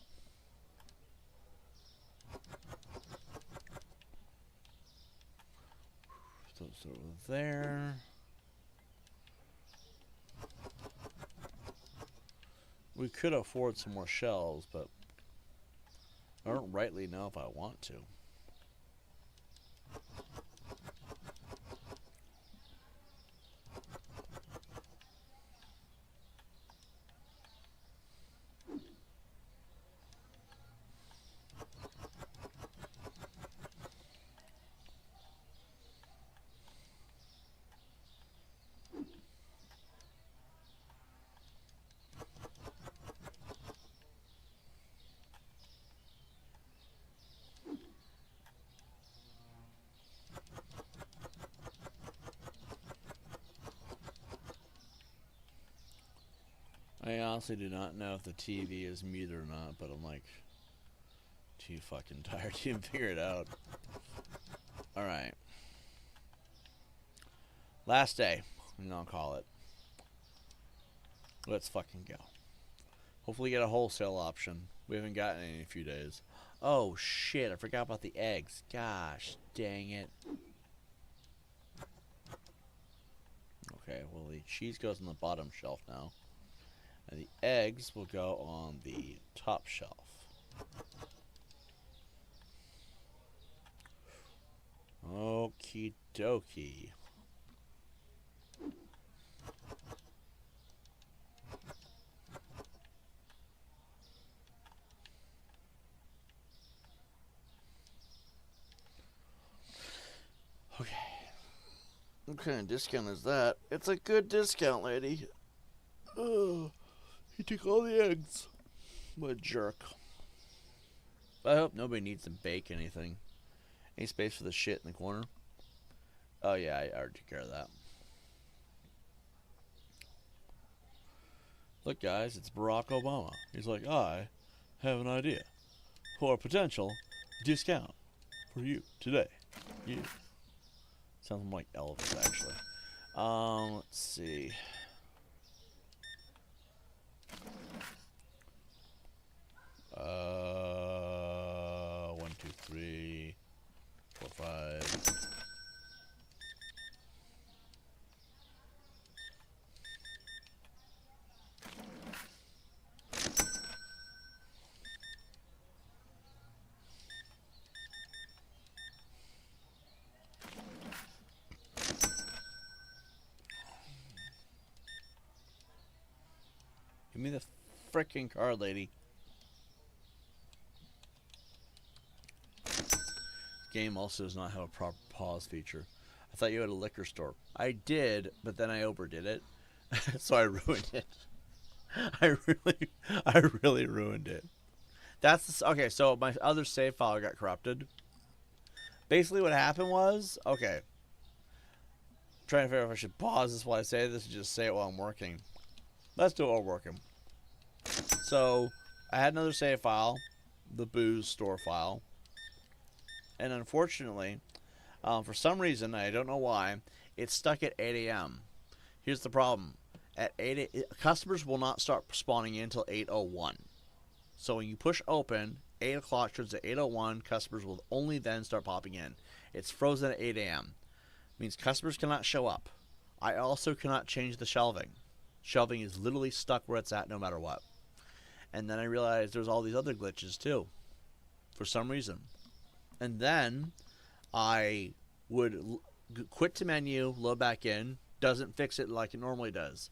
A: Those over there. We could afford some more shells, but I don't rightly know if I want to. I honestly do not know if the TV is muted or not, but I'm like too fucking tired to even figure it out. Alright. Last day. I'll call it. Let's fucking go. Hopefully get a wholesale option. We haven't gotten any in a few days. Oh shit, I forgot about the eggs. Gosh, dang it. Okay, well the cheese goes on the bottom shelf now. And the eggs will go on the top shelf. Okie dokie. Okay. What kind of discount is that? It's a good discount, lady. Oh, he took all the eggs. What a jerk. I hope nobody needs to bake anything. Any space for the shit in the corner? Oh yeah, I already took care of that. Look guys, it's Barack Obama. He's like, I have an idea for a potential discount for you today. You. Sounds more like Elvis actually. Let's see. 1, 2, 3, 4, 5. Give me the frickin' card, lady. Game also does not have a proper pause feature. I thought you had a liquor store. I did, but then I overdid it, so I ruined it. I really ruined it. That's okay. So my other save file got corrupted. Basically, what happened was okay. I'm trying to figure out if I should pause this while I say this, or just say it while I'm working. Let's do it while working. So I had another save file, the booze store file. And unfortunately, for some reason, I don't know why, it's stuck at 8 a.m. Here's the problem. At 8 customers will not start spawning in until 8:01. So when you push open, 8 o'clock turns to 8:01, customers will only then start popping in. It's frozen at 8 a.m. Means customers cannot show up. I also cannot change the shelving. Shelving is literally stuck where it's at no matter what. And then I realized there's all these other glitches too. For some reason. And then I would quit to menu, load back in, doesn't fix it like it normally does.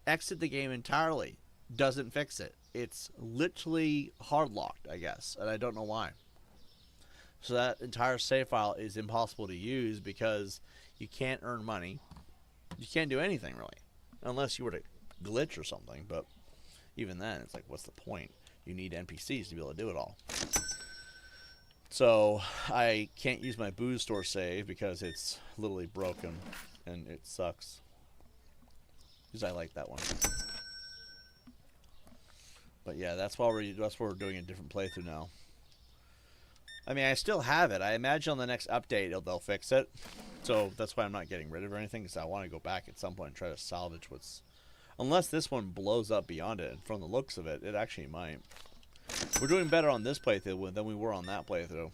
A: Exit the game entirely, doesn't fix it. It's literally hard locked, I guess, and I don't know why. So that entire save file is impossible to use because you can't earn money. You can't do anything really, unless you were to glitch or something, but even then, it's like, what's the point? You need NPCs to be able to do it all. So I can't use my booze store save because it's literally broken and it sucks. Because I like that one. But yeah, that's why we're doing a different playthrough now. I mean, I still have it. I imagine on the next update they'll fix it. So that's why I'm not getting rid of anything, because I want to go back at some point and try to salvage what's... Unless this one blows up beyond it, and from the looks of it, it actually might. We're doing better on this playthrough than we were on that playthrough.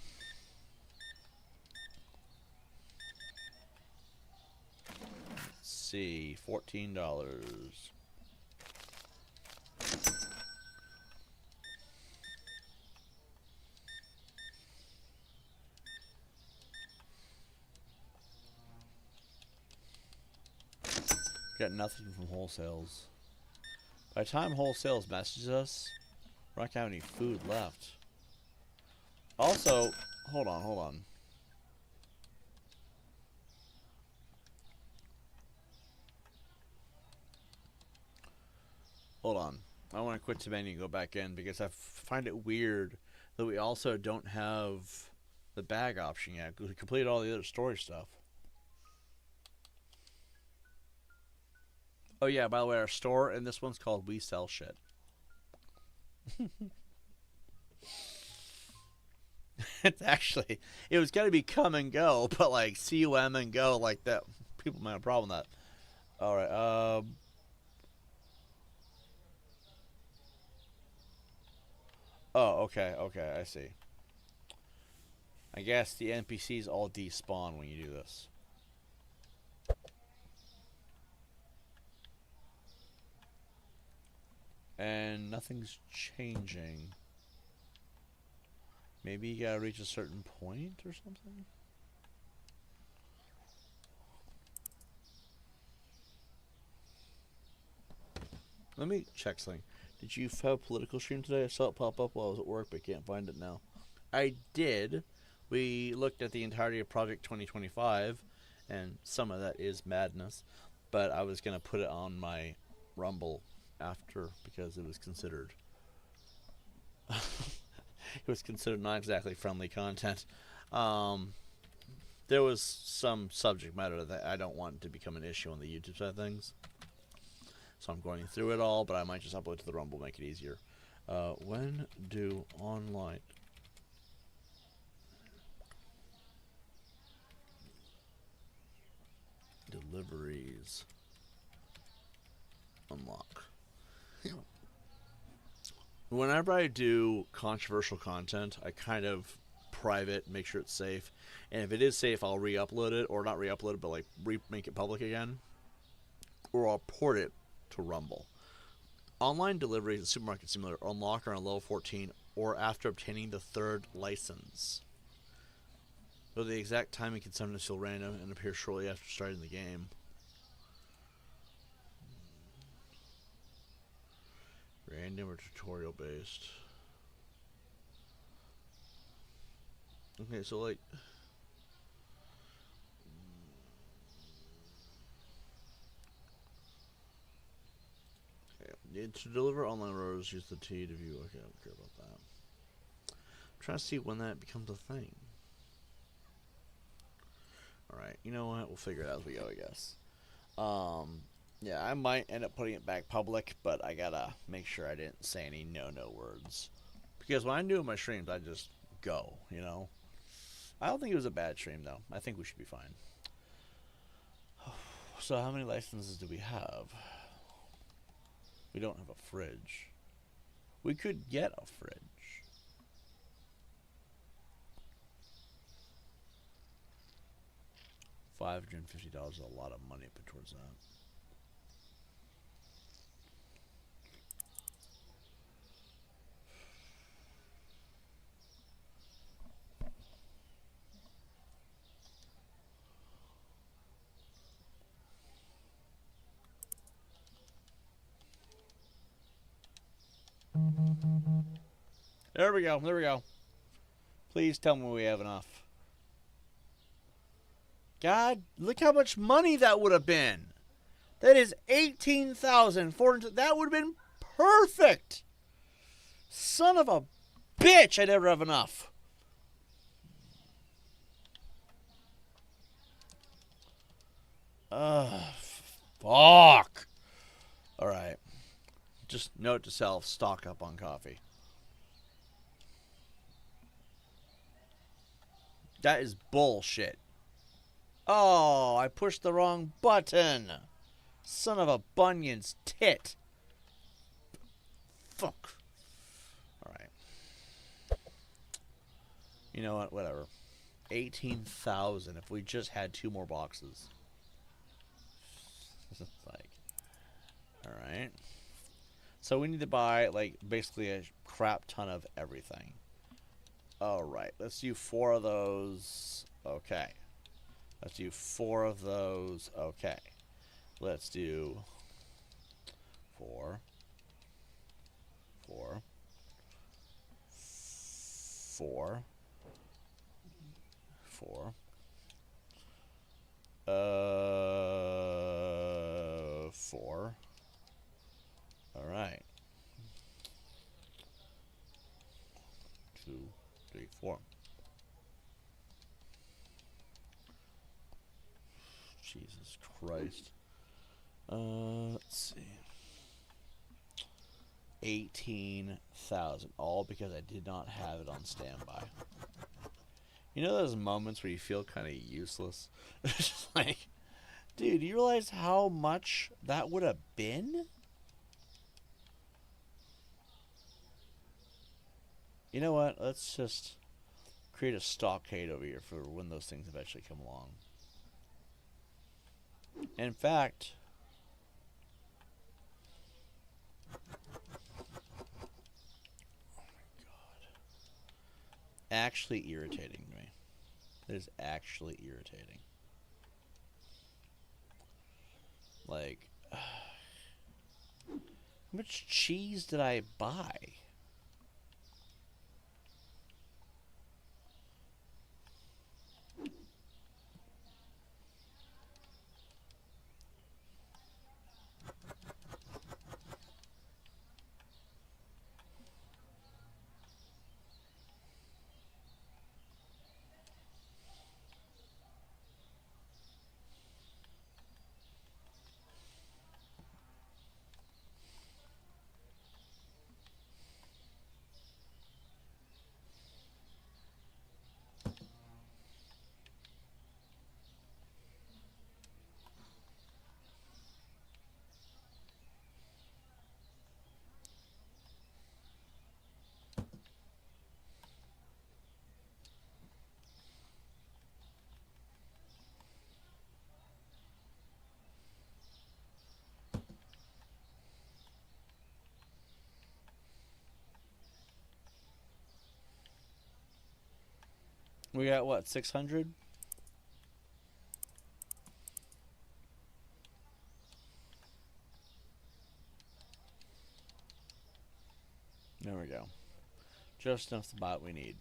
A: Let's see, $14. Got nothing from wholesales. By the time wholesales messages us, we're not gonna have any food left. Also, hold on. Hold on. I want to quit to menu and go back in because I find it weird that we also don't have the bag option yet because we completed all the other story stuff. Oh yeah, by the way, our store and this one's called We Sell Shit. It's actually it was gonna be come and go, but like cum and go like that. People might have a problem with that. All right. Oh, okay, okay, I see. I guess the NPCs all despawn when you do this. And nothing's changing. Maybe you gotta reach a certain point or something? Let me check something. Did you have a political stream today? I saw it pop up while I was at work, but can't find it now. I did. We looked at the entirety of Project 2025, and some of that is madness. But I was gonna put it on my Rumble after because it was considered it was considered not exactly friendly content. Um, there was some subject matter that I don't want to become an issue on the YouTube side of things. So I'm going through it all, but I might just upload to the Rumble, make it easier. When do online deliveries unlock? Whenever I do controversial content, I kind of private, make sure it's safe. And if it is safe, I'll re-upload it, or not re-upload it, but like make it public again, or I'll port it to Rumble. Online deliveries in Supermarket Simulator unlock on level 14 or after obtaining the third license. Though the exact timing can sometimes feel random and appear shortly after starting the game. Random or tutorial based. Okay, so like okay, to deliver online orders, use the T to view. Okay, I don't care about that. I'm trying to see when that becomes a thing. Alright, you know what? We'll figure it out as we go, I guess. Yeah, I might end up putting it back public, but I gotta make sure I didn't say any no-no words. Because when I'm doing my streams, I just go, you know? I don't think it was a bad stream, though. I think we should be fine. So how many licenses do we have? We don't have a fridge. We could get a fridge. $550 is a lot of money to put towards that. There we go. There we go. Please tell me we have enough. God, look how much money that would have been. That is 18,400. That would have been perfect. Son of a bitch, I never have enough. Fuck. All right. Just note to self, stock up on coffee. That is bullshit. Oh, I pushed the wrong button. Son of a bunion's tit. Fuck. Alright. You know what? Whatever. 18,000 if we just had 2 more boxes. Like, alright. So we need to buy, like, basically a crap ton of everything. Alright, let's do 4 of those. Okay. Let's do 4 of those. Okay. Let's do 4. 4. 4. 4. 4. Alright. 2, 3, 4. Jesus Christ. Let's see. 18,000, all because I did not have it on standby. You know those moments where you feel kind of useless? Just like, dude, you realize how much that would have been? You know what? Let's just create a stockade over here for when those things eventually come along. And in fact, actually irritating to me. It is actually irritating. Like, how much cheese did I buy? We got what, 600? There we go. Just enough to buy what we need.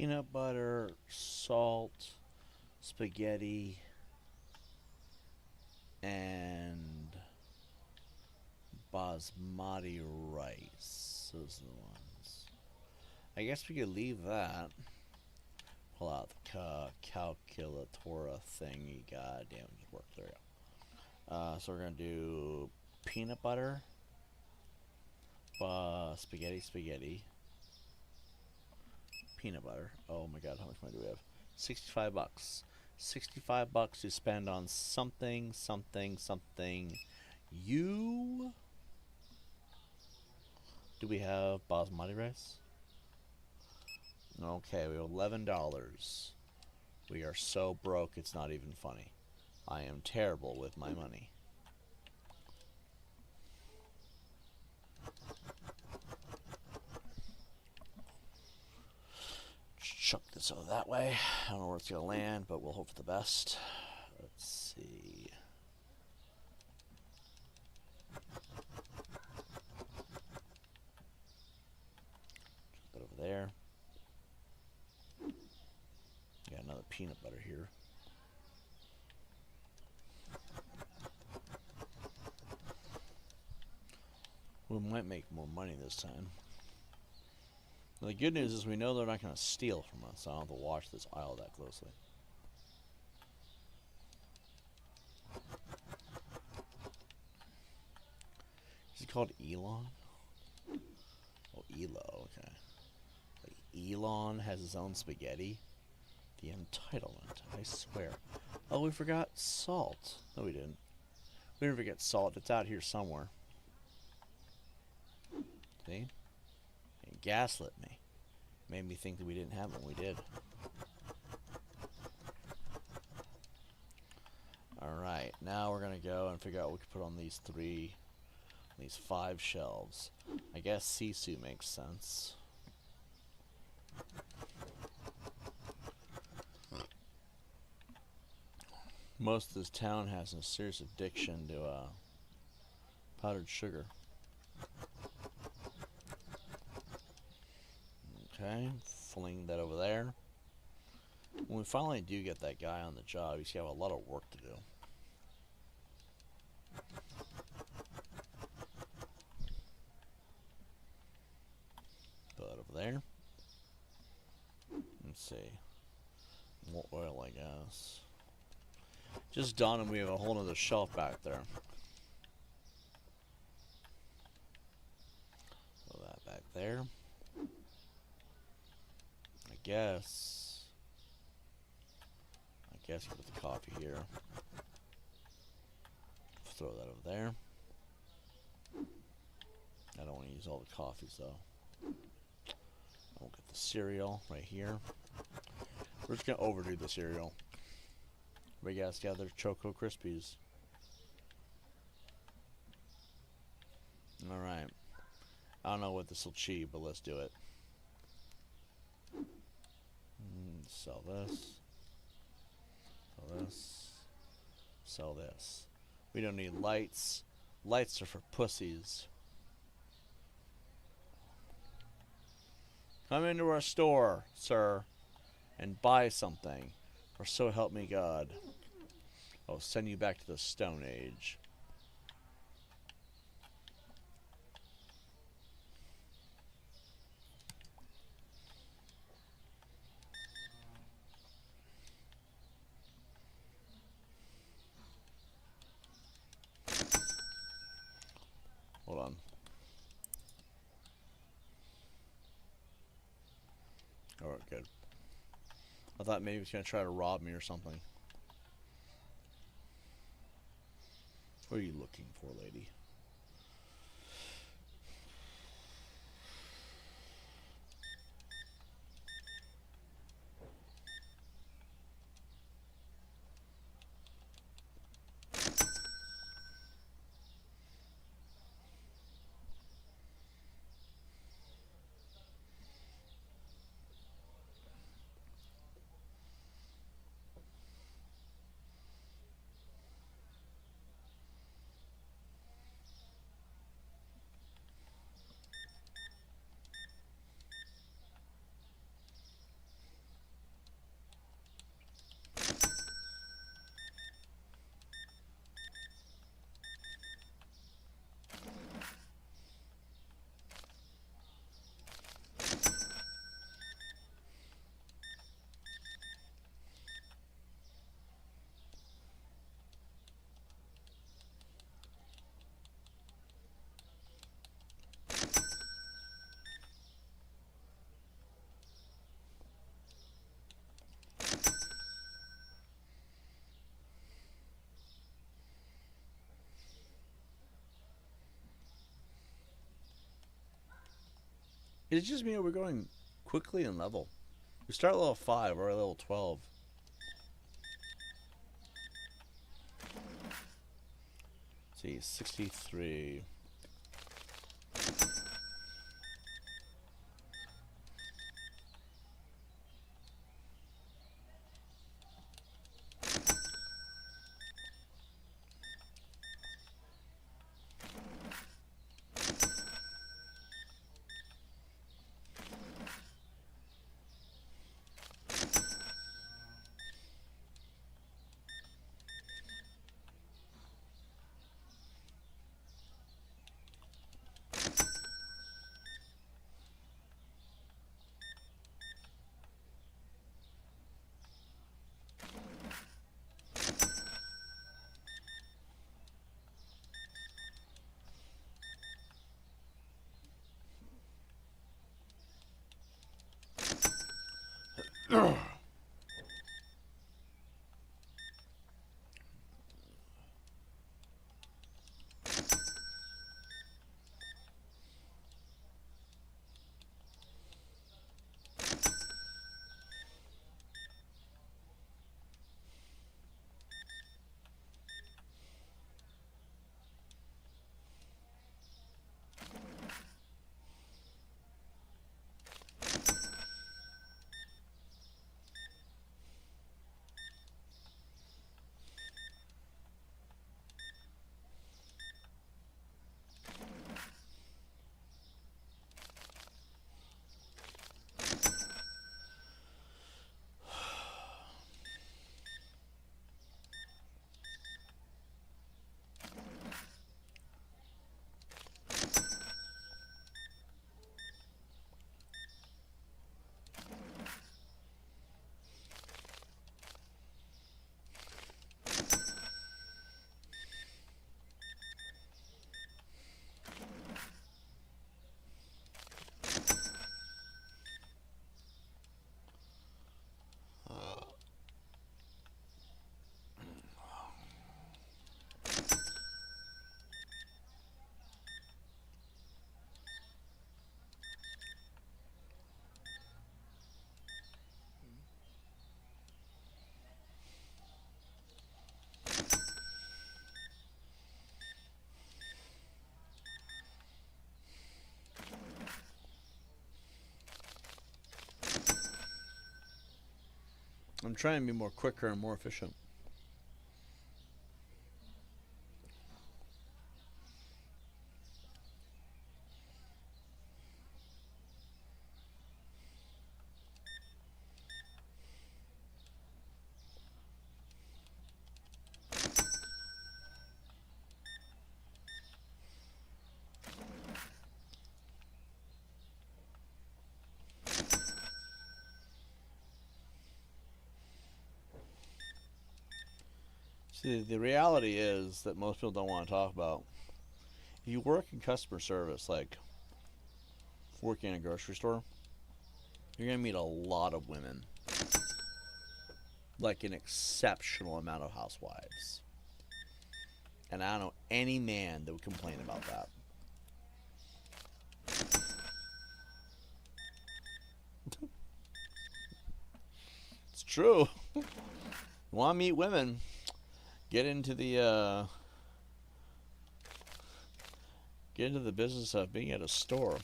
A: peanut butter, salt, spaghetti, and basmati rice. Those are the ones. I guess we could leave that. Pull out the calculatora thingy. God damn, it just worked. There we go. So we're going to do peanut butter, spaghetti, peanut butter. Oh my god, how much money do we have? 65 bucks. 65 bucks to spend on something. Do we have basmati rice? Okay, we have $11. We are so broke, it's not even funny. I am terrible with my money. Chuck this over that way. I don't know where it's going to land, but we'll hope for the best. Let's see. Chuck that over there. Got another peanut butter here. We might make more money this time. Now, the good news is we know they're not going to steal from us, so I don't have to watch this aisle that closely. Is it called Elon? Oh, Elo, okay. Like Elon has his own spaghetti? The entitlement, I swear. Oh, we forgot salt. No, we didn't. We didn't forget salt. It's out here somewhere. See? It gaslit me. Made me think that we didn't have it when we did. Alright, now we're going to go and figure out what we can put on these 5 shelves. I guess Sisu makes sense. Most of this town has a serious addiction to powdered sugar. Okay, fling that over there. When we finally do get that guy on the job, he's got a lot of work to do. Put that over there. Let's see. More oil, I guess. Just dawned on me we have a whole other shelf back there. Put that back there. I guess you put the coffee here. Throw that over there. I don't want to use all the coffees though. I'll get the cereal right here. We're just gonna overdo the cereal. We guys got their Choco Krispies. Alright. I don't know what this will achieve, but let's do it. Sell this. Sell this. Sell this. We don't need lights. Lights are for pussies. Come into our store, sir, and buy something. Or so help me God. I'll send you back to the Stone Age. Hold on. Alright, good. I thought maybe he was going to try to rob me or something. What are you looking for, lady?
B: It's just me. We're going quickly and level. We start at level 5, we're at level 12. Let's see, 63. I'm trying to be more quicker and more efficient. See, the reality is that most people don't want to talk about. If you work in customer service, like working in a grocery store, you're going to meet a lot of women. Like an exceptional amount of housewives. And I don't know any man that would complain about that. It's true. You want to meet women? Get into the business of being at a store.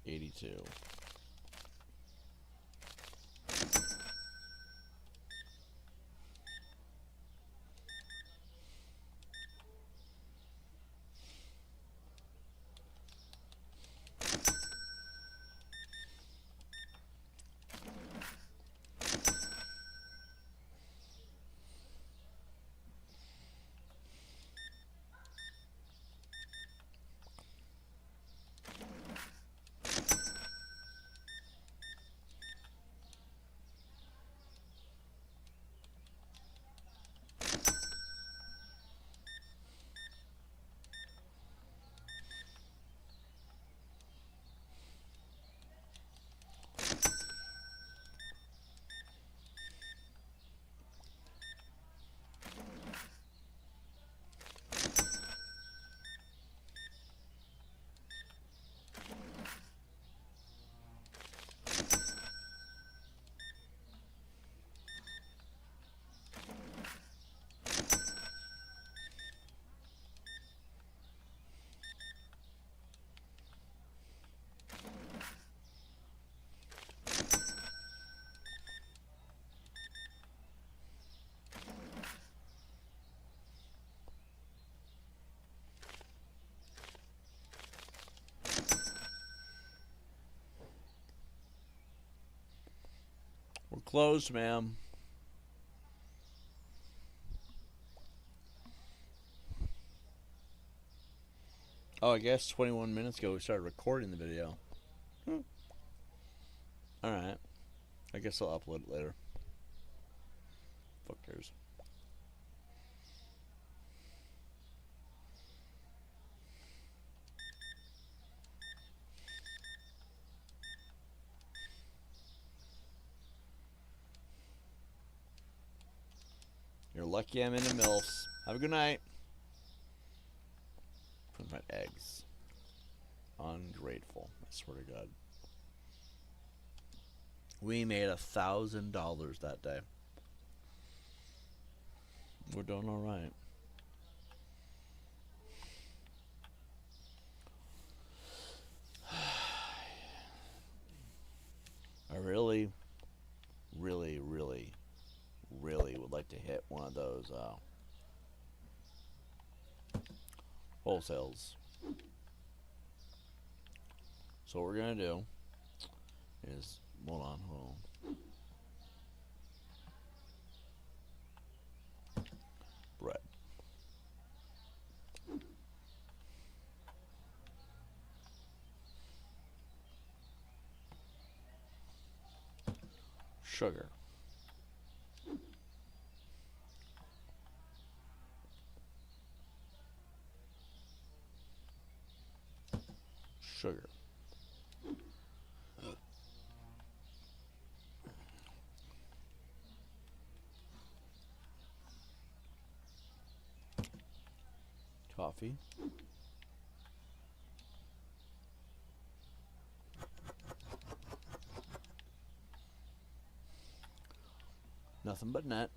B: $82. Closed, ma'am. Oh, I guess 21 minutes ago we started recording the video. Alright. I guess I'll upload it later. Fuck cares. You're lucky I'm in the MILFs. Have a good night. Put my eggs. Ungrateful. I swear to God. We made $1,000 that day. We're doing alright. I really would like to hit one of those wholesales. So what we're gonna do is hold on. Bread. Sugar. Sugar. Coffee. Nothing but net.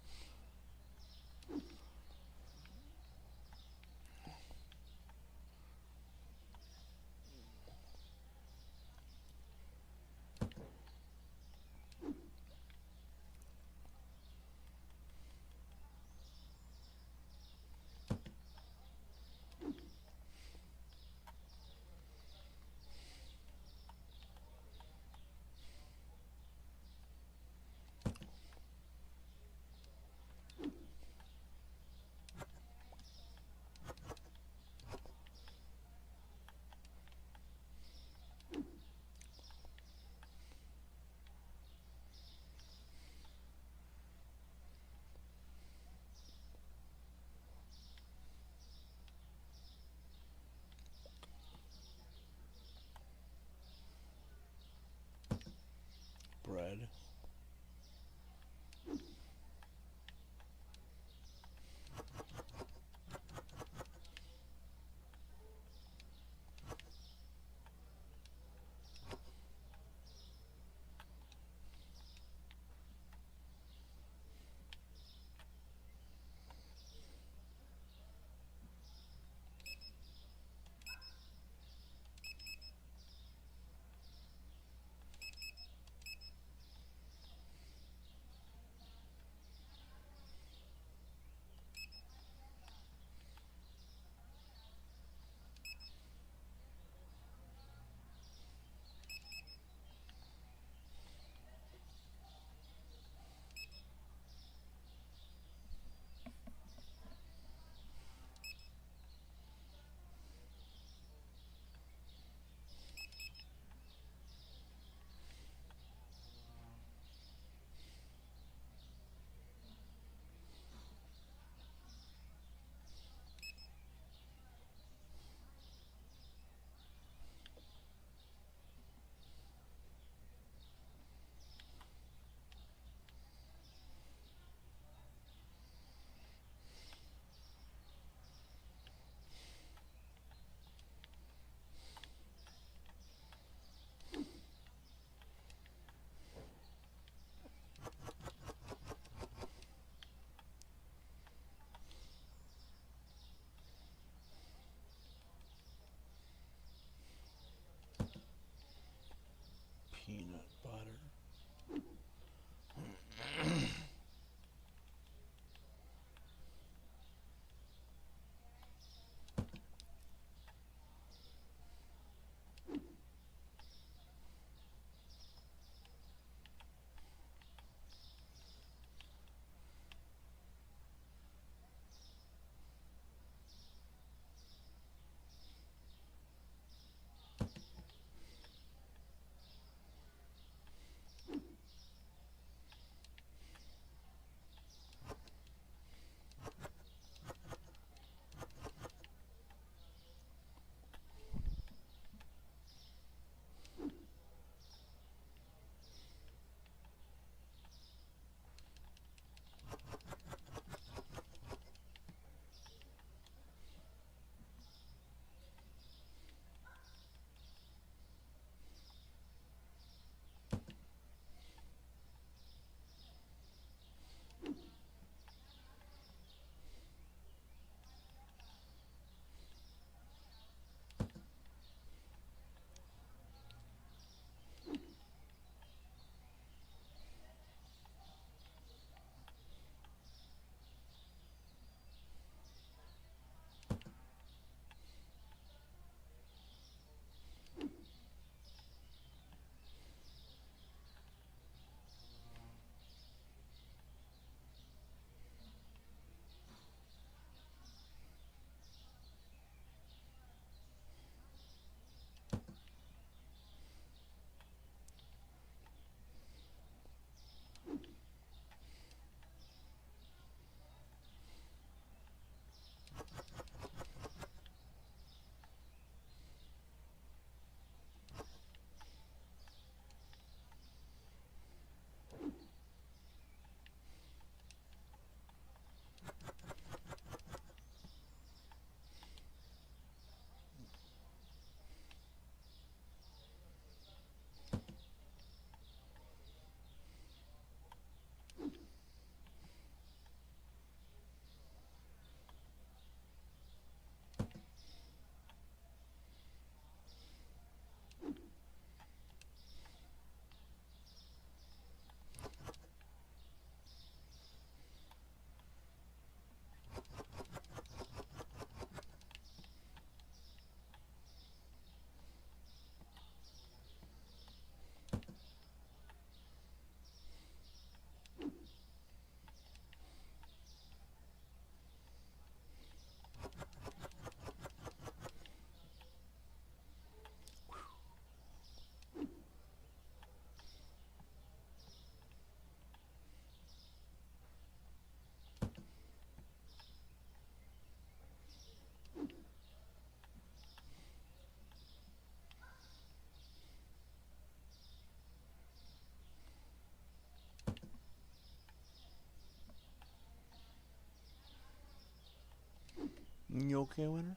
B: You okay, Winter?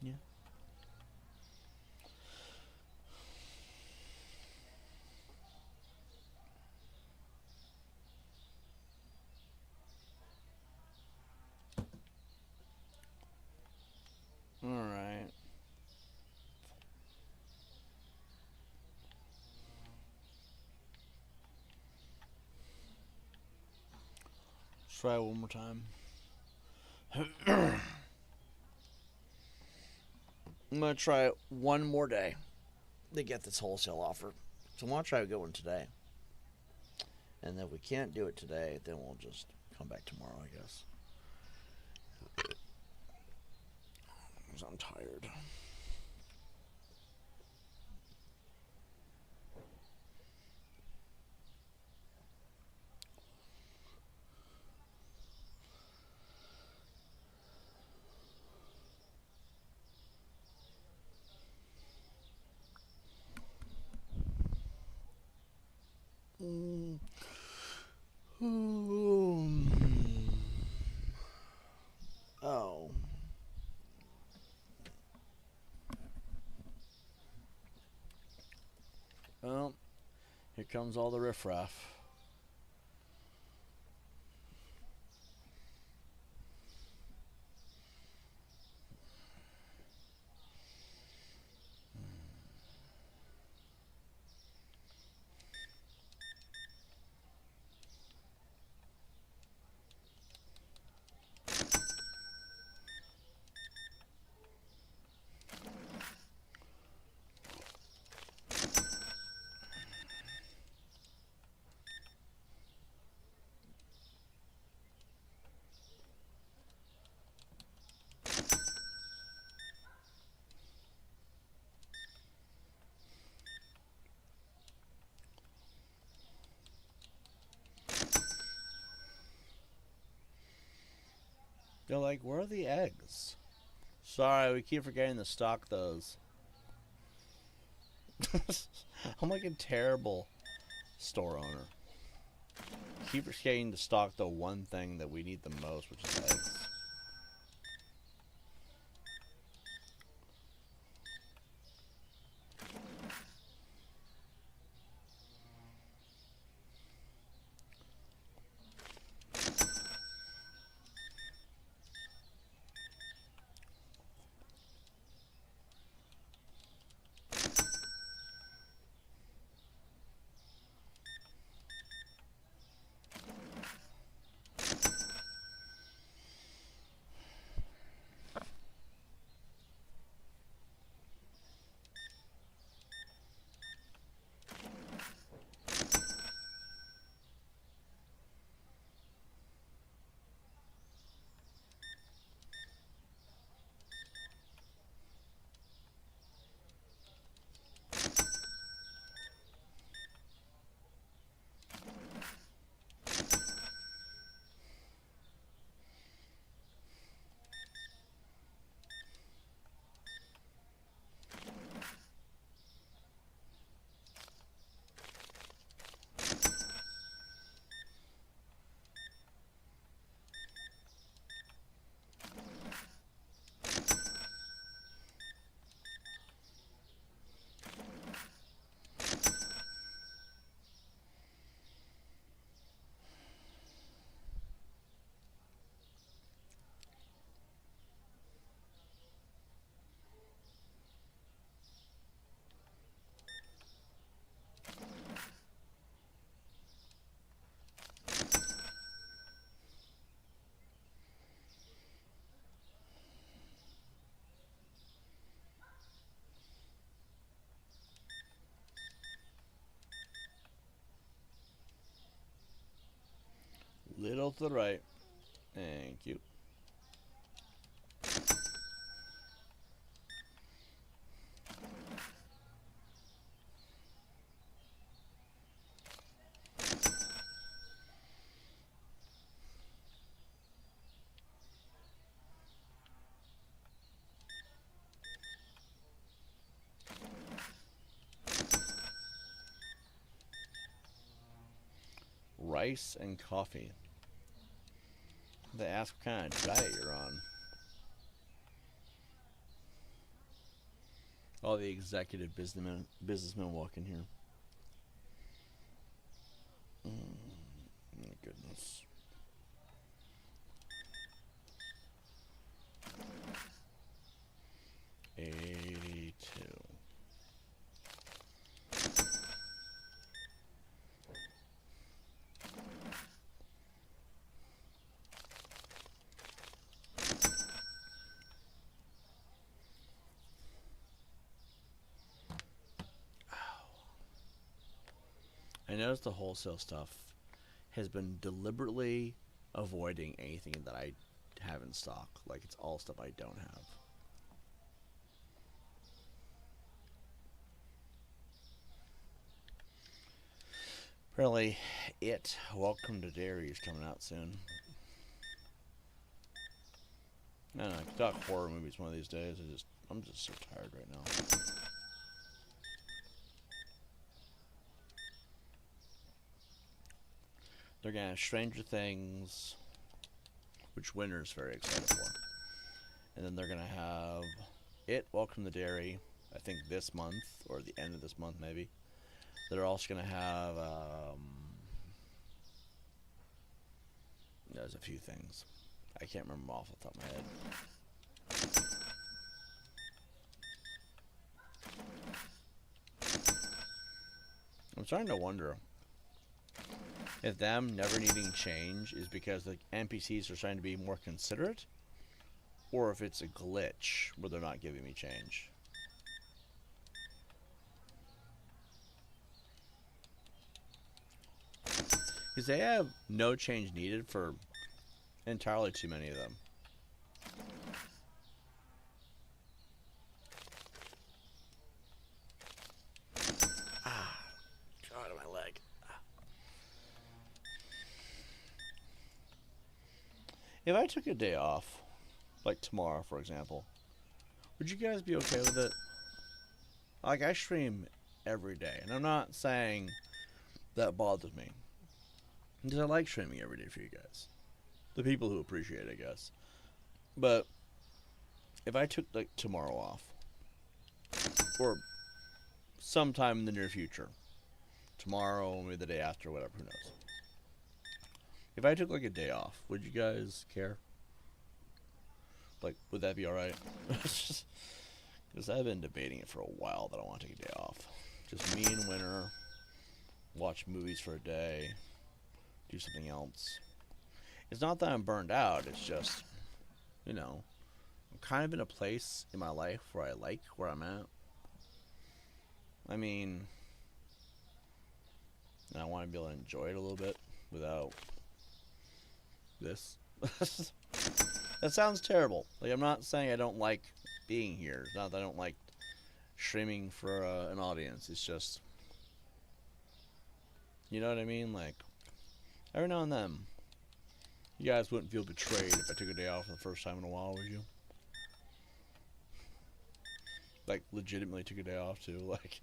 B: Yeah. All right. Let's try it one more time.
A: I'm gonna try it one more day to get this wholesale offer. So I want to try a good one today. And if we can't do it today, then we'll just come back tomorrow, I guess. Because I'm tired. Oh. Well, here comes all the riffraff. They're like, where are the eggs? Sorry, we keep forgetting to stock those. I'm like a terrible store owner. Keep forgetting to stock the one thing that we need the most, which is eggs. Little to the right. Thank you. Rice and coffee.
B: They ask what kind of diet you're on. All the executive businessmen walk in here. My goodness. $82. I noticed the wholesale stuff has been deliberately avoiding anything that I have in stock. Like, it's all stuff I don't have. Apparently, Welcome to Derry is coming out soon. I don't know, I could talk horror movies one of these days. I'm just so tired right now. They're gonna have Stranger Things, which Winter's very excited for. And then they're gonna have Welcome to Derry, I think this month, or the end of this month maybe. They're also gonna have there's a few things. I can't remember them off the top of my head. I'm starting to wonder if them never needing change is because the NPCs are trying to be more considerate, or if it's a glitch where they're not giving me change. Because they have no change needed for entirely too many of them. God, my leg. If I took a day off, like tomorrow, for example, would you guys be okay with it? Like, I stream every day, and I'm not saying that bothers me. Because I like streaming every day for you guys. The people who appreciate it, I guess. But if I took, like, tomorrow off, or sometime in the near future, tomorrow, maybe the day after, whatever, who knows. If I took, like, a day off, would you guys care? Like, would that be alright? Because I've been debating it for a while that I want to take a day off. Just me and Winter, watch movies for a day, do something else. It's not that I'm burned out, it's just, you know, I'm kind of in a place in my life where I like where I'm at. I mean, I want to be able to enjoy it a little bit without this. That sounds terrible. Like, I'm not saying I don't like being here. It's not that I don't like streaming for an audience. It's just, you know what I mean? Like, every now and then, you guys wouldn't feel betrayed if I took a day off for the first time in a while, would you? Like, legitimately took a day off, too. Like,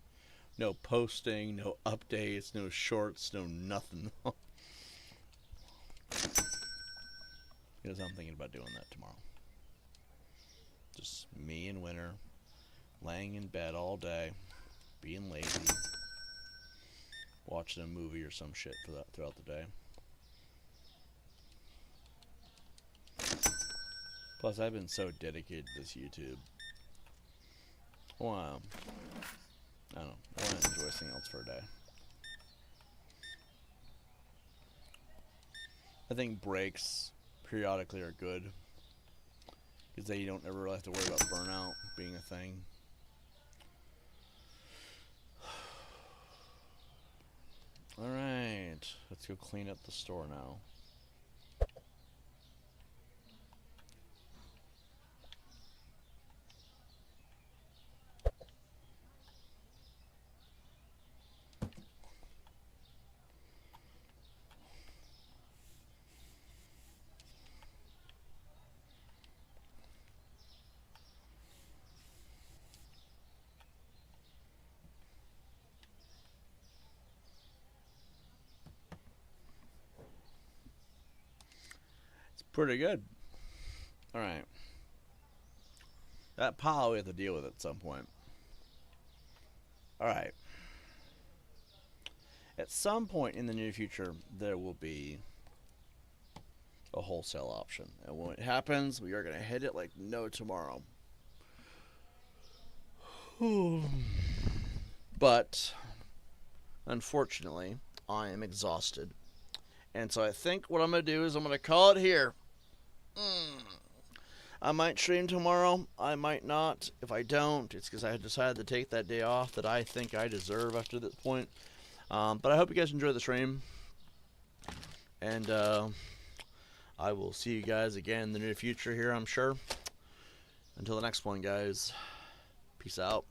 B: no posting, no updates, no shorts, no nothing. Because I'm thinking about doing that tomorrow. Just me and Winter, laying in bed all day, being lazy, watching a movie or some shit for that throughout the day. Plus, I've been so dedicated to this YouTube. I want to enjoy something else for a day. I think breaks periodically are good, because then you don't ever really have to worry about burnout being a thing. Alright, let's go clean up the store now. Pretty good. All right. That pile we have to deal with at some point. All right. At some point in the near future, there will be a wholesale option. And when it happens, we are going to hit it like no tomorrow. But, unfortunately, I am exhausted. And so I think what I'm going to do is I'm going to call it here. I might stream tomorrow. I might not. If I don't, it's because I decided to take that day off that I think I deserve after this point. But I hope you guys enjoy the stream. And I will see you guys again in the near future here, I'm sure. Until the next one, guys. Peace out.